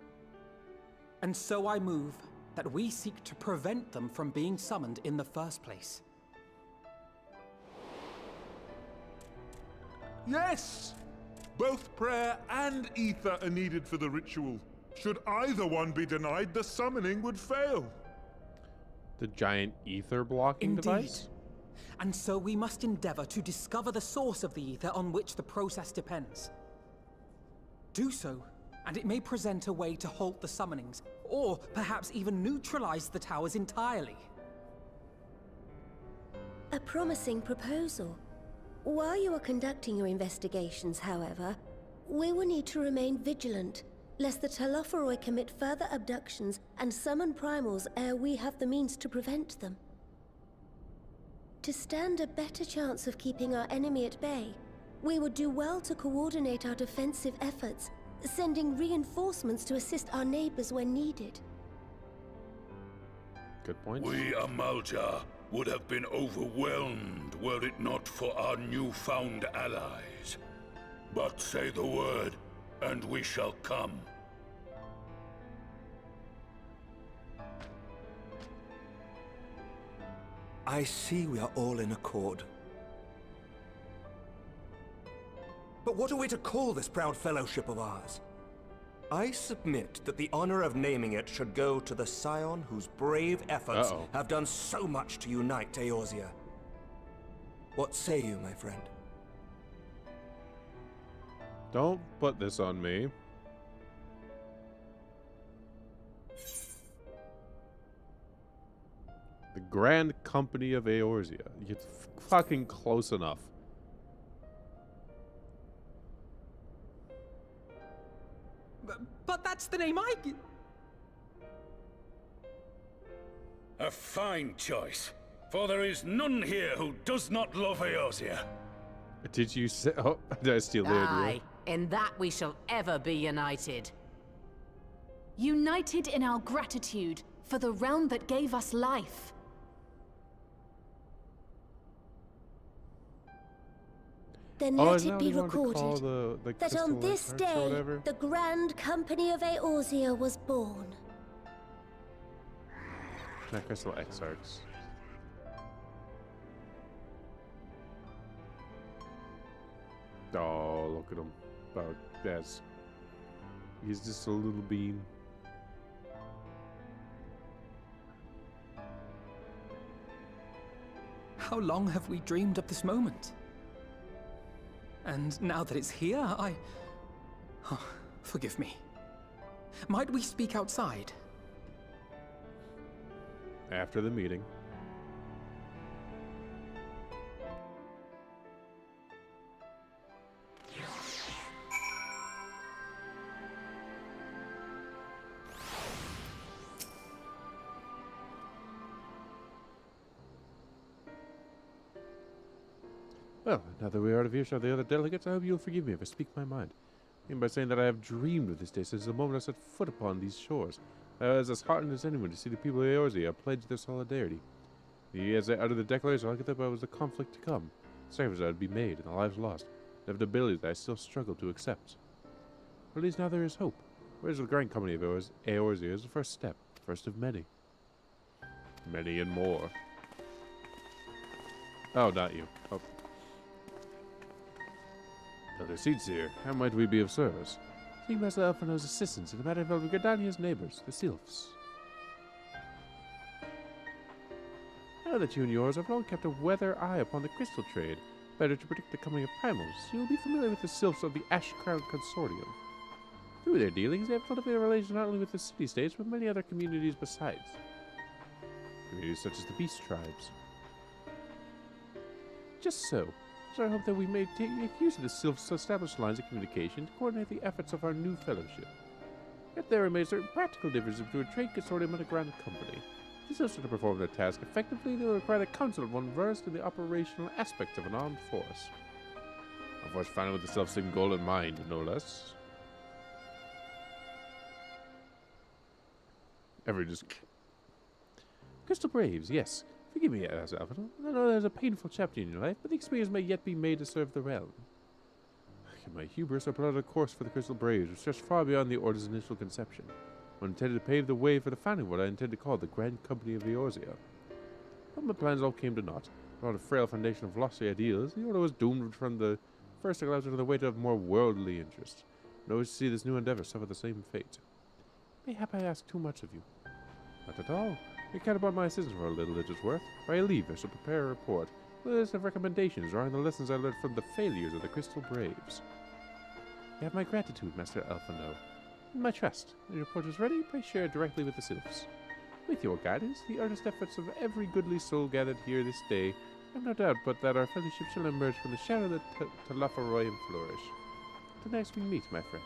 And so I move that we seek to prevent them from being summoned in the first place. Yes! Both prayer and ether are needed for the ritual. Should either one be denied, the summoning would fail. The giant ether blocking Indeed. device? And so we must endeavor to discover the source of the ether on which the process depends. Do so, and it may present a way to halt the summonings, or perhaps even neutralize the towers entirely. A promising proposal. While you are conducting your investigations, however, we will need to remain vigilant, lest the Telophoroi commit further abductions and summon primals ere we have the means to prevent them. To stand a better chance of keeping our enemy at bay, we would do well to coordinate our defensive efforts, sending reinforcements to assist our neighbors when needed. Good point. We, Amalja, would have been overwhelmed were it not for our newfound allies. But say the word, and we shall come. I see we are all in accord. But what are we to call this proud fellowship of ours? I submit that the honor of naming it should go to the scion whose brave efforts have done so much to unite Eorzea. What say you, my friend? Don't put this on me. The Grand Company of Eorzea. It's fucking close enough. But that's the name I... A fine choice, for there is none here who does not love Eorzea. Did you say... Oh, did I steal the Aye, idea? in that we shall ever be united. United in our gratitude for the realm that gave us life. Then Oh, let isn't it that be what we wanted to call recorded the that on Crystal this Arts or day, whatever? the Grand Company of Eorzea was born. Not Crystal Exarchs. Oh, look at him. Oh, that's... He's just a little bean. How long have we dreamed of this moment? And now that it's here, Oh, forgive me. Might we speak outside? After the meeting. Well, now that we are out of earshot of the other delegates, I hope you'll forgive me if I speak my mind. I begin by saying that I have dreamed of this day since the moment I set foot upon these shores. I was as heartened as anyone to see the people of Eorzea pledge their solidarity. As I uttered the declaration, all I could think about was the conflict to come, the sacrifices that would be made, and the lives lost, the inevitability that I still struggle to accept. But at least now there is hope. Whereas the Grand Company of Eorzea is the first step, first of many. Many and more. Oh, not you. Oh. Elder Seedseer, how might we be of service? Seeking Master Elfino's assistance in the matter involving Gridania's neighbors, the Sylphs. Now that you and yours have long kept a weather eye upon the crystal trade, better to predict the coming of primals, you will be familiar with the Sylphs of the Ash Crown Consortium. Through their dealings, they have cultivated relations not only with the city-states, but many other communities besides. Communities such as the Beast Tribes. Just so. It's our hope that we may make use of the Sylphs' established lines of communication to coordinate the efforts of our new fellowship. Yet there remain certain practical differences between a trade consortium and a grand company. If the Sylphs are to perform their task effectively, they will require the counsel of one versed in the operational aspects of an armed force. A force founded with the self-same goal in mind, no less. Crystal Braves, yes. Forgive me, Alfred. I know there's a painful chapter in your life, but the experience may yet be made to serve the realm. In my hubris, I plotted a course for the Crystal Braves, which stretched far beyond the Order's initial conception. When intended to pave the way for the founding of what I intended to call the Grand Company of Eorzea. But my plans all came to naught. Without a frail foundation of lofty ideals, the Order was doomed from the first to collapse under the weight of more worldly interests. And always see this new endeavor suffer the same fate. Mayhap I ask too much of you. Not at all. You count upon my assistance for a little it is worth. Where I leave, I shall prepare a report, with a list of recommendations drawing the lessons I learned from the failures of the Crystal Braves. You have my gratitude, Master Elfino, and my trust. When your report is ready, pray share it directly with the Sylphs. With your guidance, the earnest efforts of every goodly soul gathered here this day, I have no doubt but that our fellowship shall emerge from the shadow that Telophoroi and flourish. Till next we meet, my friends.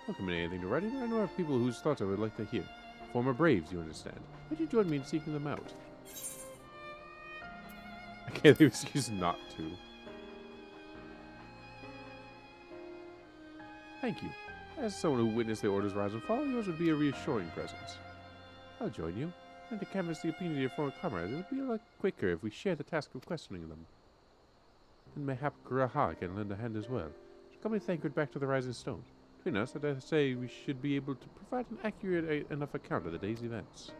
Welcome to anything to write in. I know of people whose thoughts I would like to hear. Former Braves, you understand. Would you join me in seeking them out? I can't leave excuse not to. Thank you. As someone who witnessed the Order's rise and fall, yours would be a reassuring presence. I'll join you. And to canvass the opinion of your former comrades, it would be a lot quicker if we share the task of questioning them. And mayhap G'raha can lend a hand as well. Come and thank back to the Rising Stone. Between us, I'd say we should be able to provide an accurate enough account of the day's events.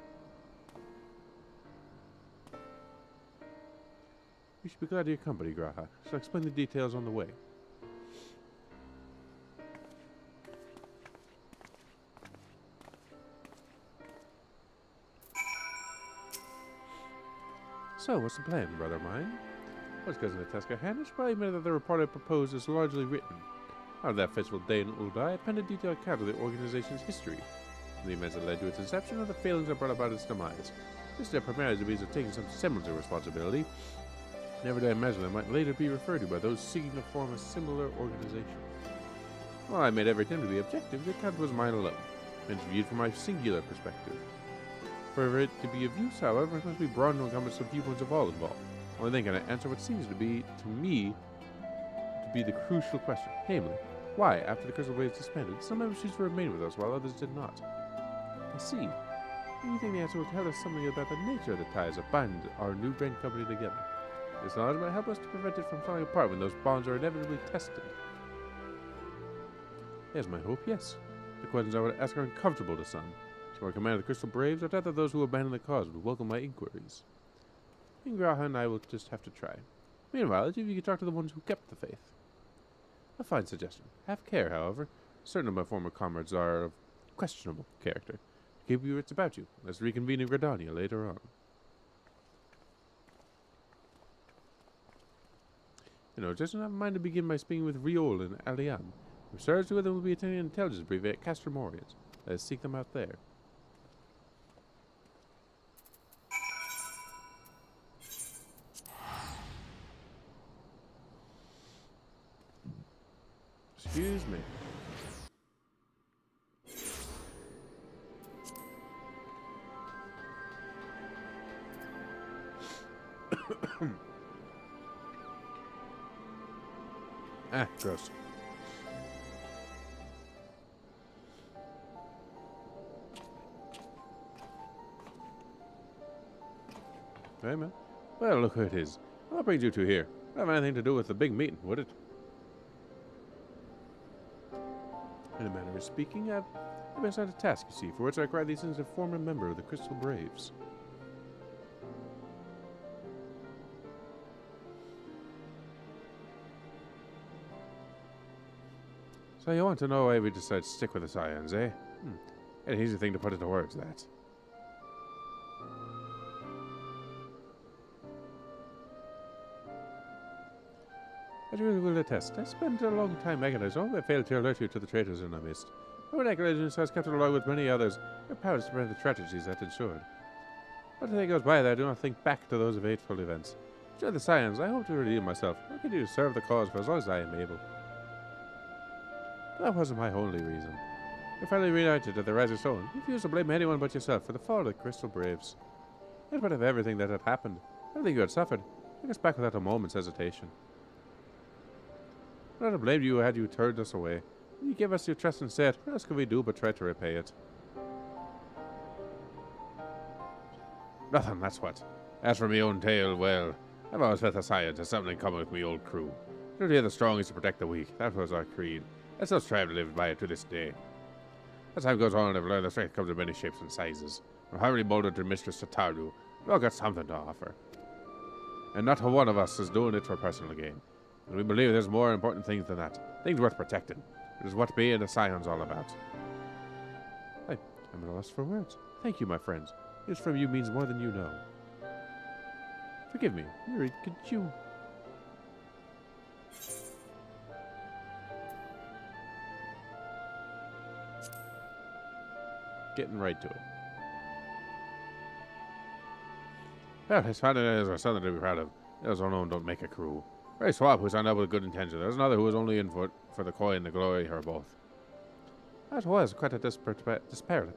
We should be glad of your company, G'raha. Shall explain the details on the way. So, what's the plan, brother mine? What's cousin the task at hand? It's probably admitted that the report I proposed is largely written. Out of that festival day in Uldai, I penned a detailed account of the organization's history, the events that led to its inception, and the failings that brought about its demise. This step primarily is a means of taking some semblance of responsibility. Never did I imagine that might later be referred to by those seeking to form a similar organization. While I made every attempt to be objective, the account was mine alone, meant viewed from my singular perspective. For it to be of use, however, it must be broad and encompass the viewpoints of all involved. Only then can I answer what seems to be, to me, to be the crucial question, namely, why, after the Crystal Braves disbanded, some members choose to remain with us while others did not? I see. You think the answer will tell us something about the nature of the ties that bind our new Grand Company together. This knowledge might help us to prevent it from falling apart when those bonds are inevitably tested. There's my hope, yes. The questions I would ask are uncomfortable to some. So I command the Crystal Braves, I doubt that those who abandon the cause would welcome my inquiries. G'raha and I will just have to try. Meanwhile, if you could talk to the ones who kept the faith. A fine suggestion. Have care, however. Certain of my former comrades are of questionable character. Keep your wits about you. Let's reconvene in Gridania later on. You know, just not mind to begin by speaking with Riol and Alian. If serves with them will be attending an intelligence briefing at Castor Morians. Let us seek them out there. Excuse me. Ah, gross. Hey, man. Well, look who it is. What brings you two here? Not have anything to do with the big meeting, would it? In a manner of speaking, I've been assigned a task, you see, for which I require these things as a former member of the Crystal Braves. So you want to know why we decided to stick with the Scions, eh? An easy thing to put into words, that. As you will attest, I spent a long time agonizing. I failed to alert you to the traitors in our midst. But when agonizing, I was kept along with many others, your powers to prevent the tragedies that ensued. But as the day goes by, I do not think back to those fateful events. Join the Scions, I hope to redeem myself. I continue to serve the cause for as long as I am able. But that wasn't my only reason. You're finally reunited at the Rising Stone. You refuse to blame anyone but yourself for the fall of the Crystal Braves. In spite of everything that had happened, everything you had suffered, took us back without a moment's hesitation. I would not have blamed you had you turned us away. You gave us your trust instead. What else could we do but try to repay it? Nothing, that's what. As for me own tale, well, I've always felt the Scions has something in common with me old crew. Duty of the strong is to protect the weak. That was our creed. I still strive to live by it to this day. As time goes on, I've learned that strength comes in many shapes and sizes. From Harry Mulder to Mistress Sataru, we've all got something to offer. And not one of us is doing it for personal gain. And we believe there's more important things than that. Things worth protecting. It is what being a Scion's all about. I'm at a loss for words. Thank you, my friends. This from you means more than you know. Forgive me. Yuri, could you... Getting right to it. Well, his father is something to be proud of. Those unknown don't make a crew. Very Swap, who signed up with good intention. There's another who was only in for the coin, the glory, or both. That was quite a disparate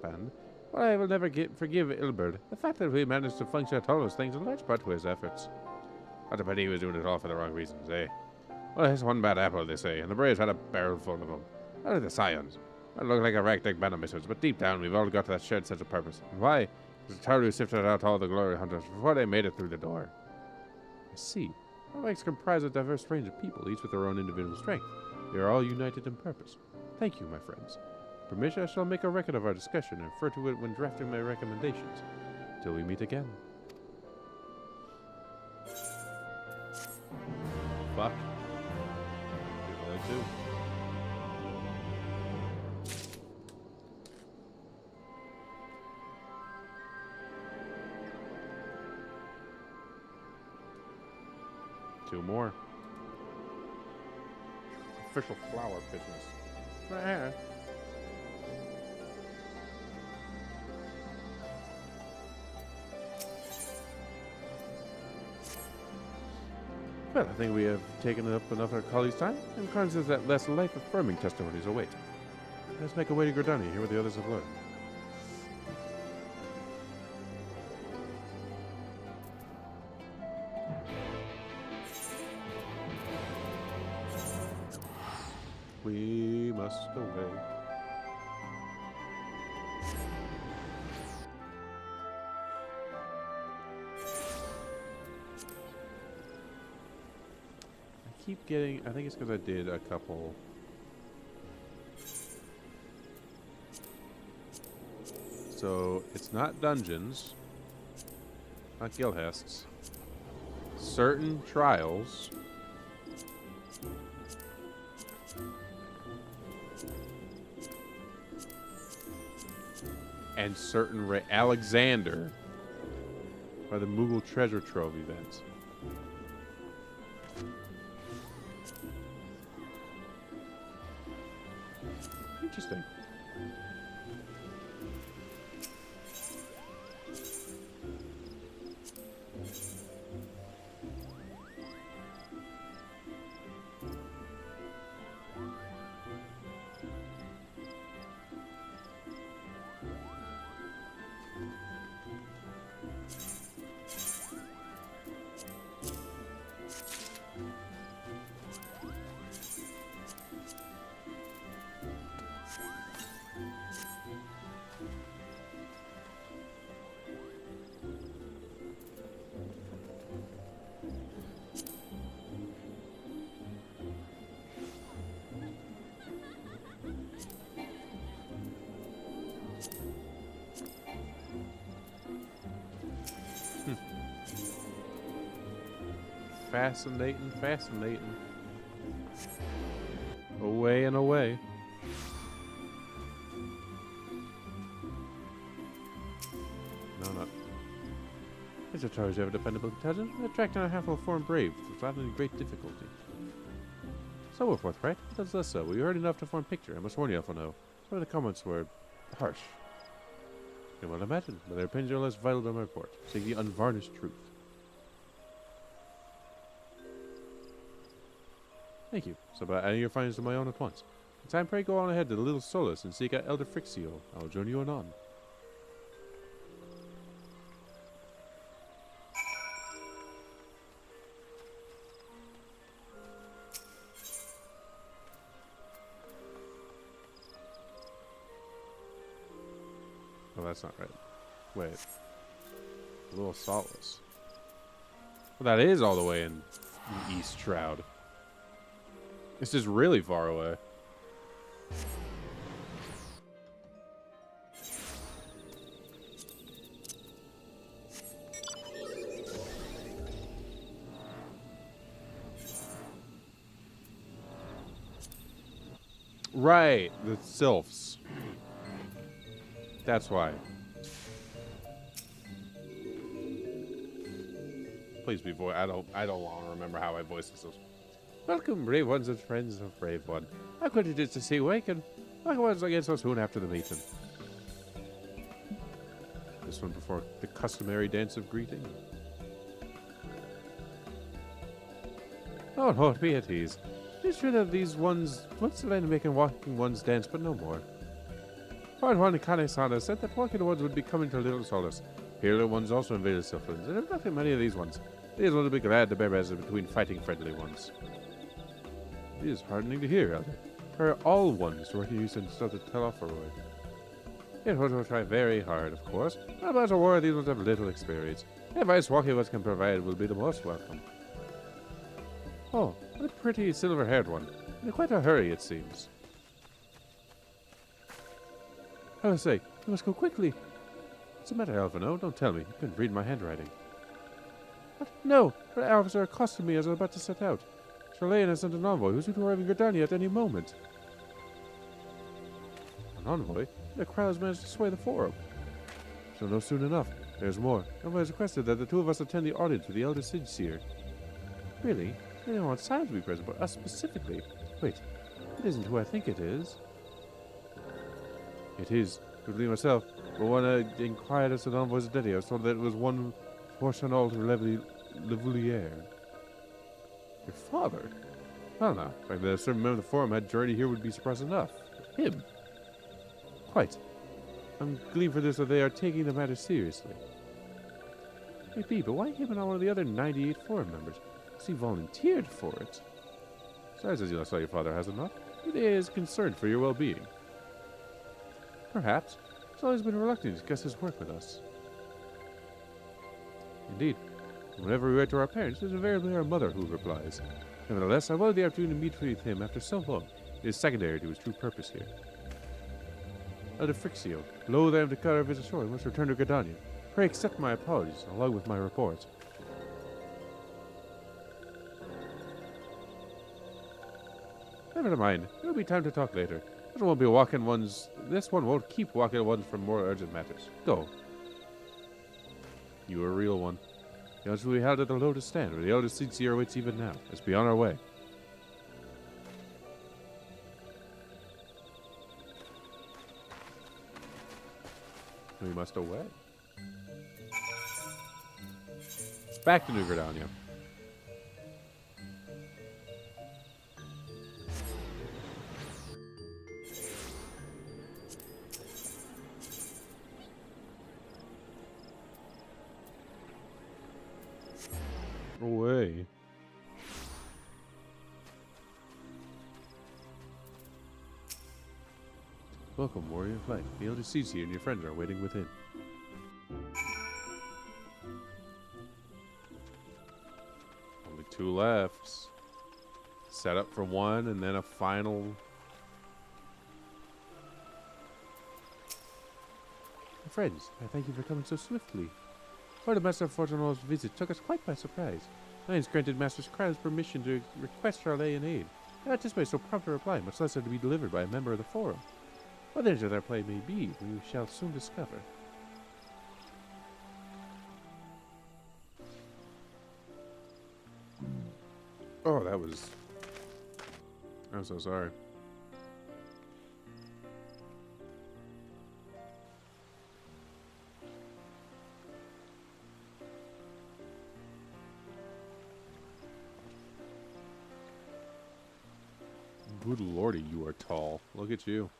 band, but I will never forgive Ilberd. The fact that we managed to function at all those things in large part to his efforts. What a pity he was doing it all for the wrong reasons, eh? Well, it's one bad apple, they say, and the Braves had a barrel full of them. How are the Scions? It look like a ragtag band of misfits, but deep down we've all got that shared sense of purpose. And why? Because Taru sifted out all the glory hunters before they made it through the door. I see. Our ranks comprise a diverse range of people, each with their own individual strength. We are all united in purpose. Thank you, my friends. Permission, I shall make a record of our discussion and refer to it when drafting my recommendations. Till we meet again. Fuck. Really too. Two more. Official flower business. Well, I think we have taken up enough of our colleagues' time, and considers that less life-affirming testimonies await. Let's make our way to Gridani, hear what the others have learned. We must away. I keep getting, I think it's because I did a couple. So it's not dungeons, not guildhests, certain trials. And certain Alexander by the Moogle Treasure Trove events. Interesting. fascinating, fascinating. Away and away. No, not. It's a charge of a dependable intelligence, attracting a handful of foreign braves without any great difficulty. So we're forthright. That's less so. We heard enough to form a picture. I must warn you, Alphano. Some of the comments were harsh. You might imagine, but their opinions are less vital than my report. Seek the unvarnished truth. Thank you. So about adding your findings to my own at once. In time, pray go on ahead to the Little Solus and seek out Elder Frixio. I will join you anon. Oh, that's not right. Wait. Little Solace. Well, that is all the way in East Shroud. This is really far away. Right, the sylphs. That's why. Please be I don't want to remember how I voiced this. Welcome, brave ones and friends of Brave One. How good it is to see you awaken. Like ones again so soon after the meeting. This one before the customary dance of greeting. Oh, no, be at ease. It's true that these ones once have been making walking ones dance, but no more. Part one, Kane-sana said that walking ones would be coming to Little Solace. Peerless ones also invaded Sylphlands, and there are not many of these ones. These ones will be glad to bear residence between fighting friendly ones. It is heartening to hear, Elder. Are all ones working you since Dr. Telophoroi? It will try very hard, of course. But about a war, these ones have little experience. The advice walking ones can provide will be the most welcome. Oh, what a pretty silver-haired one. In quite a hurry, it seems. I was saying, you must go quickly. What's the matter, Alphano? Don't tell me. You couldn't read my handwriting. What? No, but our officer accosted me as I was about to set out. Charlayan has sent an envoy who's due to arrive in Gridania at any moment. An envoy? The crowd has managed to sway the forum. She'll know soon enough. There's more. Envoy has requested that the two of us attend the audience with the Elder Sigseer. Really? They don't want Sam to be present, but us specifically. Wait, it isn't who I think it is. It is. To believe myself, but when I inquired as to the envoy's identity, I was told that it was one Forchanol Levoulier. Your father? Well, now, the fact that a certain member of the forum had journeyed here would be surprise enough. Him? Quite. I'm gleaning for this that they are taking the matter seriously. Maybe, but why him and not one of the other 98 forum members? He volunteered for it. Besides, as you saw, your father has it not. He is concerned for your well-being. Perhaps. He's always been reluctant to discuss his work with us. Indeed. Whenever we write to our parents, it is invariably our mother who replies. Nevertheless, I wanted the opportunity to meet with him after so long. It is secondary to his true purpose here. Elder Frixio, loath I am to cut our visit short, we must return to Gridania. Pray accept my apologies, along with my report. Never mind. There will be time to talk later. This one won't keep walking ones from more urgent matters. Go. You are a real one. The others will be held at the Lotus Stand, where the Elder Sigseer awaits even now. Let's be on our way. We must away. Back to New Gridania. Away. Welcome, warrior of light. The Elder Sigseer and your friends are waiting within. Only two left. Set up for one and then a final. My friends, I thank you for coming so swiftly. Lord Master Fortunato's visit took us quite by surprise. Lions granted Master Krylos permission to request Charlatan aid. I anticipate so prompt a reply, much less to be delivered by a member of the Forum. What danger their play may be, we shall soon discover. Oh, that was... I'm so sorry. Good lordy, you are tall. Look at you.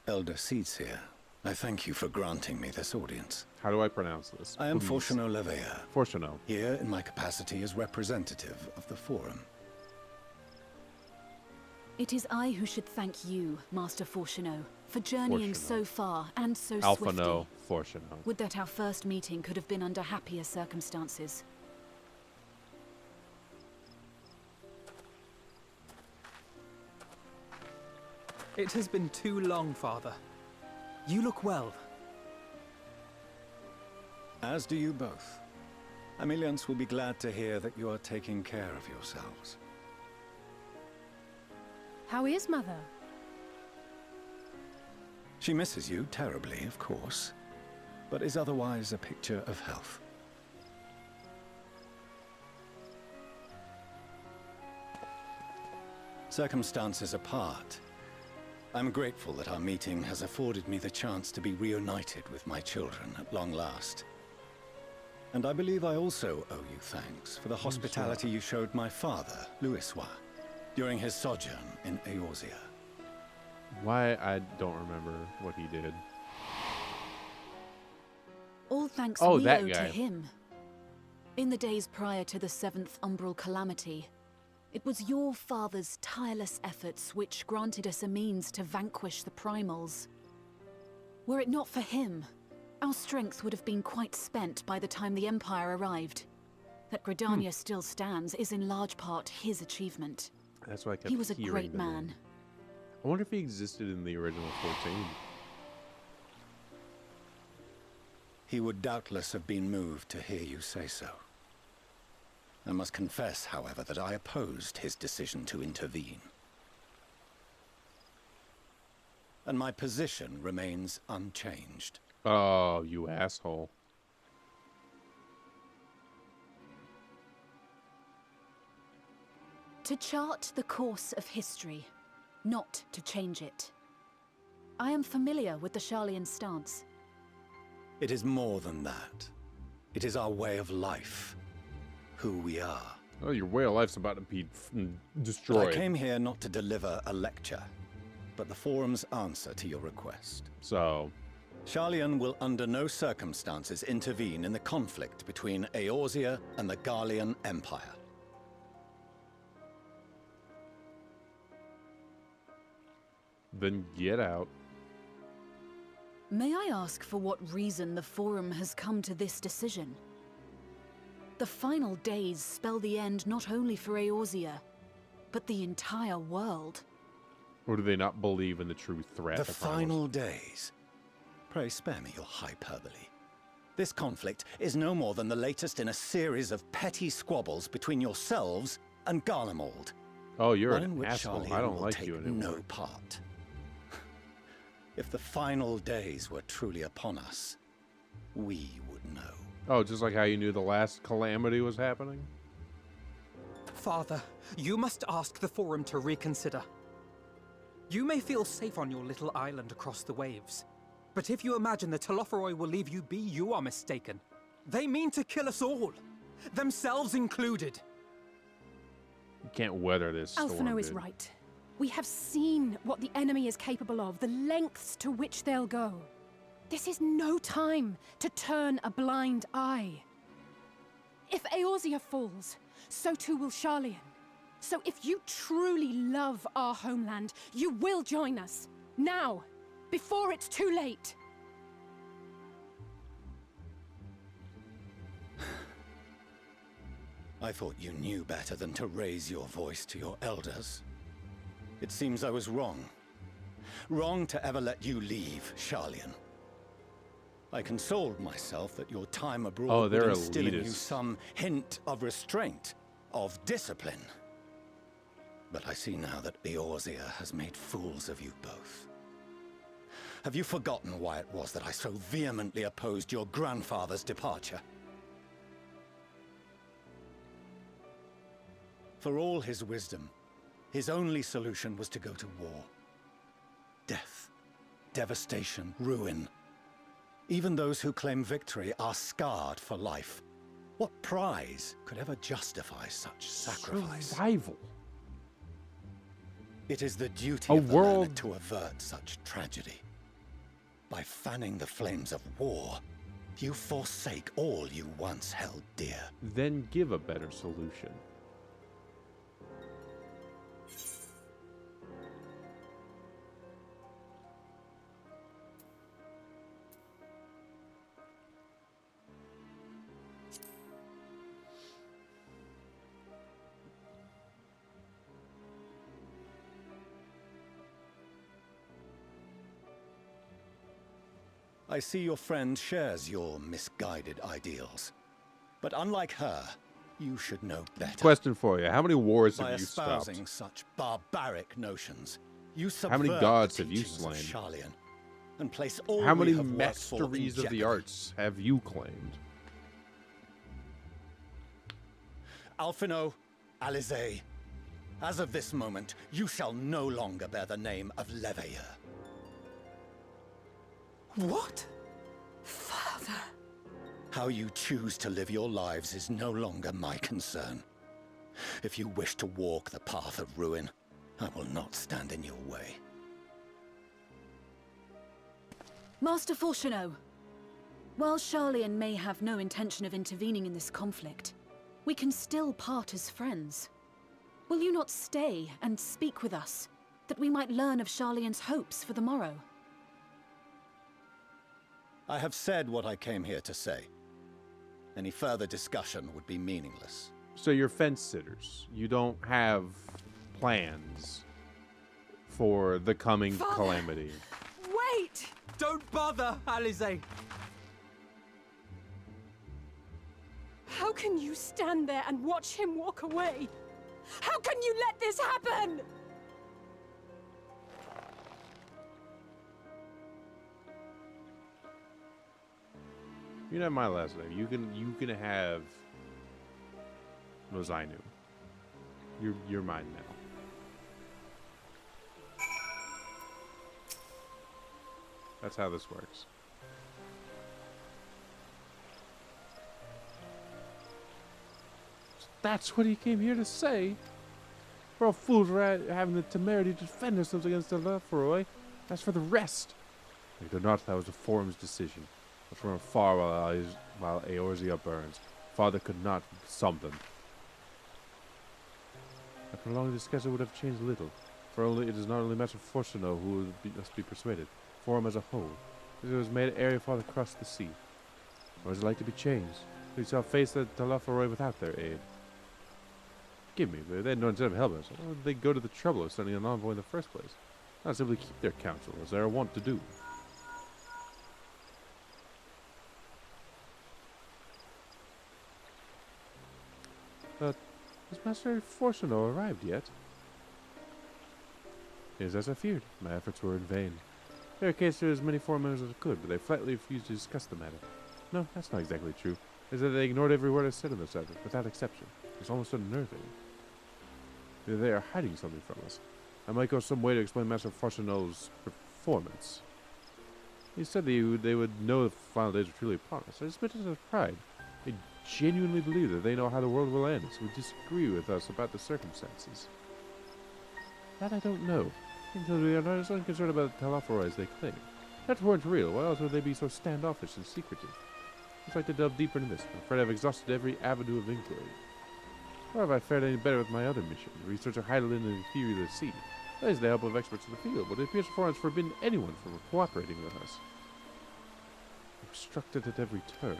Elder Seedseer, I thank you for granting me this audience. How do I pronounce this? I am Please. Fortuno Levea. Fortuno. Here in my capacity as representative of the Forum. It is I who should thank you, Master Fortuno, for journeying so far and so Alpha swiftly. no, Fortuno. Would that our first meeting could have been under happier circumstances. It has been too long, Father. You look well. As do you both. Ameliance will be glad to hear that you are taking care of yourselves. How is Mother? She misses you terribly, of course, but is otherwise a picture of health. Circumstances apart, I'm grateful that our meeting has afforded me the chance to be reunited with my children at long last. And I believe I also owe you thanks for the hospitality you showed my father, Louisoix, during his sojourn in Eorzea. Why, I don't remember what he did. All thanks Oh, we that owe to guy. him. In the days prior to the 7th Umbral Calamity, it was your father's tireless efforts which granted us a means to vanquish the Primals. Were it not for him, our strength would have been quite spent by the time the Empire arrived. That Gridania still stands is in large part his achievement. That's why I kept He was a hearing great the man. name. I wonder if he existed in the original 14. He would doubtless have been moved to hear you say so. I must confess, however, that I opposed his decision to intervene. And my position remains unchanged. Oh, you asshole. To chart the course of history, not to change it. I am familiar with the Sharlayan stance. It is more than that. It is our way of life. Who we are. Oh, your way of life's about to be destroyed. I came here not to deliver a lecture, but the Forum's answer to your request. So? Sharlayan will under no circumstances intervene in the conflict between Eorzea and the Garlean Empire. Then get out. May I ask for what reason the Forum has come to this decision? The final days spell the end not only for Eorzea, but the entire world. Or do they not believe in the true threat? The of Primals? final days. Pray spare me your hyperbole. This conflict is no more than the latest in a series of petty squabbles between yourselves and Garlemald. Oh, you're one in an which asshole. Sharlayan I don't will like take you anymore. no part. If the final days were truly upon us, we would know. Oh, just like how you knew the last calamity was happening? Father, you must ask the Forum to reconsider. You may feel safe on your little island across the waves, but if you imagine the Telophoroi will leave you be, you are mistaken. They mean to kill us all, themselves included. You can't weather this storm, Alphino is dude. right. We have seen what the enemy is capable of, the lengths to which they'll go. This is no time to turn a blind eye. If Eorzea falls, so too will Sharlayan. So if you truly love our homeland, you will join us. Now, before it's too late. I thought you knew better than to raise your voice to your elders. It seems I was wrong. Wrong to ever let you leave, Sharlayan. I consoled myself that your time abroad Oh, would they're instill in you elitists. some hint of restraint, of discipline. But I see now that Eorzea has made fools of you both. Have you forgotten why it was that I so vehemently opposed your grandfather's departure? For all his wisdom, his only solution was to go to war. Death, devastation, ruin. Even those who claim victory are scarred for life. What prize could ever justify such sacrifice? Survival. It is the duty A of the world- learned to avert such tragedy. By fanning the flames of war, you forsake all you once held dear. Then give a better solution. I see your friend shares your misguided ideals. But unlike her, you should know better. Question for you: how many wars By have you stopped? espousing such barbaric notions, you How many subvert gods the have you teachings of slain? Sharlayan, and place all How we many have worked for in masteries of the jeopardy. arts have you claimed? Alphino, Alizé, as of this moment, you shall no longer bear the name of Leveilleur. What? Father! How you choose to live your lives is no longer my concern. If you wish to walk the path of ruin, I will not stand in your way. Master Fourcheneau, while Sharlayan may have no intention of intervening in this conflict, we can still part as friends. Will you not stay and speak with us, that we might learn of Sharlayan's hopes for the morrow? I have said what I came here to say. Any further discussion would be meaningless. So you're fence sitters. You don't have plans for the coming Father! calamity. Wait! Don't bother, Alizé! How can you stand there and watch him walk away? How can you let this happen? You can have my last name. You can have Nozainu. You're mine now. That's how this works. That's what he came here to say. We're all fools for having the temerity to defend ourselves against the Leforoi. As for the rest, they do not. That was the forum's decision. But from afar, while Eorzea burns, Father could not sum them. A prolonged discussion would have changed little, for it is not only Master Fourcheneau who must be persuaded, Forum as a whole. It was made area farther across the sea. Or is it like to be changed? We shall face the Leforoi without their aid. Give me, but they had no intent of helping us. Why would they go to the trouble of sending an envoy in the first place? Not simply keep their counsel, as they are wont to do. But has Master Fourcheneau arrived yet? It is as I feared. My efforts were in vain. Barricaded to as many forum members as I could, but they flatly refused to discuss the matter. No, that's not exactly true. It is that they ignored every word I said on the subject, without exception. It's almost unnerving. Either they are hiding something from us. I might go some way to explain Master Fourcheneau's performance. He said that they would know the final days were truly upon us. I admit it with pride. They genuinely believe that they know how the world will end, so would disagree with us about the circumstances. That I don't know. Because we are not as unconcerned about the Leforoi as they claim. If that weren't real, why else would they be so standoffish and secretive? I'd like to delve deeper into this. I'm afraid I've exhausted every avenue of inquiry. Or have I fared any better with my other mission, the research of Hydaelyn and the theory of the sea? That is the help of experts in the field, but it appears Forum has forbidden anyone from cooperating with us. Obstructed at every turn.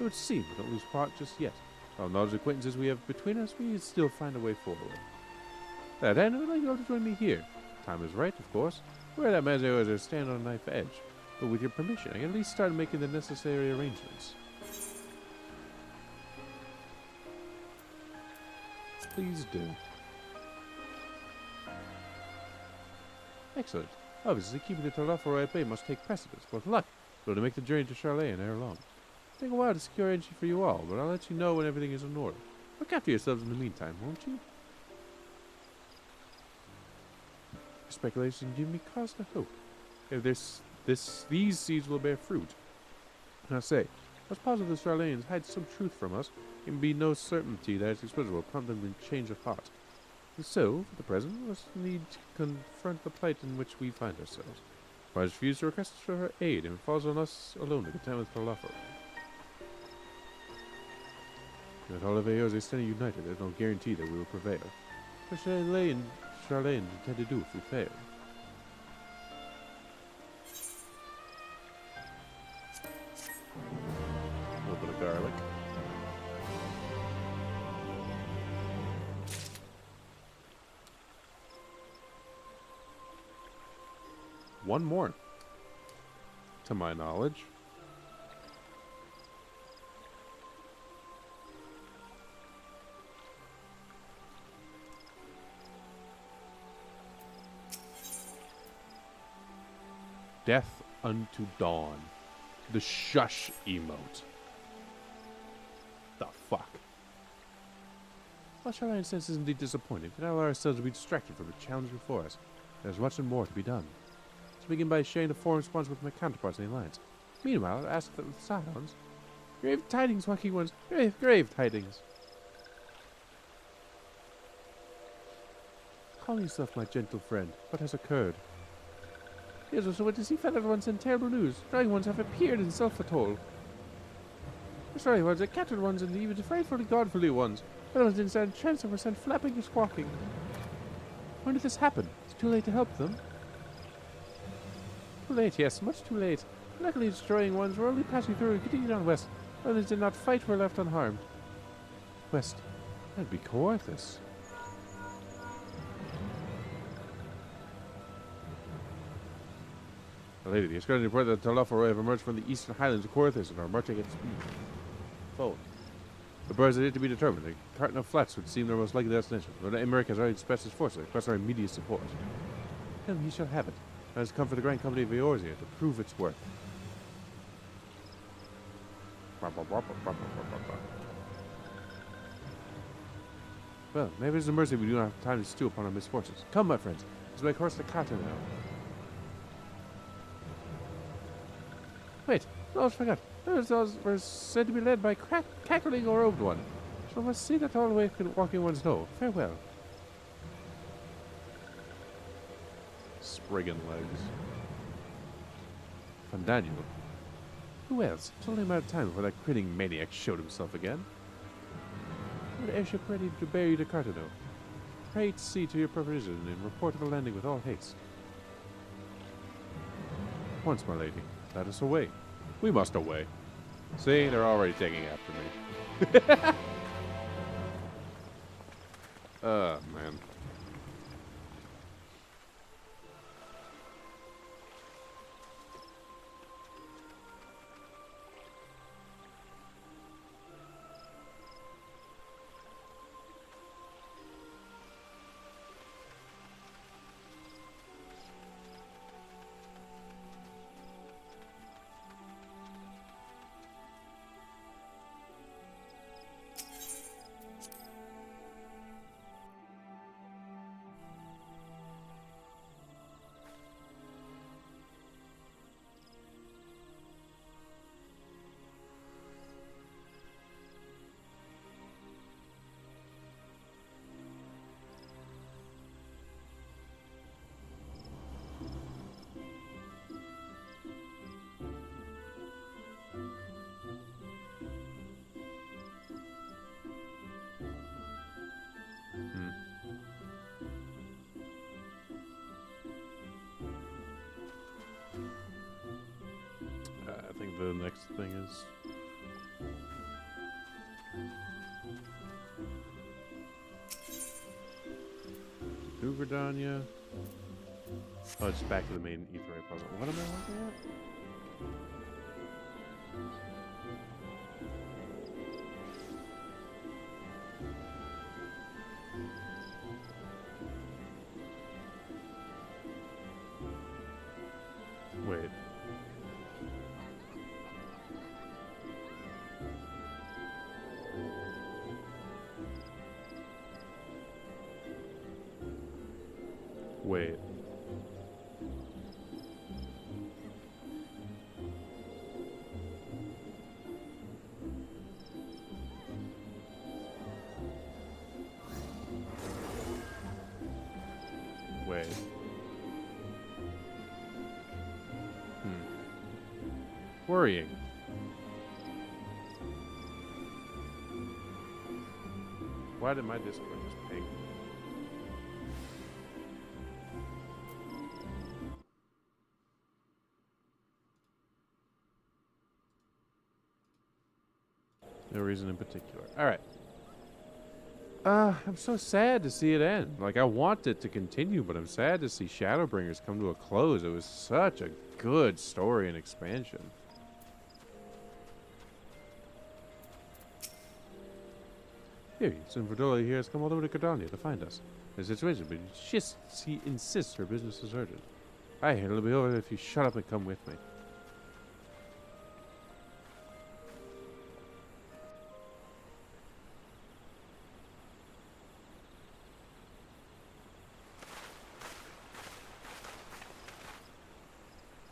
It would seem we don't lose heart just yet. While knowledge acquaintances we have between us, we still find a way forward. That end, I would like you all to join me here. Time is right, of course. We're at Mazio as I stand on a knife edge. But with your permission, I can at least start making the necessary arrangements. Please do. Excellent. Obviously, keeping the Telophoroi at bay must take precedence. But luck, so to make the journey to Charlayan ere long. It'll take a while to secure entry for you all, but I'll let you know when everything is in order. Look after yourselves in the meantime, won't you? Your speculation give me cause to hope. If these seeds will bear fruit. And I say, as positive the Charlayans hide some truth from us, there can be no certainty that its exposure will prompt them to change of heart. And so, for the present, we must need to confront the plight in which we find ourselves. I refuse to request for her aid, and it falls on us alone to contend with Telophoroi. With all of Eorzea standing united, there's no guarantee that we will prevail. What shall Charlayan intend to do if we fail? A little bit of garlic. One more, to my knowledge. Death unto Dawn. The shush emote. The fuck? Well, Charlayan sense is indeed disappointing. We can allow ourselves to be distracted from the challenge before us. There's much more to be done. Let's begin by sharing the foreign response with my counterparts in the Alliance. Meanwhile, I'll ask the Scions. Grave tidings, Wacky ones. Grave tidings. Calm yourself, my gentle friend. What has occurred? Here's also what to see feathered ones and terrible news. Dragon ones have appeared in Sulfatol. The sorry ones, the captured ones, and even the frightfully godfully ones. Other ones didn't stand a chance and were sent flapping and squawking. When did this happen? It's too late to help them. Too late, yes, much too late. Luckily, the destroying ones were only passing through and continued on west. Others did not fight, were left unharmed. West. That'd be Coerthas. Lady, the Asgardian report that Telophoroi have emerged from the eastern highlands of Coerthas and are marching at speed. Phone. The birds are yet to be determined. The Carton of Flats would seem their most likely destination. But Emmerich has already dispatched his forces, request our immediate support. Tell him he shall have it. It has come for the Grand Company of Eorzea to prove its worth. Well, maybe it's a mercy we do not have time to stew upon our misfortunes. Come, my friends, let's make horse the Kata now. Wait, I almost forgot. Those were said to be led by cackling or robed one. So must see that all the way walking ones know. Farewell. Spriggan legs. From Daniel. Who else? It's only a matter of time before that grinning maniac showed himself again. An airship ready to bear you to Cartano. Pray to see to your provision and report of a landing with all haste. Once, my lady, let us away. We must away. See, they're already taking after me. Oh, man. I think the next thing is... New Verdania. Oh, it's back to the main Aetheryte puzzle. What am I looking at? Wait. Wait. Wait. Worrying. Why did my Discord just ping? No reason in particular. Alright. I'm so sad to see it end. Like, I want it to continue, but I'm sad to see Shadowbringers come to a close. It was such a good story and expansion. Here, Sinfredola here has come all the way to Cardonia to find us. The situation, but she insists her business is urgent. It'll be over if you shut up and come with me.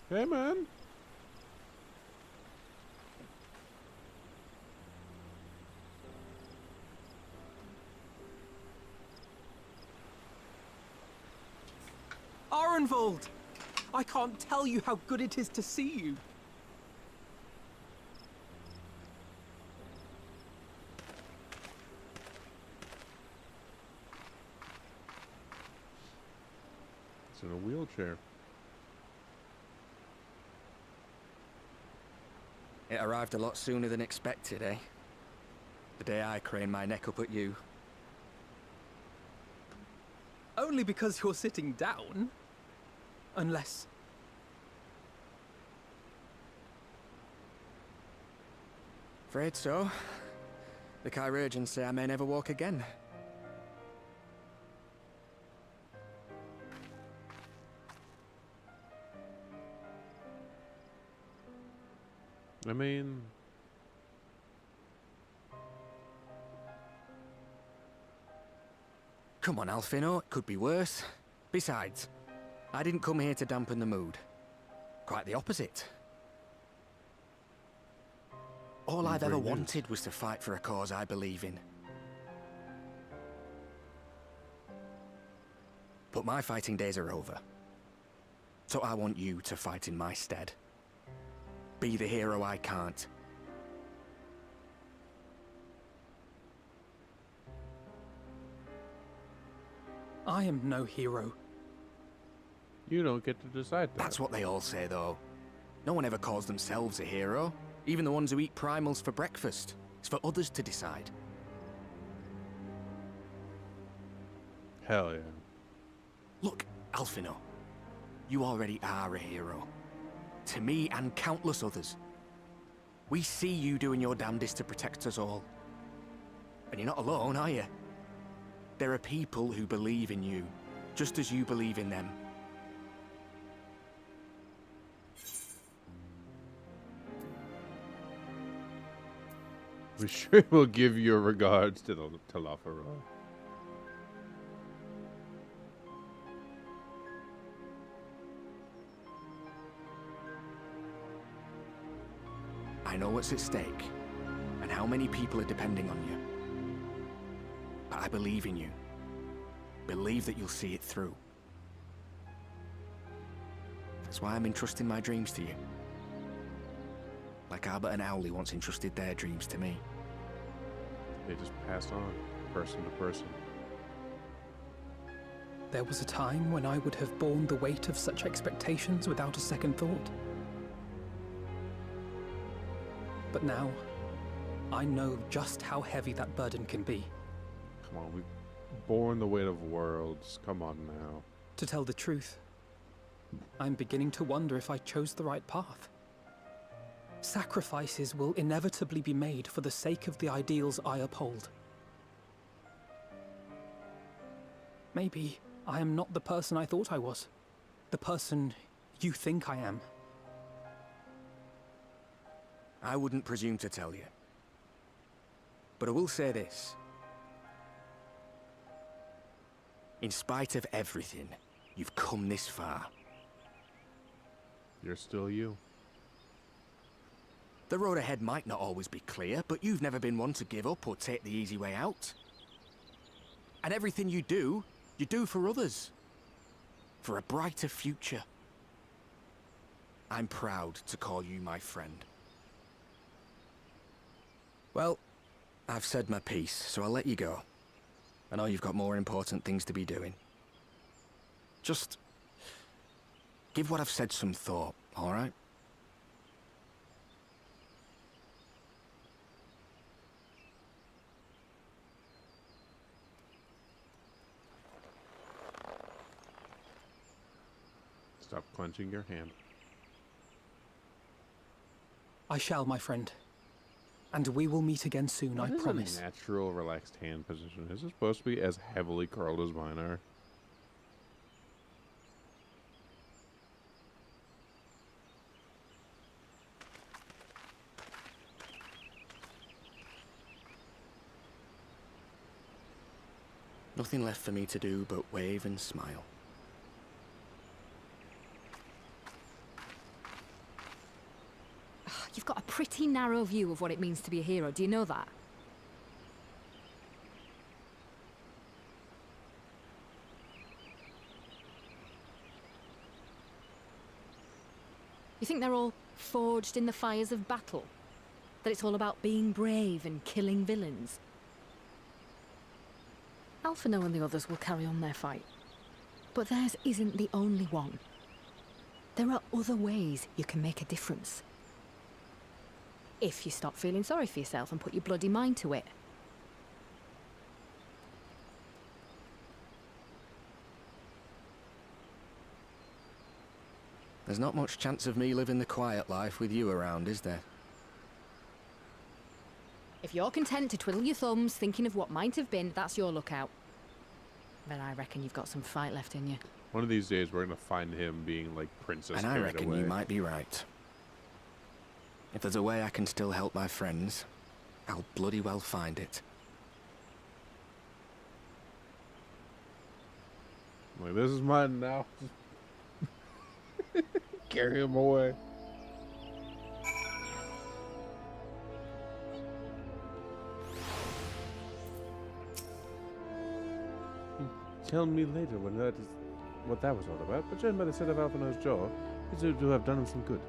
Hey, man. Arenvold! I can't tell you how good it is to see you. It's in a wheelchair. It arrived a lot sooner than expected, eh? The day I craned my neck up at you. Only because you're sitting down. Unless... Afraid so. The Chirurgeons say I may never walk again. I mean... Come on, Alfino, it could be worse. Besides, I didn't come here to dampen the mood. Quite the opposite. All I've ever wanted was to fight for a cause I believe in. But my fighting days are over. So I want you to fight in my stead. Be the hero I can't. I am no hero. You don't get to decide that. That's what they all say, though. No one ever calls themselves a hero. Even the ones who eat primals for breakfast. It's for others to decide. Hell yeah. Look, Alfino. You already are a hero. To me and countless others. We see you doing your damnedest to protect us all. And you're not alone, are you? There are people who believe in you, just as you believe in them. We sure will give your regards to the Telafaro. I know what's at stake, and how many people are depending on you. But I believe in you. Believe that you'll see it through. That's why I'm entrusting my dreams to you. Like Albert and Owley once entrusted their dreams to me. They just passed on, person to person. There was a time when I would have borne the weight of such expectations without a second thought. But now, I know just how heavy that burden can be. Come on, we've borne the weight of worlds. Come on now. To tell the truth, I'm beginning to wonder if I chose the right path. Sacrifices will inevitably be made for the sake of the ideals I uphold. Maybe I am not the person I thought I was. The person you think I am. I wouldn't presume to tell you. But I will say this. In spite of everything, you've come this far. You're still you. The road ahead might not always be clear, but you've never been one to give up or take the easy way out. And everything you do for others. For a brighter future. I'm proud to call you my friend. Well, I've said my piece, so I'll let you go. I know you've got more important things to be doing. Just give what I've said some thought, all right? Stop clenching your hand. I shall, my friend. And we will meet again soon, I promise. A natural, relaxed hand position. Is it supposed to be as heavily curled as mine are? Nothing left for me to do but wave and smile. You've got a pretty narrow view of what it means to be a hero. Do you know that? You think they're all forged in the fires of battle? That it's all about being brave and killing villains? Alphinaud and the others will carry on their fight. But theirs isn't the only one. There are other ways you can make a difference. If you stop feeling sorry for yourself and put your bloody mind to it. There's not much chance of me living the quiet life with you around, is there? If you're content to twiddle your thumbs thinking of what might have been, that's your lookout. But I reckon you've got some fight left in you. One of these days we're gonna find him being like princess And I carried reckon away. you might be right. If there's a way I can still help my friends, I'll bloody well find it. Like, this is mine now. Carry him away. Tell me later what that was all about, but judging by the set of Alphinaud's jaw, it seems to have done him some good.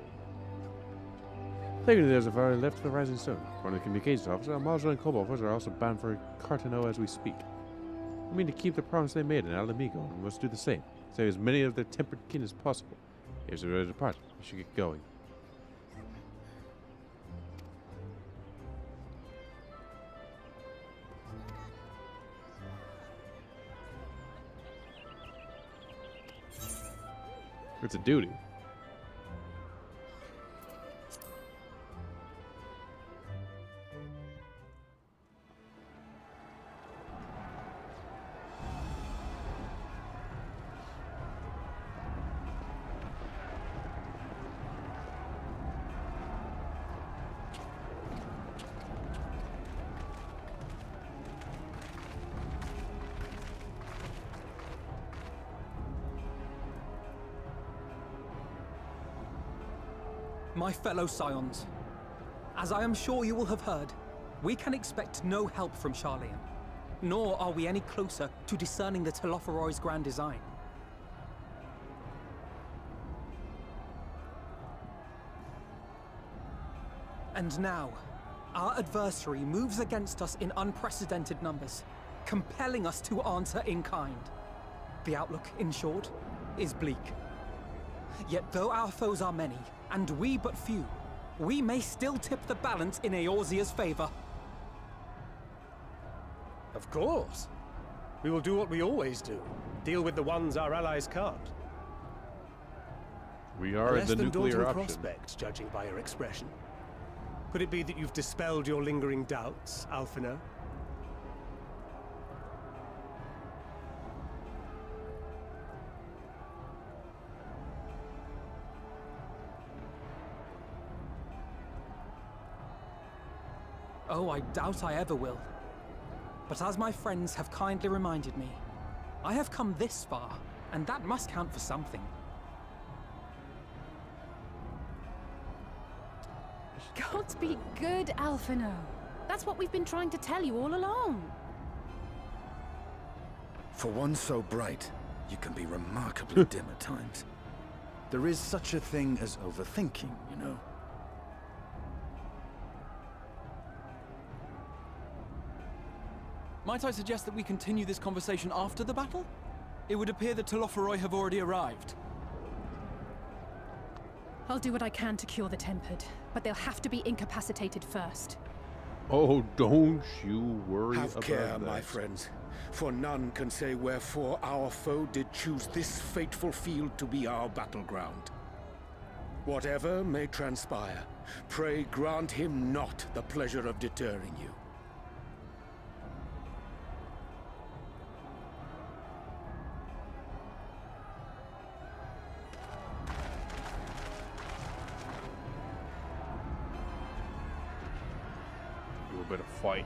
Taking the days have already left the Rising Stone. One of the communications officer, a Marjol and Kobolds are also bound for Carteneau as we speak. I mean to keep the promise they made in Alamigo, and we must do the same. Save as many of their tempered kin as possible. If they're ready to depart, we should get going. It's a duty. My fellow Scions, as I am sure you will have heard, we can expect no help from Sharlayan, nor are we any closer to discerning the Telophoroi's grand design. And now, our adversary moves against us in unprecedented numbers, compelling us to answer in kind. The outlook, in short, is bleak. Yet though our foes are many, and we but few, we may still tip the balance in Eorzea's favor. Of course. We will do what we always do. Deal with the ones our allies can't. We are the nuclear daunting option. prospect, judging by your expression. Could it be that you've dispelled your lingering doubts, Alphinaud? Oh, I doubt I ever will. But as my friends have kindly reminded me, I have come this far, and that must count for something. Gods be good, Alphinaud. That's what we've been trying to tell you all along. For one so bright, you can be remarkably dim at times. There is such a thing as overthinking, you know. Might I suggest that we continue this conversation after the battle? It would appear that Telophoroi have already arrived. I'll do what I can to cure the Tempered, but they'll have to be incapacitated first. Oh, don't you worry Have about care, that. my friends, for none can say wherefore our foe did choose this fateful field to be our battleground. Whatever may transpire, pray grant him not the pleasure of deterring you. Do a bit of fight.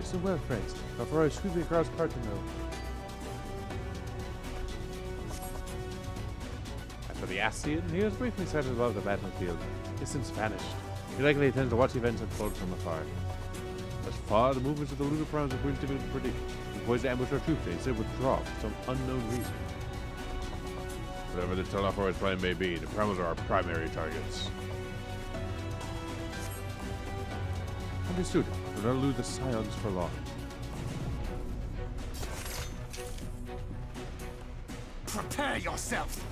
Listen well, friends. Before I sweep across Cartano. As for the Ascian, he was briefly sighted above the battlefield. He has since vanished. He likely intends to watch events unfold from afar. Thus far, the movements of the Ludoprawns have been difficult to predict. He poised to ambush our troops, they said withdraw for some unknown reason. Whatever the Telophoroid's plan may be, the Prowls are our primary targets. Understood. Do not lose the Scions for long. Prepare yourself!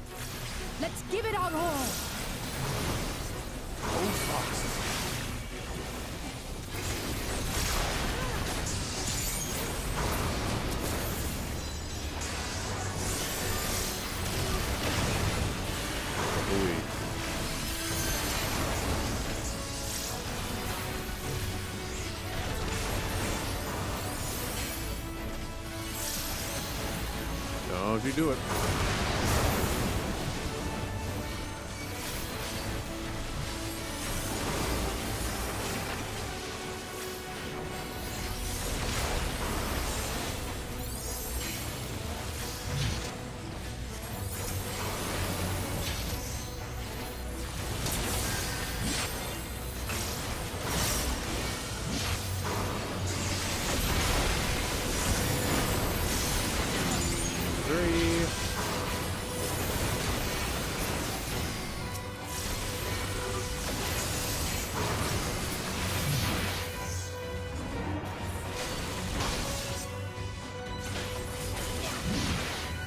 Let's give it our all! Hold fast. Don't you do it.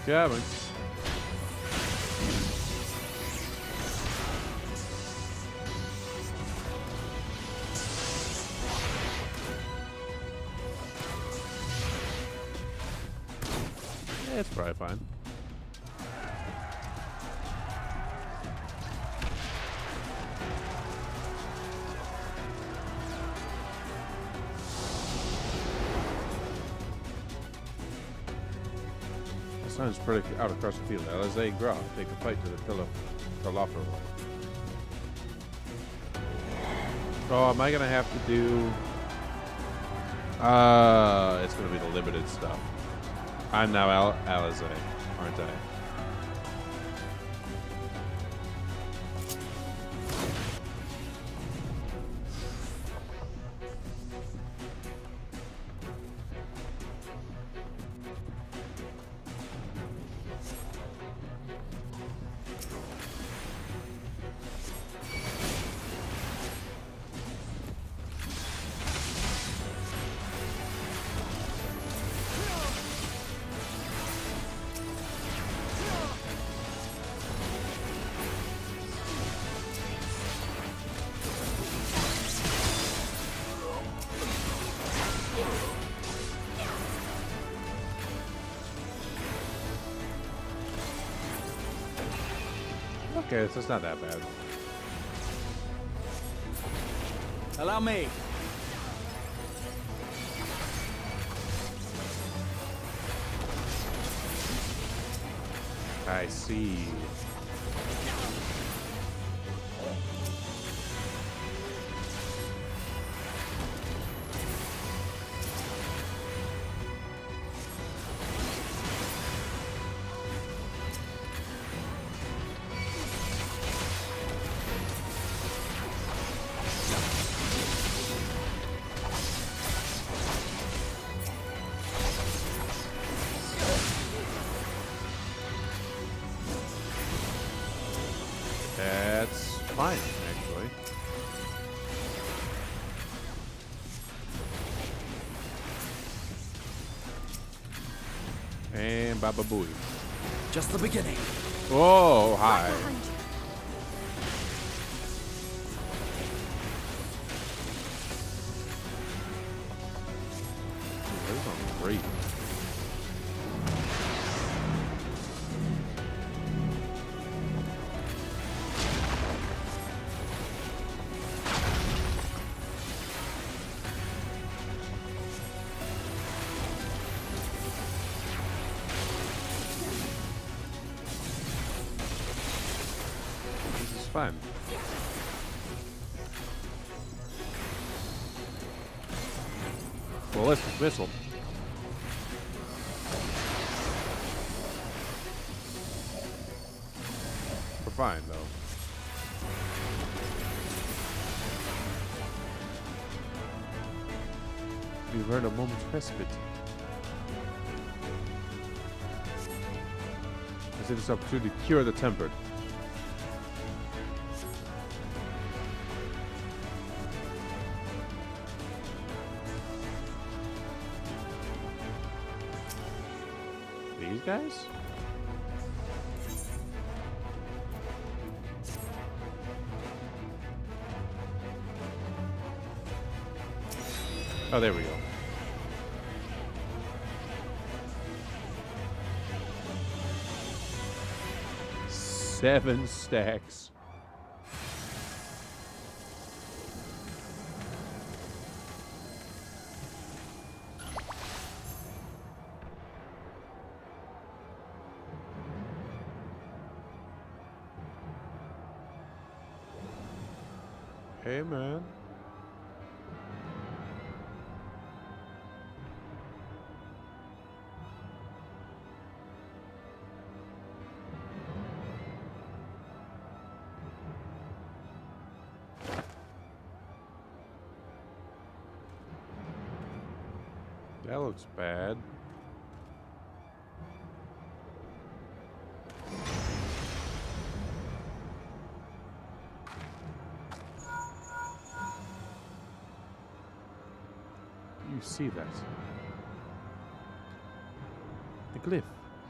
Yeah, man. Yeah, it's probably fine. Sounds pretty out across the field. Alizae Graf take a fight to the Telophoroi. Oh, am I gonna have to do? It's gonna be the limited stuff. I'm now Alizae, aren't I? Okay, so it's not that bad. Allow me. I see. That's fine, actually. And Baba Booey. Just the beginning. Oh, hi. This sounds great. Fun. Ballistic missile. We're fine though. We've earned a moment's respite. I see this opportunity to cure the tempered. These guys? Oh, there we go. Seven stacks. Hey, man. That looks bad. You see that? The glyph.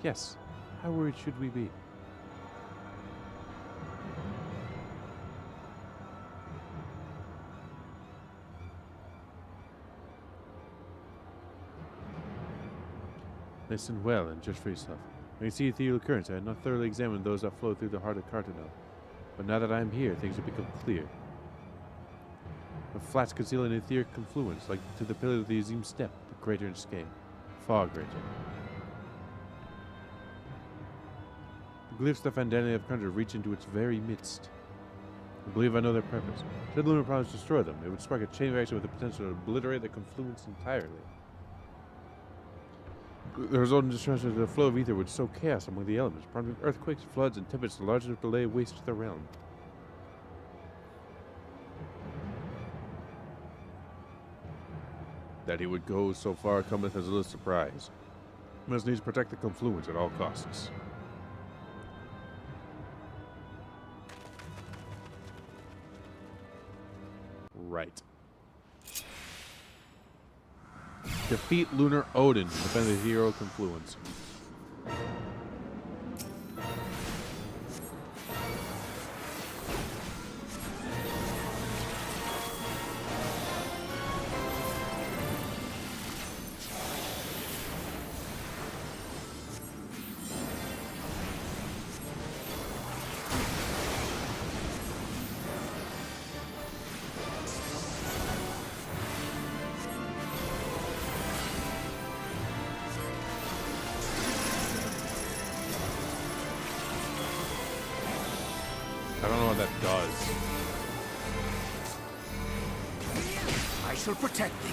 Yes. How worried should we be? Listen well and judge for yourself. When you see ethereal currents, I had not thoroughly examined those that flow through the heart of Cartadel. But now that I am here, things have become clear. The flats conceal an etheric confluence, like to the pillar of the Azim Step, but greater in scale. Far greater. The glyphs that Vandana have conjured reach into its very midst. I believe I know their purpose. Should the lunar powers destroy them, it would spark a chain reaction with the potential to obliterate the confluence entirely. The resulting destruction of the flow of ether would sow chaos among the elements, prompting earthquakes, floods, and tempests large enough to lay waste to the realm. That he would go so far cometh as a little surprise. Must needs protect the confluence at all costs. Right. Defeat Lunar Odin to defend the hero confluence. I don't know what that does. I shall protect thee.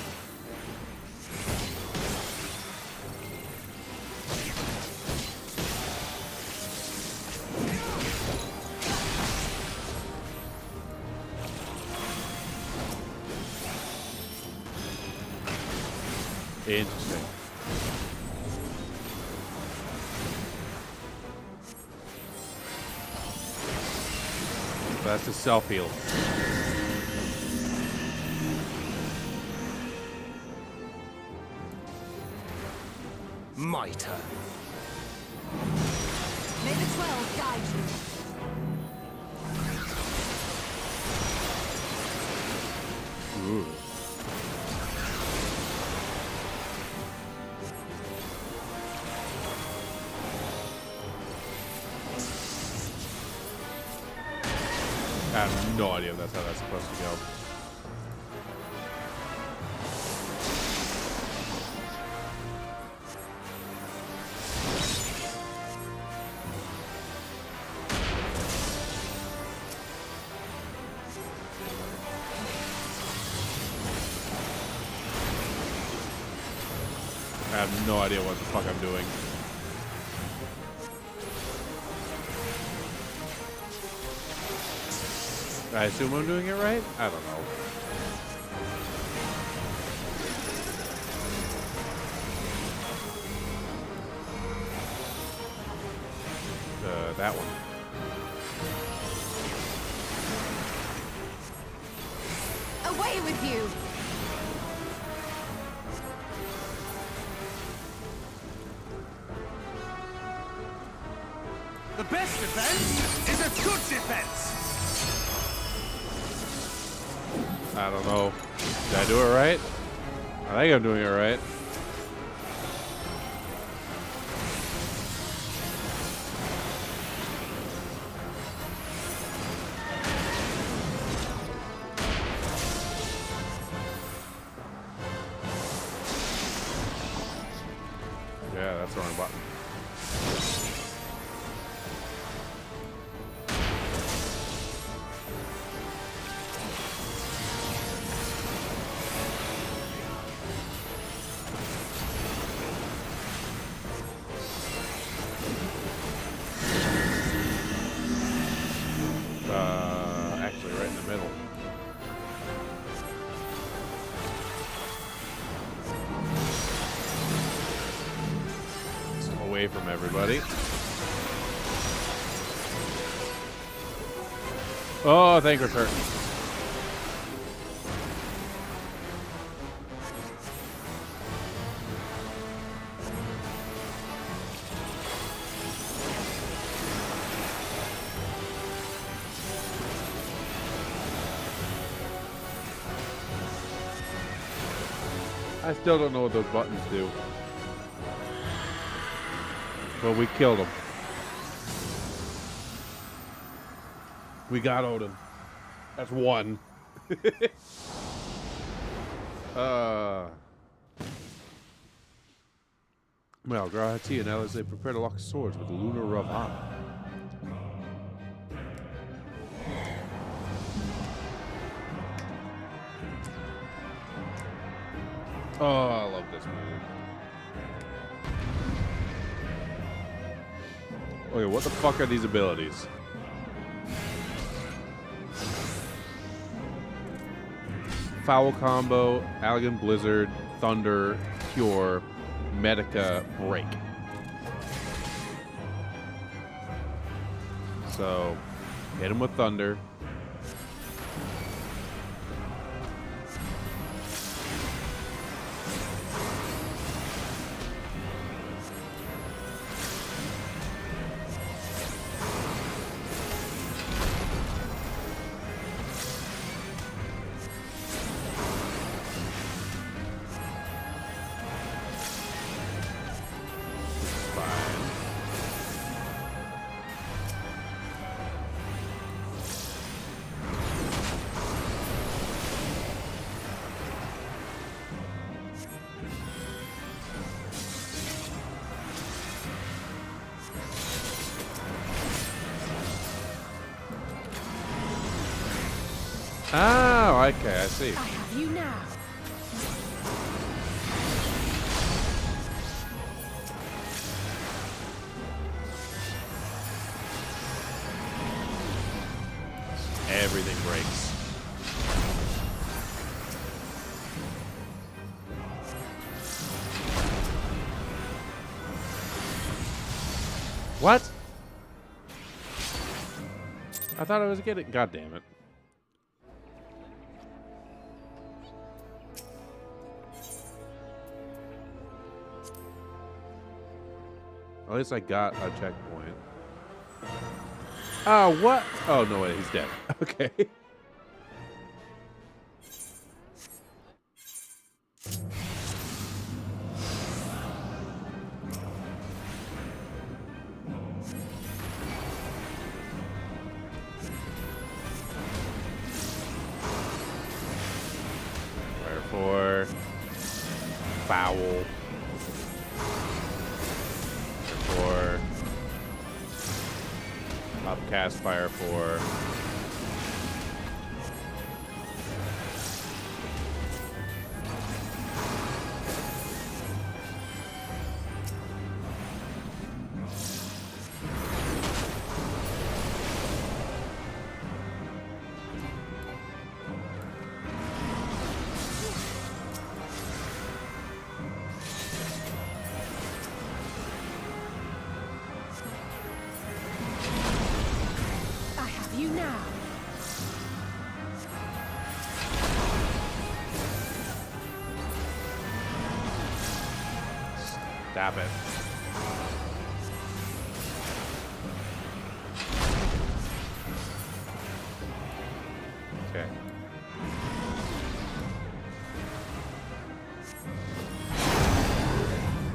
Interesting. That's the self-heal. My turn. May the 12 guide you. Ooh. I have no idea if that's how that's supposed to go. I have no idea what the fuck I'm doing. I assume I'm doing it right? I don't know. That one. Away with you! The best defense is a good defense. I don't know. Did I do it right? I think I'm doing it right. Yeah, that's the wrong button. Actually right in the middle. Away from everybody. Oh, thank you, sir. I still don't know what those buttons do. But we killed him. We got Odin. That's one. Well, Grahati and Alice, they prepare to lock swords with Luna Ravan. Oh, I love this movie. Okay, what the fuck are these abilities? Foul Combo, Elegant Blizzard, Thunder, Cure, Medica, Break. So, hit him with Thunder. Oh, okay, I see. I have you now. Everything breaks. What? I thought I was getting. God damn it. At least I got a checkpoint. Oh, what? Oh, no way, he's dead. Okay. Fire 4. Foul. Fire 4. Upcast Fire 4. You now. Stop it. Okay.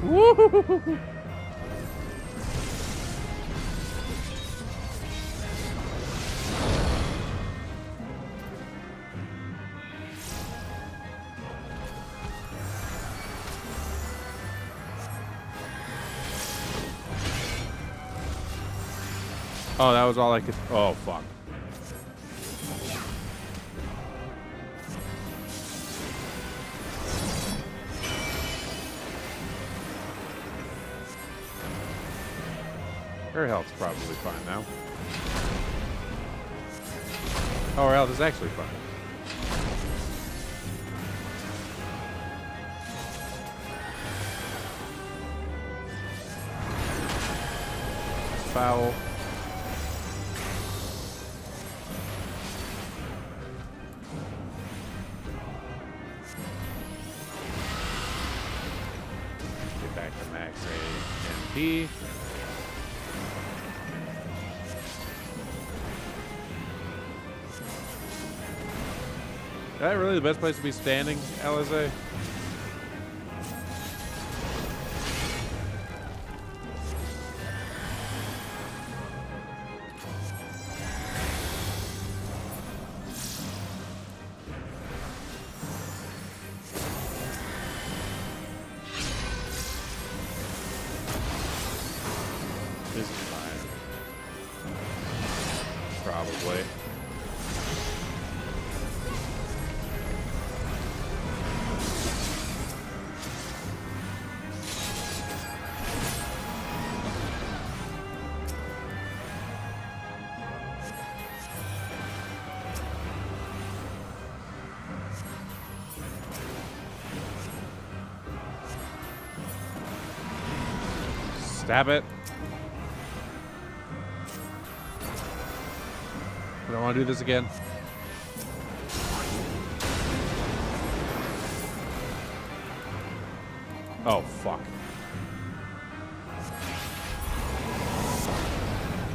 Woo! Oh, that was all I could. Oh, fuck. Her health's probably fine now. Oh, her health is actually fine. Foul. Get back to max AMP. Is that really the best place to be standing, LSA? This is fine. Probably. Stab it. I don't want to do this again. Oh, fuck.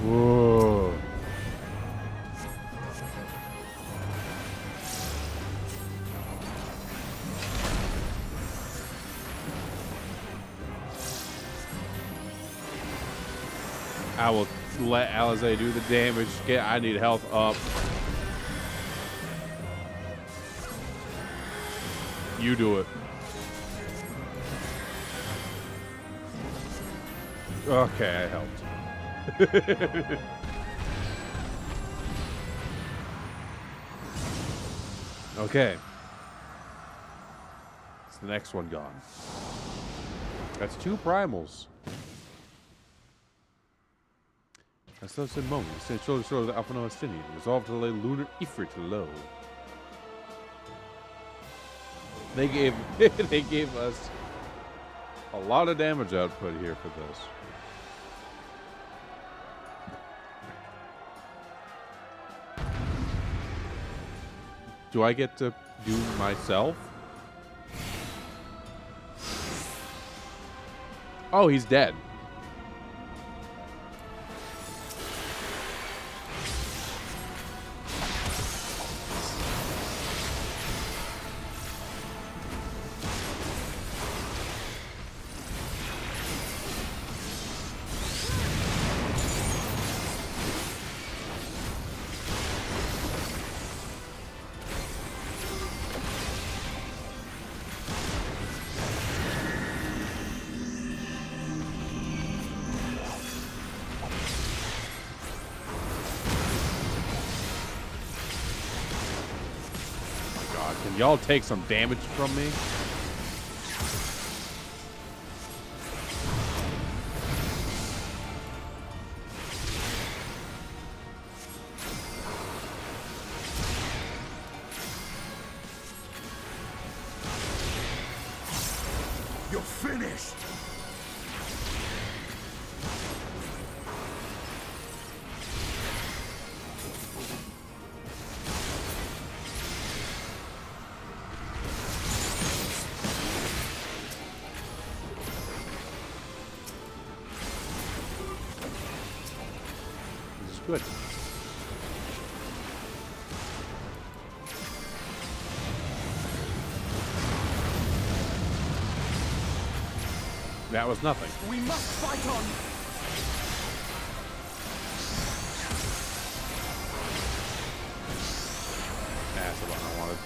Whoa. I will let Alizé do the damage. I need health up. You do it. Okay, I helped. Okay. It's the next one gone. That's 2 primals. I still said moment. Stand shoulder to shoulder with Alphinaud Estinian. Resolved to lay lunar Ifrit low. They gave they gave us a lot of damage output here for this. Do I get to do myself? Oh, he's dead. Can y'all take some damage from me? You're finished! Good. That was nothing. We must fight on! That's the one I wanted.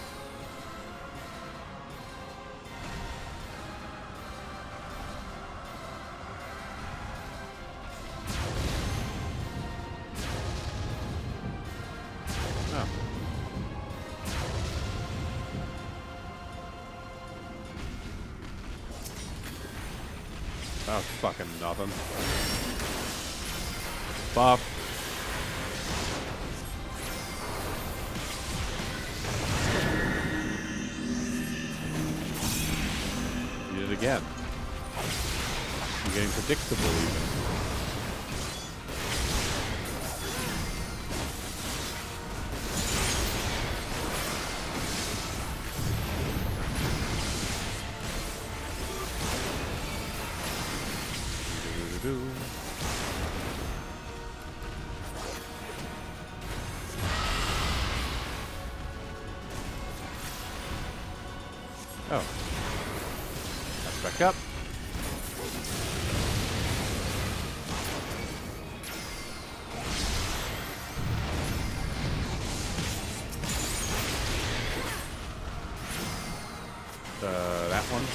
That was fucking nothing. Buff. Did it again. I'm getting predictable even. Oh. That's back up. That one.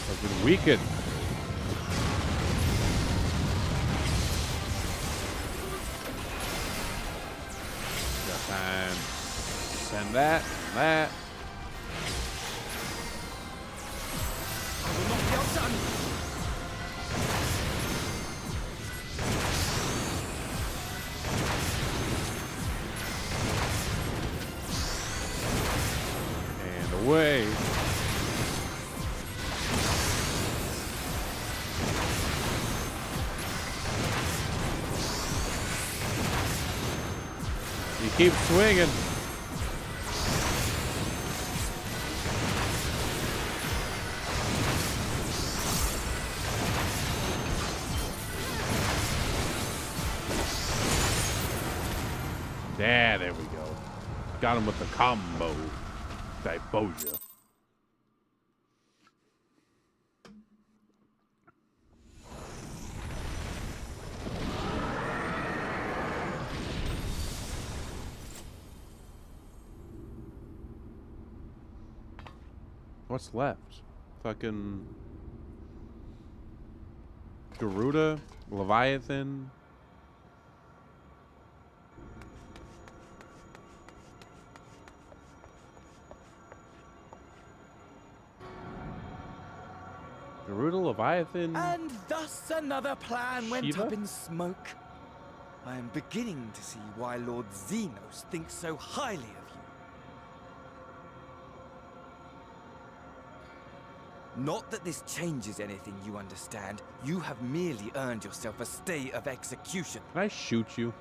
Has been weakened. Got time. Send that. And that. I will not be outdone! And away. He keeps swinging. Yeah, there we go. Got him with the combo. Diboja. What's left? Fucking Garuda, Leviathan. Garuda, Leviathan. And thus another plan went Shiva? up in smoke. I am beginning to see why Lord Xenos thinks so highly of you. Not that this changes anything, you understand. You have merely earned yourself a stay of execution. Can I shoot you?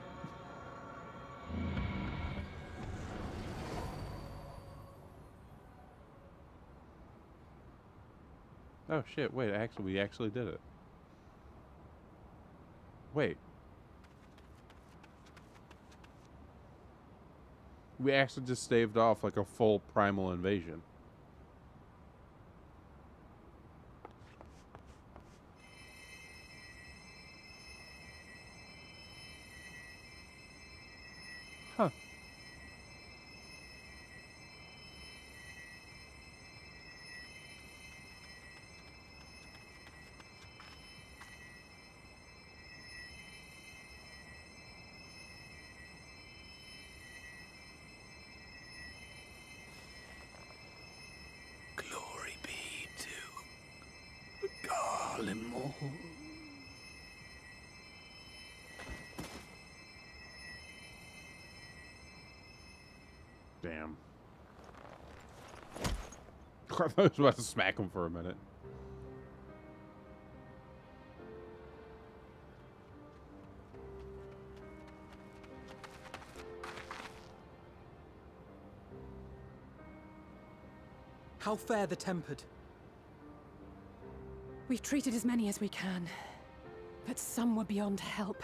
Oh shit, wait, we actually did it. Wait. We actually just staved off like a full primal invasion. Huh. Glory be to Garlemald. Damn. I thought I was about to smack him for a minute. How fare the tempered? We've treated as many as we can, but some were beyond help.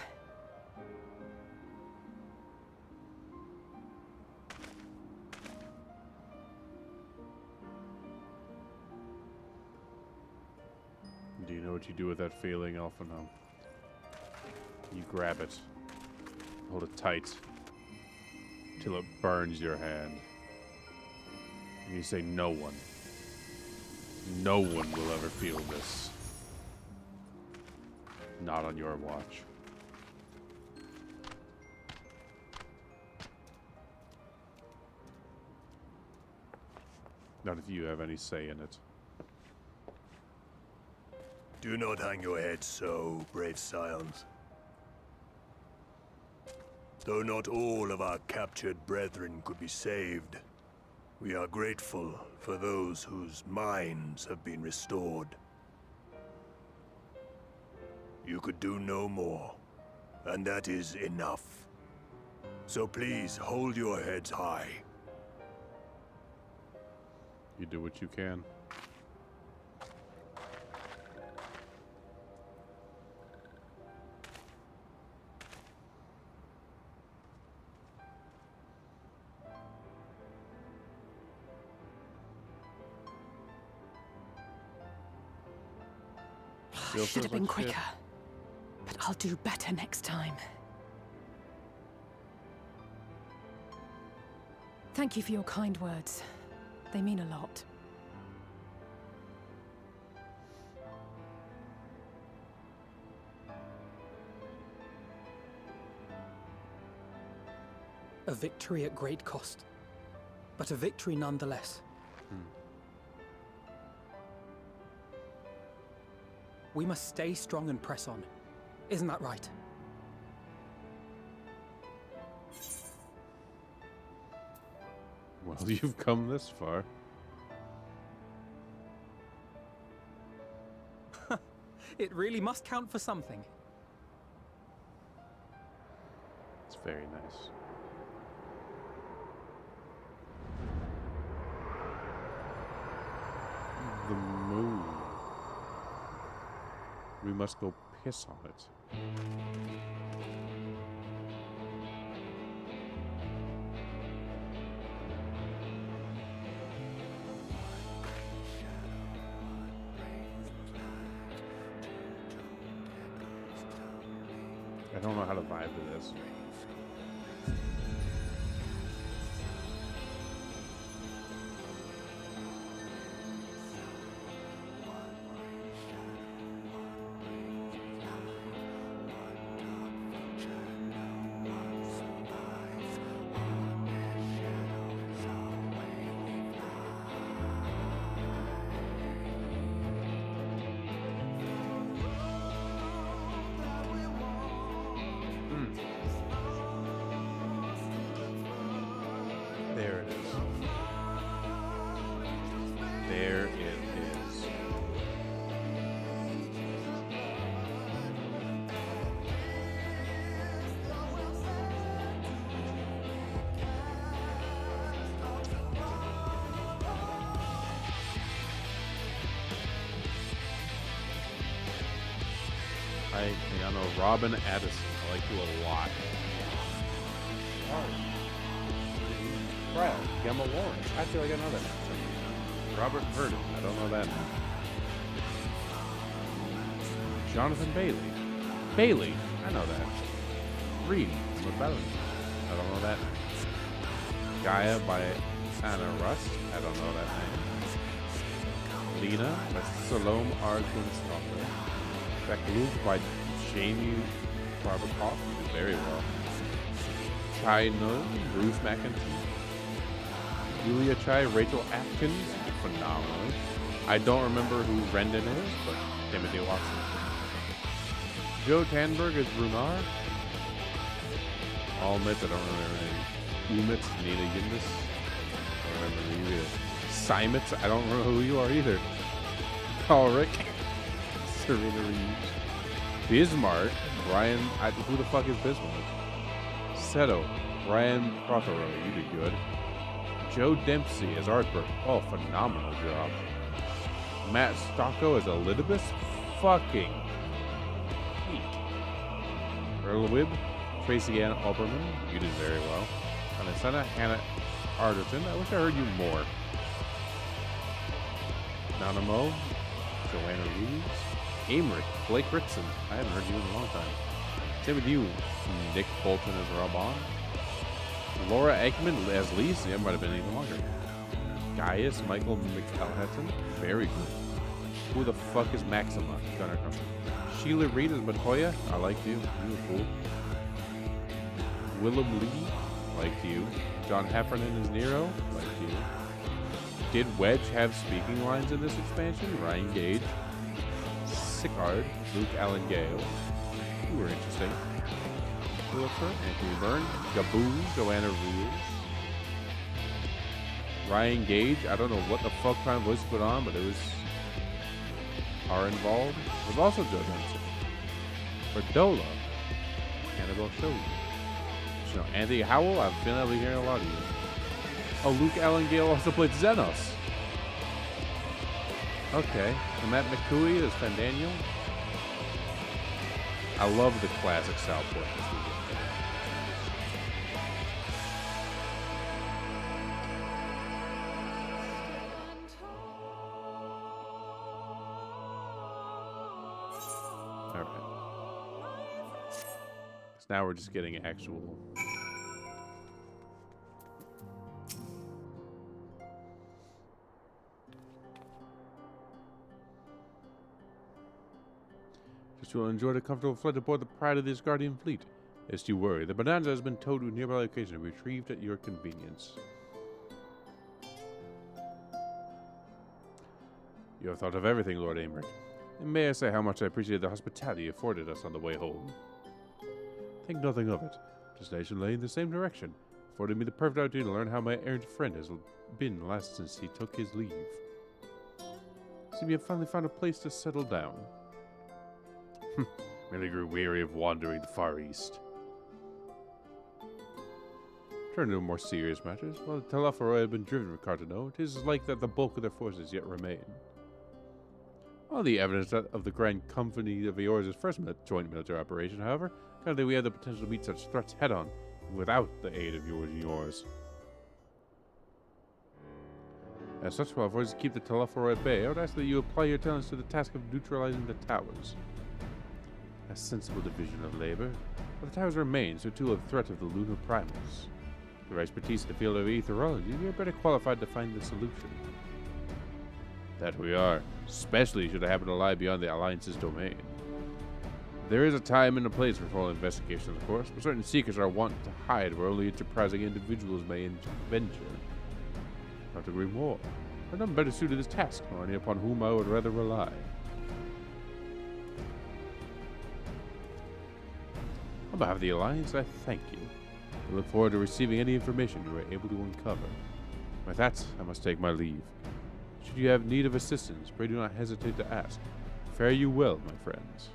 Do you know what you do with that feeling, Alphino? You grab it, hold it tight, till it burns your hand. And you say, no one will ever feel this. Not on your watch. Not if you have any say in it. Do not hang your head so, brave scions. Though not all of our captured brethren could be saved, we are grateful for those whose minds have been restored. You could do no more, and that is enough. So please hold your heads high. You do what you can. I should have been quicker, but I'll do better next time. Thank you for your kind words. They mean a lot. A victory at great cost, but a victory nonetheless. We must stay strong and press on. Isn't that right? Well, you've come this far. It really must count for something. It's very nice. The moon. We must go piss on it. I don't know how to vibe to this. I know Robin Addison. I like you a lot. Oh. Trial. Gemma Lawrence. I feel like I know that name. Robert Verdon. I don't know that name. Jonathan Bailey. Bailey. I know that. Reed. Rebellion. I don't know that name. Gaia by Anna Rust. I don't know that name. Lena by Salome R. Gunstoffer. Beck by Jamie Barbakoff. Very well. Chai Nun, Bruce McIntyre. Julia Chai, Rachel Atkins. Phenomenal. I don't remember who Rendon is, but Timothy Watson. Joe Tanberg is Runar. Almit, I don't remember any. Umit, Nina Yindis. I don't remember you either. Simons, I don't remember who you are either. Ulrich. Serena Reeves. Bismarck. Brian, who the fuck is Bismarck? Seto. Brian Prothero, you did good. Joe Dempsey as Artburg. Oh, phenomenal job. Matt Stocco as Elidibus. Fucking peak. Earl Wibb. Tracy Ann Alberman. You did very well. Anasana Hannah Arterton. I wish I heard you more. Nanamo. Joanna Reeves. Aymeric. Blake Rickson. I haven't heard you in a long time. Timothy Yu. Nick Bolton as Rabon. Laura Ekman as Lise. Yeah, it might have been even longer. Gaius Michael McElhatton. Very good. Who the fuck is Maxima? Gunner Company. Sheila Reed as Matoya. I liked you. You were cool. Willem Lee. Liked you. John Heffernan as Nero. Liked you. Did Wedge have speaking lines in this expansion? Ryan Gage. Sickard. Luke Allen Gale. You were interesting. Wilfer, Anthony Byrne, Gaboo, Joanna Reeves, Ryan Gage. I don't know what the fuck kind of voice put on, but it was involved. It was also Joe Dempsey. Berdola, Annabelle Show. You know, Anthony Howell. I'm feeling I'll be hearing a lot of you. Oh, Luke Allen Gale also played Xenos. Okay, and Matt McCooey is Fandaniel. I love the classic Southport. Now we're just getting actual. Just will enjoy the comfortable flight aboard the Pride of this Guardian fleet. Lest you worry, the Bonanza has been towed to a nearby location and retrieved at your convenience. You have thought of everything, Lord Aymeric. And may I say how much I appreciate the hospitality you afforded us on the way home. Think nothing of it. Destination lay in the same direction, affording me the perfect opportunity to learn how my errant friend has been last since he took his leave. Seems you have finally found a place to settle down. Merely grew weary of wandering the Far East. Turning to more serious matters, while the Telophoroi have been driven from Carteneau, it is like that the bulk of their forces yet remain. All the evidence of the Grand Company of Eorz's first joint military operation, however, currently we have the potential to meet such threats head-on, without the aid of yours. As such, while forces keep the Telophoroi at bay, I would ask that you apply your talents to the task of neutralizing the towers. A sensible division of labor, but the towers remain, so too will the threat of the lunar primals. With your expertise in the field of aetherology, we are better qualified to find the solution. That we are, especially should it happen to lie beyond the Alliance's domain. There is a time and a place for full investigations, of course, but certain seekers are wont to hide where only enterprising individuals may venture. Not to agree more, but none better suited to this task, nor any upon whom I would rather rely. On behalf of the Alliance, I thank you. I look forward to receiving any information you are able to uncover. With that, I must take my leave. Should you have need of assistance, pray do not hesitate to ask. Fare you well, my friends.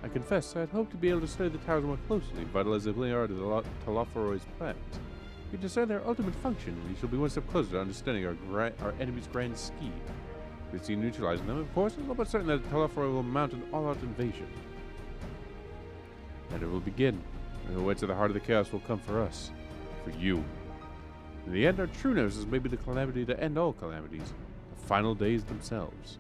I confess I'd hoped to be able to study the towers more closely, vital as they are to the Telophoroid's plans. If we discern their ultimate function, we shall be one step closer to understanding our enemy's grand scheme. If we succeed in neutralizing them, of course, it's almost certain that Telophoroid will mount an all-out invasion. And it will begin. And the weights of the heart of the chaos will come for us. For you. In the end, our true nemesis may be the calamity to end all calamities. The final days themselves.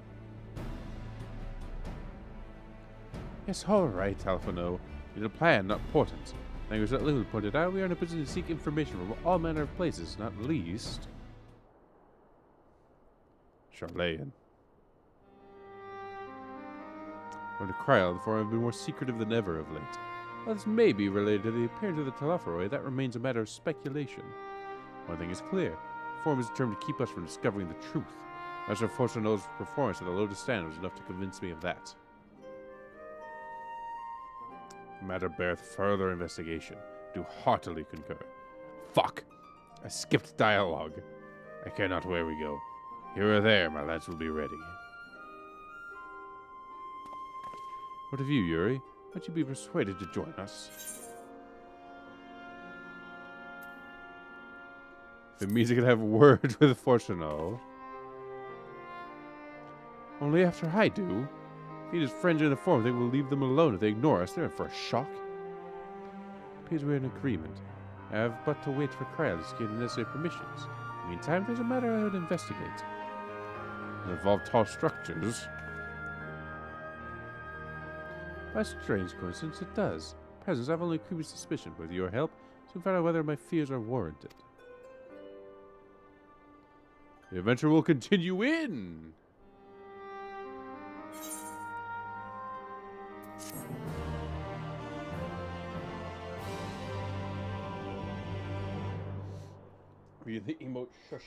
Yes, all right, Alphino. We need a plan, not portents. As Liquid pointed out, we are in a position to seek information from all manner of places, not least Sharlayan. Or to Kryl, the form have been more secretive than ever of late. While this may be related to the appearance of the Telophoroid, that remains a matter of speculation. One thing is clear. The form is determined to keep us from discovering the truth. Master Fortuno's performance at the Lotus Stand was enough to convince me of that. The matter beareth further investigation. Do heartily concur. Fuck! I skipped dialogue. I care not where we go. Here or there, my lads will be ready. What of you, Yuri? Might you be persuaded to join us? It means I can have words with Fortuno. Only after I do. If he and his friends are in the form, they will leave them alone. If they ignore us, they're in for a shock. It appears we're in agreement. I have but to wait for Kryl to secure the necessary permissions. In the meantime, there's a matter I would investigate. It involves tall structures. By a strange coincidence, it does. Presence, I have only a creepy suspicion. With your help, soon find out whether my fears are warranted. The adventure will continue in! Read the emote shush.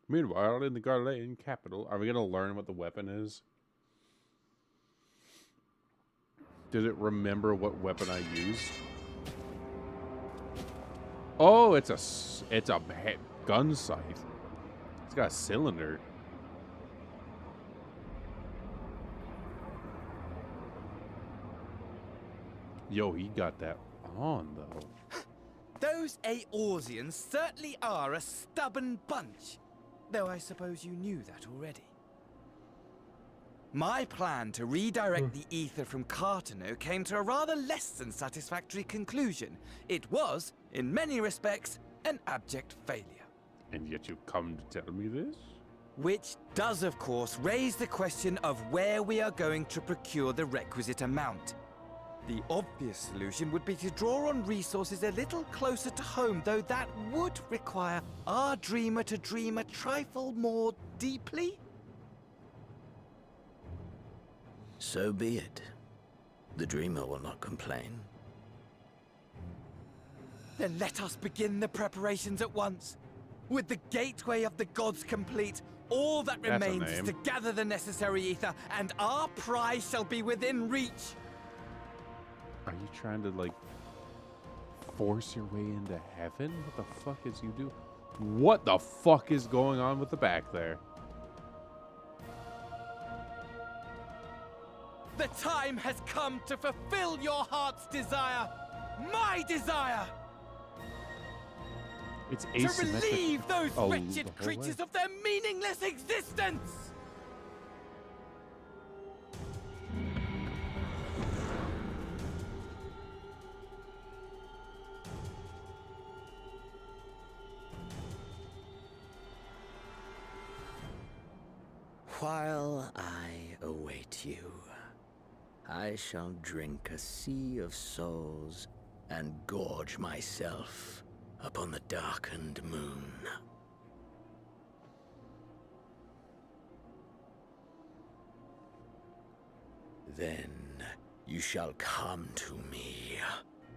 Meanwhile, in the Garlean capital, are we going to learn what the weapon is? Did it remember what weapon I used? Oh, it's a gun sight. It's got a cylinder. Yo, he got that on, though. Those Eorzeans certainly are a stubborn bunch. Though I suppose you knew that already. My plan to redirect the ether from Cartano came to a rather less than satisfactory conclusion. It was, in many respects, an abject failure. And yet you've come to tell me this? Which does, of course, raise the question of where we are going to procure the requisite amount. The obvious solution would be to draw on resources a little closer to home, though that would require our dreamer to dream a trifle more deeply. So be it. The dreamer will not complain. Then let us begin the preparations at once. With the gateway of the gods complete, all that remains is to gather the necessary ether, and our prize shall be within reach. Are you trying to, like, force your way into heaven? What the fuck is you do? What the fuck is going on with the back there? The time has come to fulfill your heart's desire. My desire! It's asymmetric. To relieve those wretched creatures of their meaningless existence! While I await you, I shall drink a sea of souls and gorge myself upon the darkened moon. Then you shall come to me,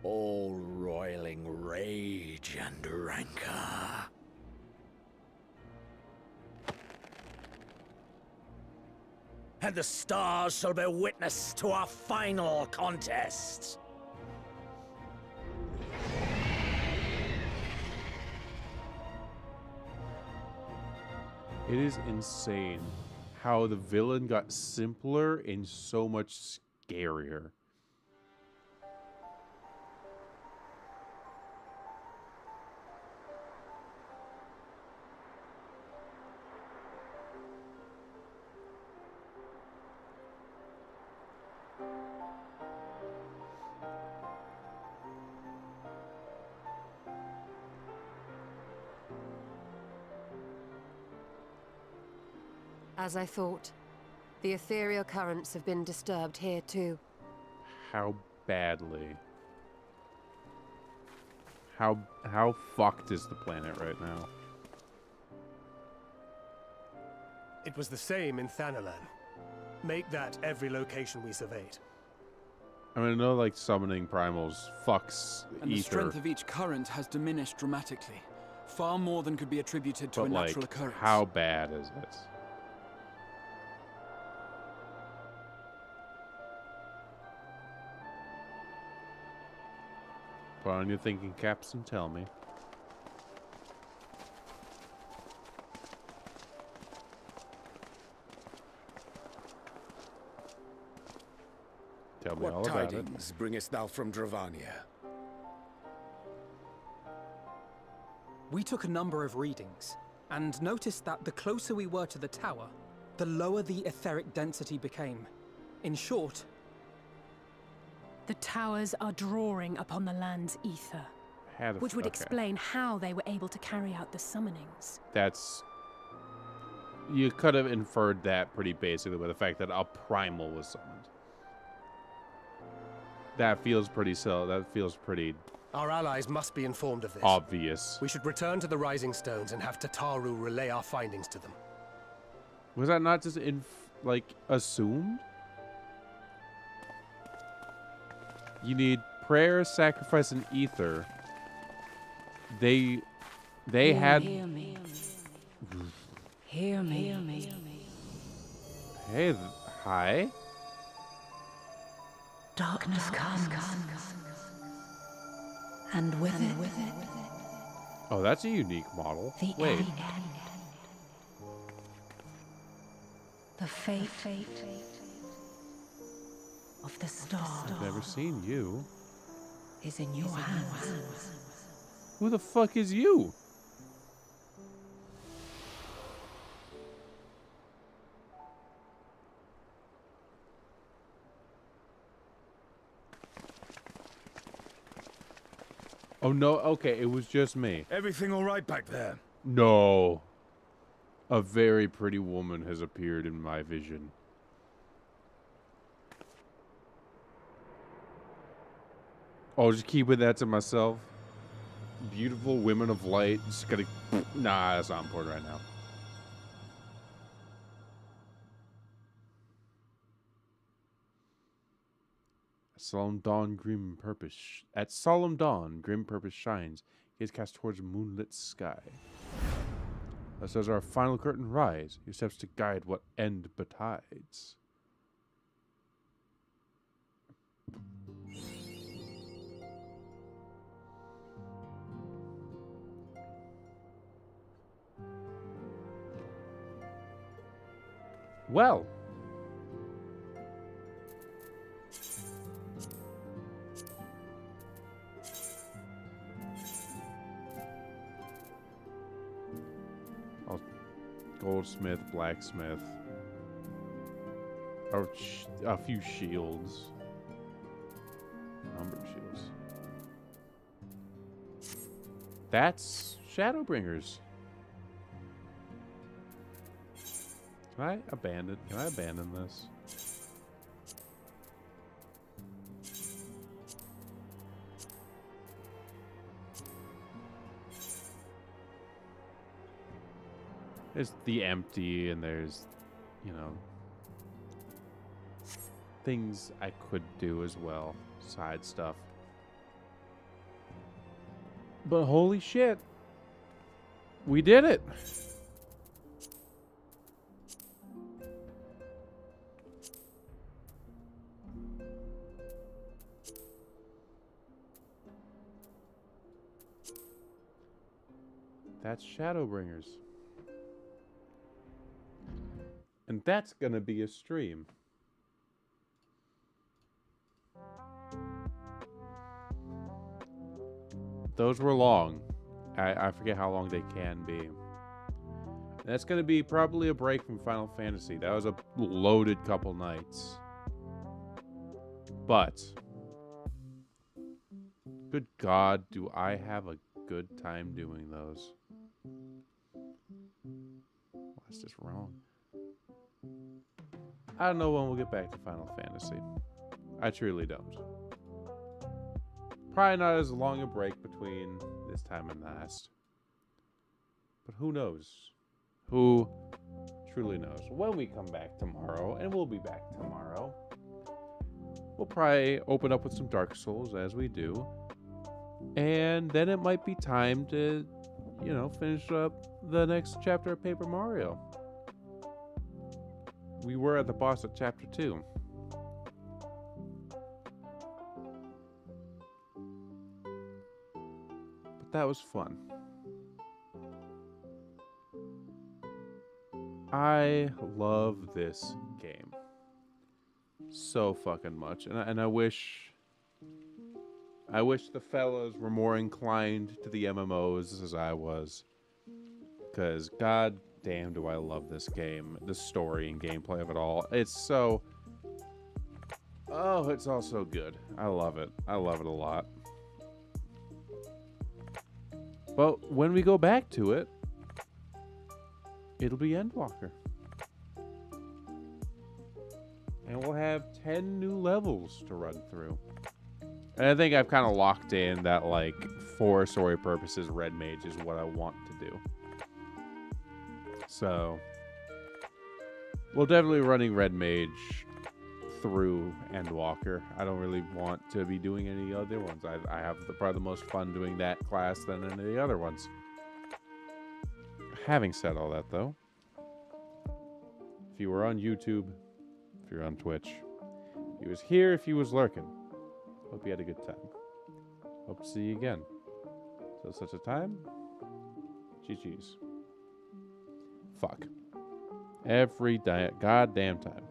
all roiling rage and rancor. And the stars shall bear witness to our final contest. It is insane how the villain got simpler and so much scarier. As I thought, the ethereal currents have been disturbed here too. How badly? How fucked is the planet right now? It was the same in Thanalan. Make that every location we surveyed. I mean, I know like summoning primals fucks And ether, the strength of each current has diminished dramatically. Far more than could be attributed to but a natural like, occurrence. how bad is it? Put on your thinking caps and tell me. Tell me all What about it. tidings bringest thou from Dravania? We took a number of readings, and noticed that the closer we were to the tower, the lower the etheric density became. In short, The towers are drawing upon the land's ether, which would okay. explain how they were able to carry out the summonings. That's... You could have inferred that pretty basically with the fact that a primal was summoned. That feels pretty Our allies must be informed of this. obvious. We should return to the Rising Stones and have Tataru relay our findings to them. Was that not just assumed? You need prayer, sacrifice, and ether. They had. Hear me. Hear me. Hey, hi. Darkness comes. And with it, Oh, that's a unique model. the Wait, end. The fate of the stars I've never seen you. is in your hands. Who the fuck is you? Oh no, okay, it was just me. Everything all right back there? No. A very pretty woman has appeared in my vision. Oh, just keeping that to myself. Beautiful women of light. Just gotta... Nah, that's not important right now. At solemn dawn, grim purpose shines. He is cast towards a moonlit sky. Thus as our final curtain rise, he steps to guide what end betides. Well. Goldsmith, blacksmith, a few shields, a number of shields. That's Shadowbringers. Can I abandon this? There's the empty, and there's, you know, things I could do as well, side stuff. But holy shit, we did it! That's Shadowbringers. that's gonna be a stream. Those were long. I forget how long they can be. That's gonna be probably a break from Final Fantasy. That was a loaded couple nights. But good God, do I have a good time doing those? That's just wrong. I don't know when we'll get back to Final Fantasy. I truly don't. Probably not as long a break between this time and last. But who knows? Who truly knows? When we come back tomorrow, and we'll be back tomorrow, we'll probably open up with some Dark Souls as we do. And then it might be time to, you know, finish up the next chapter of Paper Mario. We were at the boss at chapter 2. But that was fun. I love this game so fucking much, and I wish the fellas were more inclined to the MMOs as I was, because god damn do I love this game, the story and gameplay of it all. It's so, oh, it's all so good. I love it a lot. But when we go back to it, it'll be Endwalker. And we'll have 10 new levels to run through. And I think I've kind of locked in that, like, for story purposes, Red Mage is what I want to do. So, we'll definitely running Red Mage through Endwalker. I don't really want to be doing any other ones. I have probably the most fun doing that class than any of the other ones. Having said all that, though, if you were on YouTube, if you're on Twitch, if you was here, if you was lurking, hope you had a good time. Hope to see you again. Till such a time, GG's. Fuck. Every goddamn time.